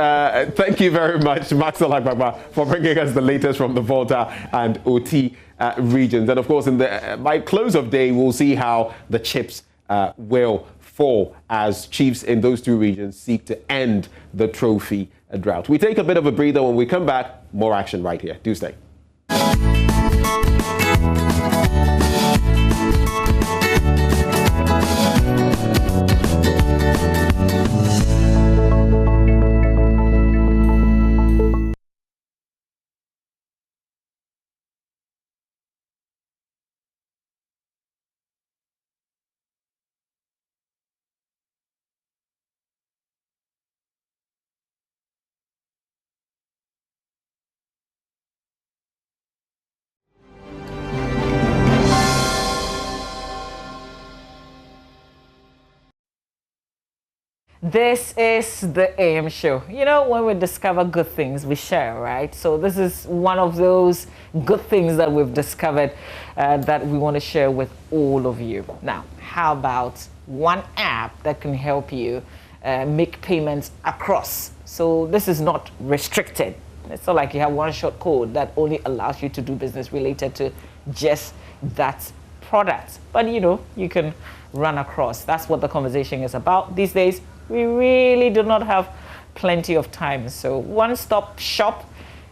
thank you very much, Maxwell Agbagba, for bringing us the latest from the Volta and OT regions. And of course, by close of day, we'll see how the chips will fall as chiefs in those 2 regions seek to end the trophy drought. We take a bit of a breather. When we come back, more action right here. Do stay. This is the AM show. You know, when we discover good things, we share, right? So this is one of those good things that we've discovered that we want to share with all of you. Now, how about one app that can help you make payments across? So this is not restricted. It's not like you have one short code that only allows you to do business related to just that product. But you can run across. That's what the conversation is about. These days, we really do not have plenty of time. So one-stop shop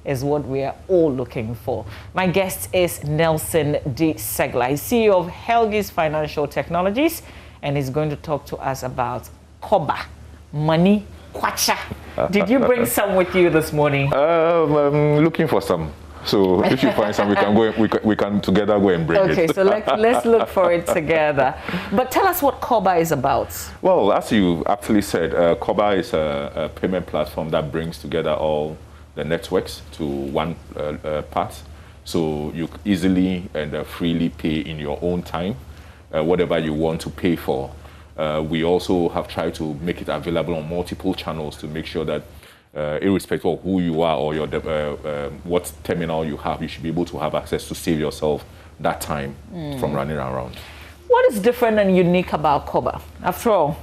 is what we are all looking for. My guest is Nelson D. Segla, CEO of Helgis Financial Technologies, and he's going to talk to us about Koba, money, kwacha. Did you bring some with you this morning? I'm looking for some. So if you find some, we can go. We can together go and bring it. Okay, so let's look for it together. But tell us what Koba is about. Well, as you aptly said, Koba is a payment platform that brings together all the networks to one part. So you easily and freely pay in your own time, whatever you want to pay for. We also have tried to make it available on multiple channels to make sure that irrespective of who you are or your what terminal you have, you should be able to have access to save yourself that time from running around. What is different and unique about Koba? After all,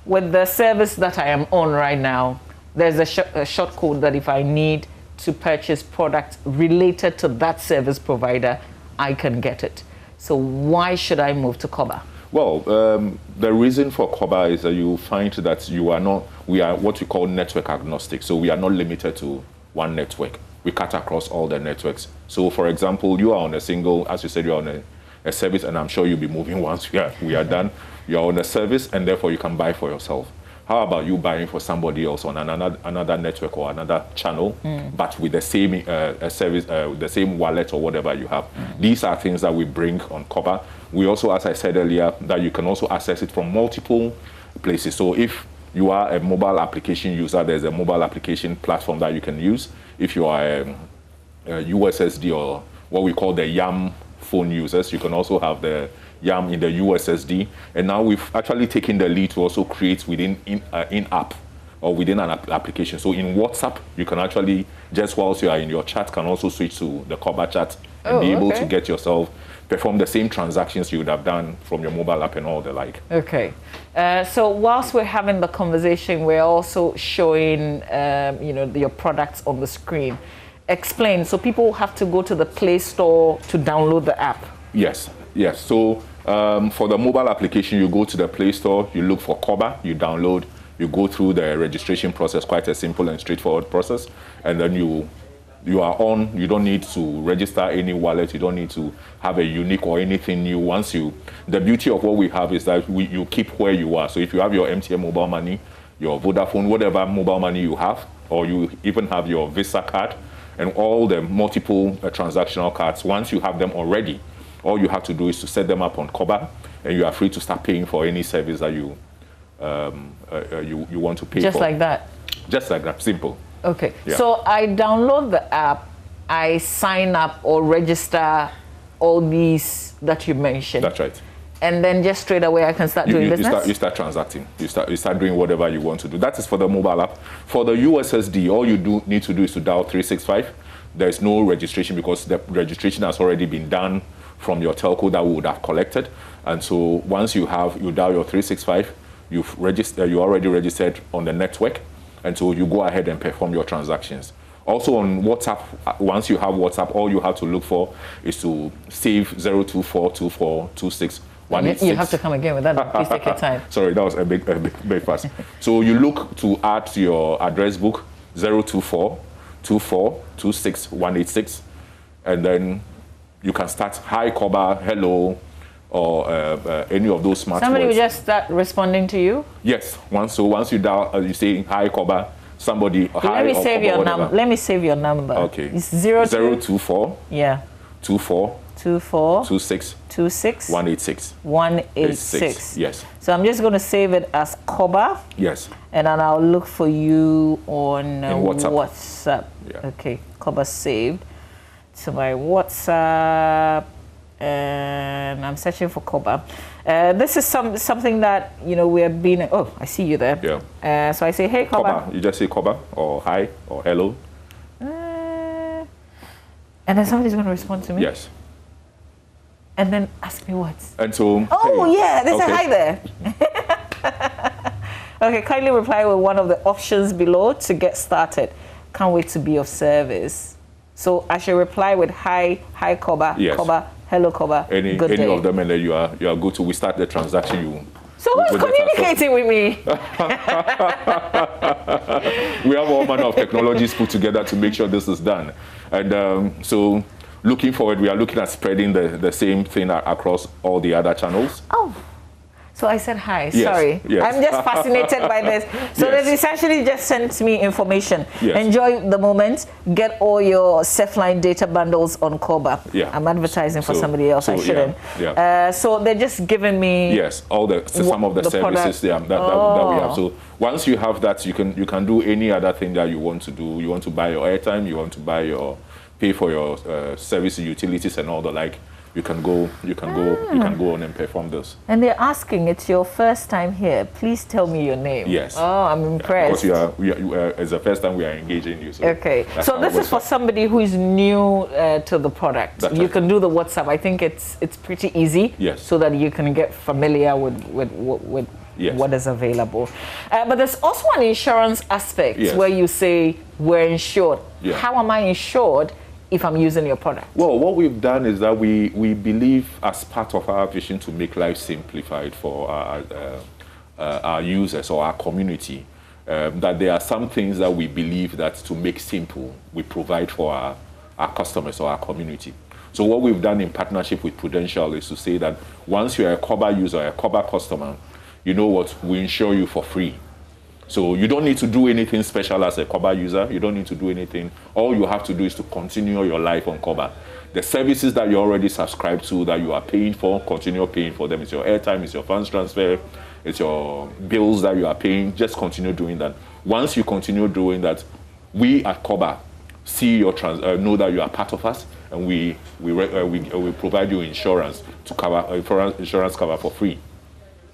with the service that I am on right now, there's a short code that if I need to purchase products related to that service provider, I can get it. So why should I move to Koba? Well, the reason for Koba is that you find that we are what we call network agnostic. So we are not limited to one network. We cut across all the networks. So for example, you are on a single, as you said, you're on a service, and I'm sure you'll be moving once we are done. You're on a service, and therefore you can buy for yourself. How about you buying for somebody else on another network or another channel, but with the same service, the same wallet or whatever you have? These are things that we bring on Koba. We also, as I said earlier, that you can also access it from multiple places. So if you are a mobile application user, there's a mobile application platform that you can use. If you are a USSD or what we call the YAM phone users, you can also have the YAM in the USSD. And now we've actually taken the lead to also create within in-app or within an application. So in WhatsApp, you can actually, just whilst you are in your chat, can also switch to the Koba chat and be able to get yourself, perform the same transactions you would have done from your mobile app and all the like. Okay. So whilst we're having the conversation, we're also showing, your products on the screen. Explain. So people have to go to the Play Store to download the app. Yes. So for the mobile application, you go to the Play Store, you look for Koba, you download, you go through the registration process, quite a simple and straightforward process, and then you are on. You don't need to register any wallet, you don't need to have a unique or anything new. The beauty of what we have is that you keep where you are. So if you have your MTN mobile money, your Vodafone, whatever mobile money you have, or you even have your Visa card, and all the multiple transactional cards, once you have them already, all you have to do is to set them up on Koba, and you are free to start paying for any service that you want to pay for. Just like that? Just like that, simple. Okay, yeah. So I download the app, I sign up or register all these that you mentioned. That's right. And then just straight away I can start doing business? You start transacting. You start doing whatever you want to do. That is for the mobile app. For the USSD, all you need to do is to dial 365. There is no registration because the registration has already been done from your telco that we would have collected. And so once you dial your 365, you already registered on the network. And so you go ahead and perform your transactions. Also on WhatsApp, once you have WhatsApp, all you have to look for is to save 0242426. You have to come again with that. Please take your time. Sorry, that was a big fast. So you look to add to your address book 0242426 and then you can start hi Koba, hello, or any of those smart Somebody words. will just start responding to you? Yes. Once you dial, you say hi Koba, somebody hi. Let me save your number. Let me save your number. Okay. It's 024. Yeah. 24. 26. 186. 186. Yes. So I'm just going to save it as Koba. Yes. And then I'll look for you on WhatsApp. Yeah. Okay. Koba saved to my WhatsApp. And I'm searching for Koba. This is something that, we have been... Oh, I see you there. Yeah. So I say, hey, Koba. You just say Koba or hi or hello. And then somebody's going to respond to me? Yes. And then ask me what? And so... Oh, hey. yeah. They say hi there. Okay, kindly reply with one of the options below to get started. Can't wait to be of service. So I should reply with hi Koba, yes. Koba, Hello, Koba. Any of them, and then you are good to. We start the transaction. So who's communicating with me? We have all manner of technologies put together to make sure this is done. And so looking forward, we are looking at spreading the same thing across all the other channels. Oh. So I said hi. Yes, sorry. yes. I'm just fascinated by this. So Yes. they've essentially just sent me information. Yes. Enjoy the moment. Get all your Cepline data bundles on Koba. Yeah. I'm advertising for somebody else. I shouldn't. Yeah. So they're just giving me some of the services that we have. So once you have that, you can do any other thing that you want to do. You want to buy your airtime. You want to pay for your service utilities and all the like. You can go on and perform this. And they're asking, it's your first time here. Please tell me your name. Yes. Oh, I'm impressed. Because it's the first time we are engaging you. So okay. So this is for somebody who is new to the product. That's you right. can do the WhatsApp. I think it's pretty easy. Yes. So that you can get familiar with what is available. But there's also an insurance aspect where you say we're insured. Yeah. How am I insured if I'm using your product? Well, what we've done is that we believe, as part of our vision to make life simplified for our users or our community, that there are some things that we believe that to make simple, we provide for our customers or our community. So what we've done in partnership with Prudential is to say that once you're a Koba user, a Koba customer, you know what, we insure you for free. So you don't need to do anything special as a Koba user. You don't need to do anything. All you have to do is to continue your life on Koba. The services that you're already subscribed to, that you are paying for, continue paying for them. It's your airtime, it's your funds transfer, it's your bills that you are paying. Just continue doing that. Once you continue doing that, we at Koba see your know that you are part of us, and we provide you insurance to cover insurance cover for free.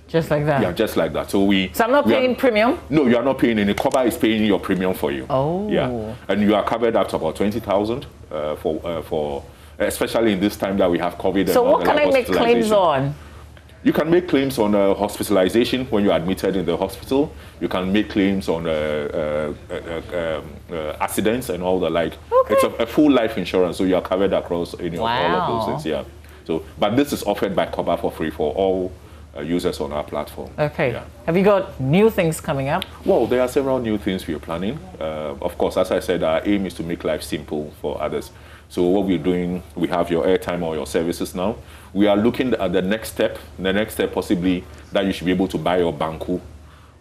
Just like that? Yeah, just like that. So I'm not paying premium? No, you are not paying any. Koba is paying your premium for you. Oh. Yeah. And you are covered up to about 20,000 for especially in this time that we have COVID. So what can I make claims on? You can make claims on hospitalization when you're admitted in the hospital. You can make claims on accidents and all the like. Okay. It's a full life insurance, so you are covered across any of all of those things. Yeah. So, but this is offered by Koba for free for all users on our platform. Okay. Yeah. Have you got new things coming up? Well, there are several new things we are planning. Of course, as I said, our aim is to make life simple for others. So what we're doing, we have your airtime or your services now. We are looking at the next step possibly that you should be able to buy your Banku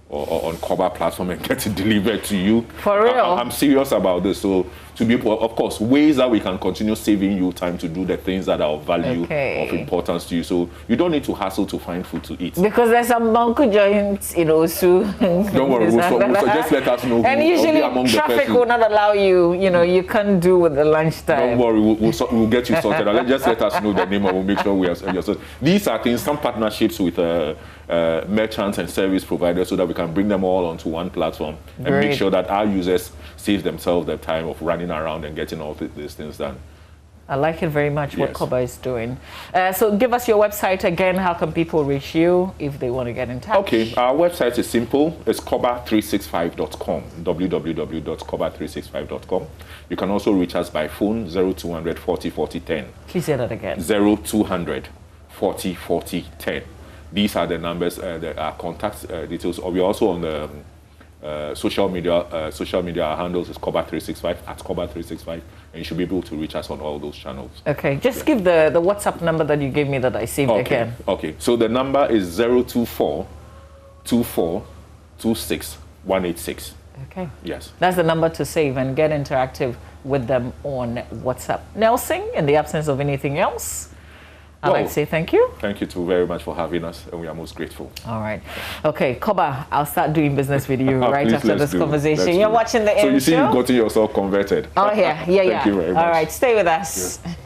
or on Koba platform and get it delivered to you. For real? I'm serious about this. So to be able, of course, ways that we can continue saving you time to do the things that are of value, of importance to you. So you don't need to hassle to find food to eat. Because there's some Banku joints in Osu. Don't worry, so just let us know. And usually traffic will not allow you, you can't do with the lunchtime. Don't worry, we'll get you sorted out. Just let us know the name and we'll make sure we are sorted. These are things, some partnerships with merchants and service providers so that we can bring them all onto one platform and make sure that our users save themselves the time of running around and getting all these things done. I like it very much what Koba is doing. So give us your website again. How can people reach you if they want to get in touch? Okay, our website is simple. It's koba365.com, www.koba365.com. You can also reach us by phone, 0200 40 40 10. Please say that again. 0200 40 40 10. These are the numbers, our contact details. We're also on the social media. Our handles is Koba365, at Koba365, and you should be able to reach us on all those channels. Okay, just give the WhatsApp number that you gave me that I saved again. Okay, so the number is 024 24 26 186. Okay. Yes. That's the number to save and get interactive with them on WhatsApp. Nelson, in the absence of anything else, I'd like to say thank you. Thank you too very much for having us, and we are most grateful. All right. Okay, Koba, I'll start doing business with you right after this conversation. You're watching the So AM you see show? You've gotten yourself converted. Oh, yeah. Thank you very much. All right, stay with us. Yes.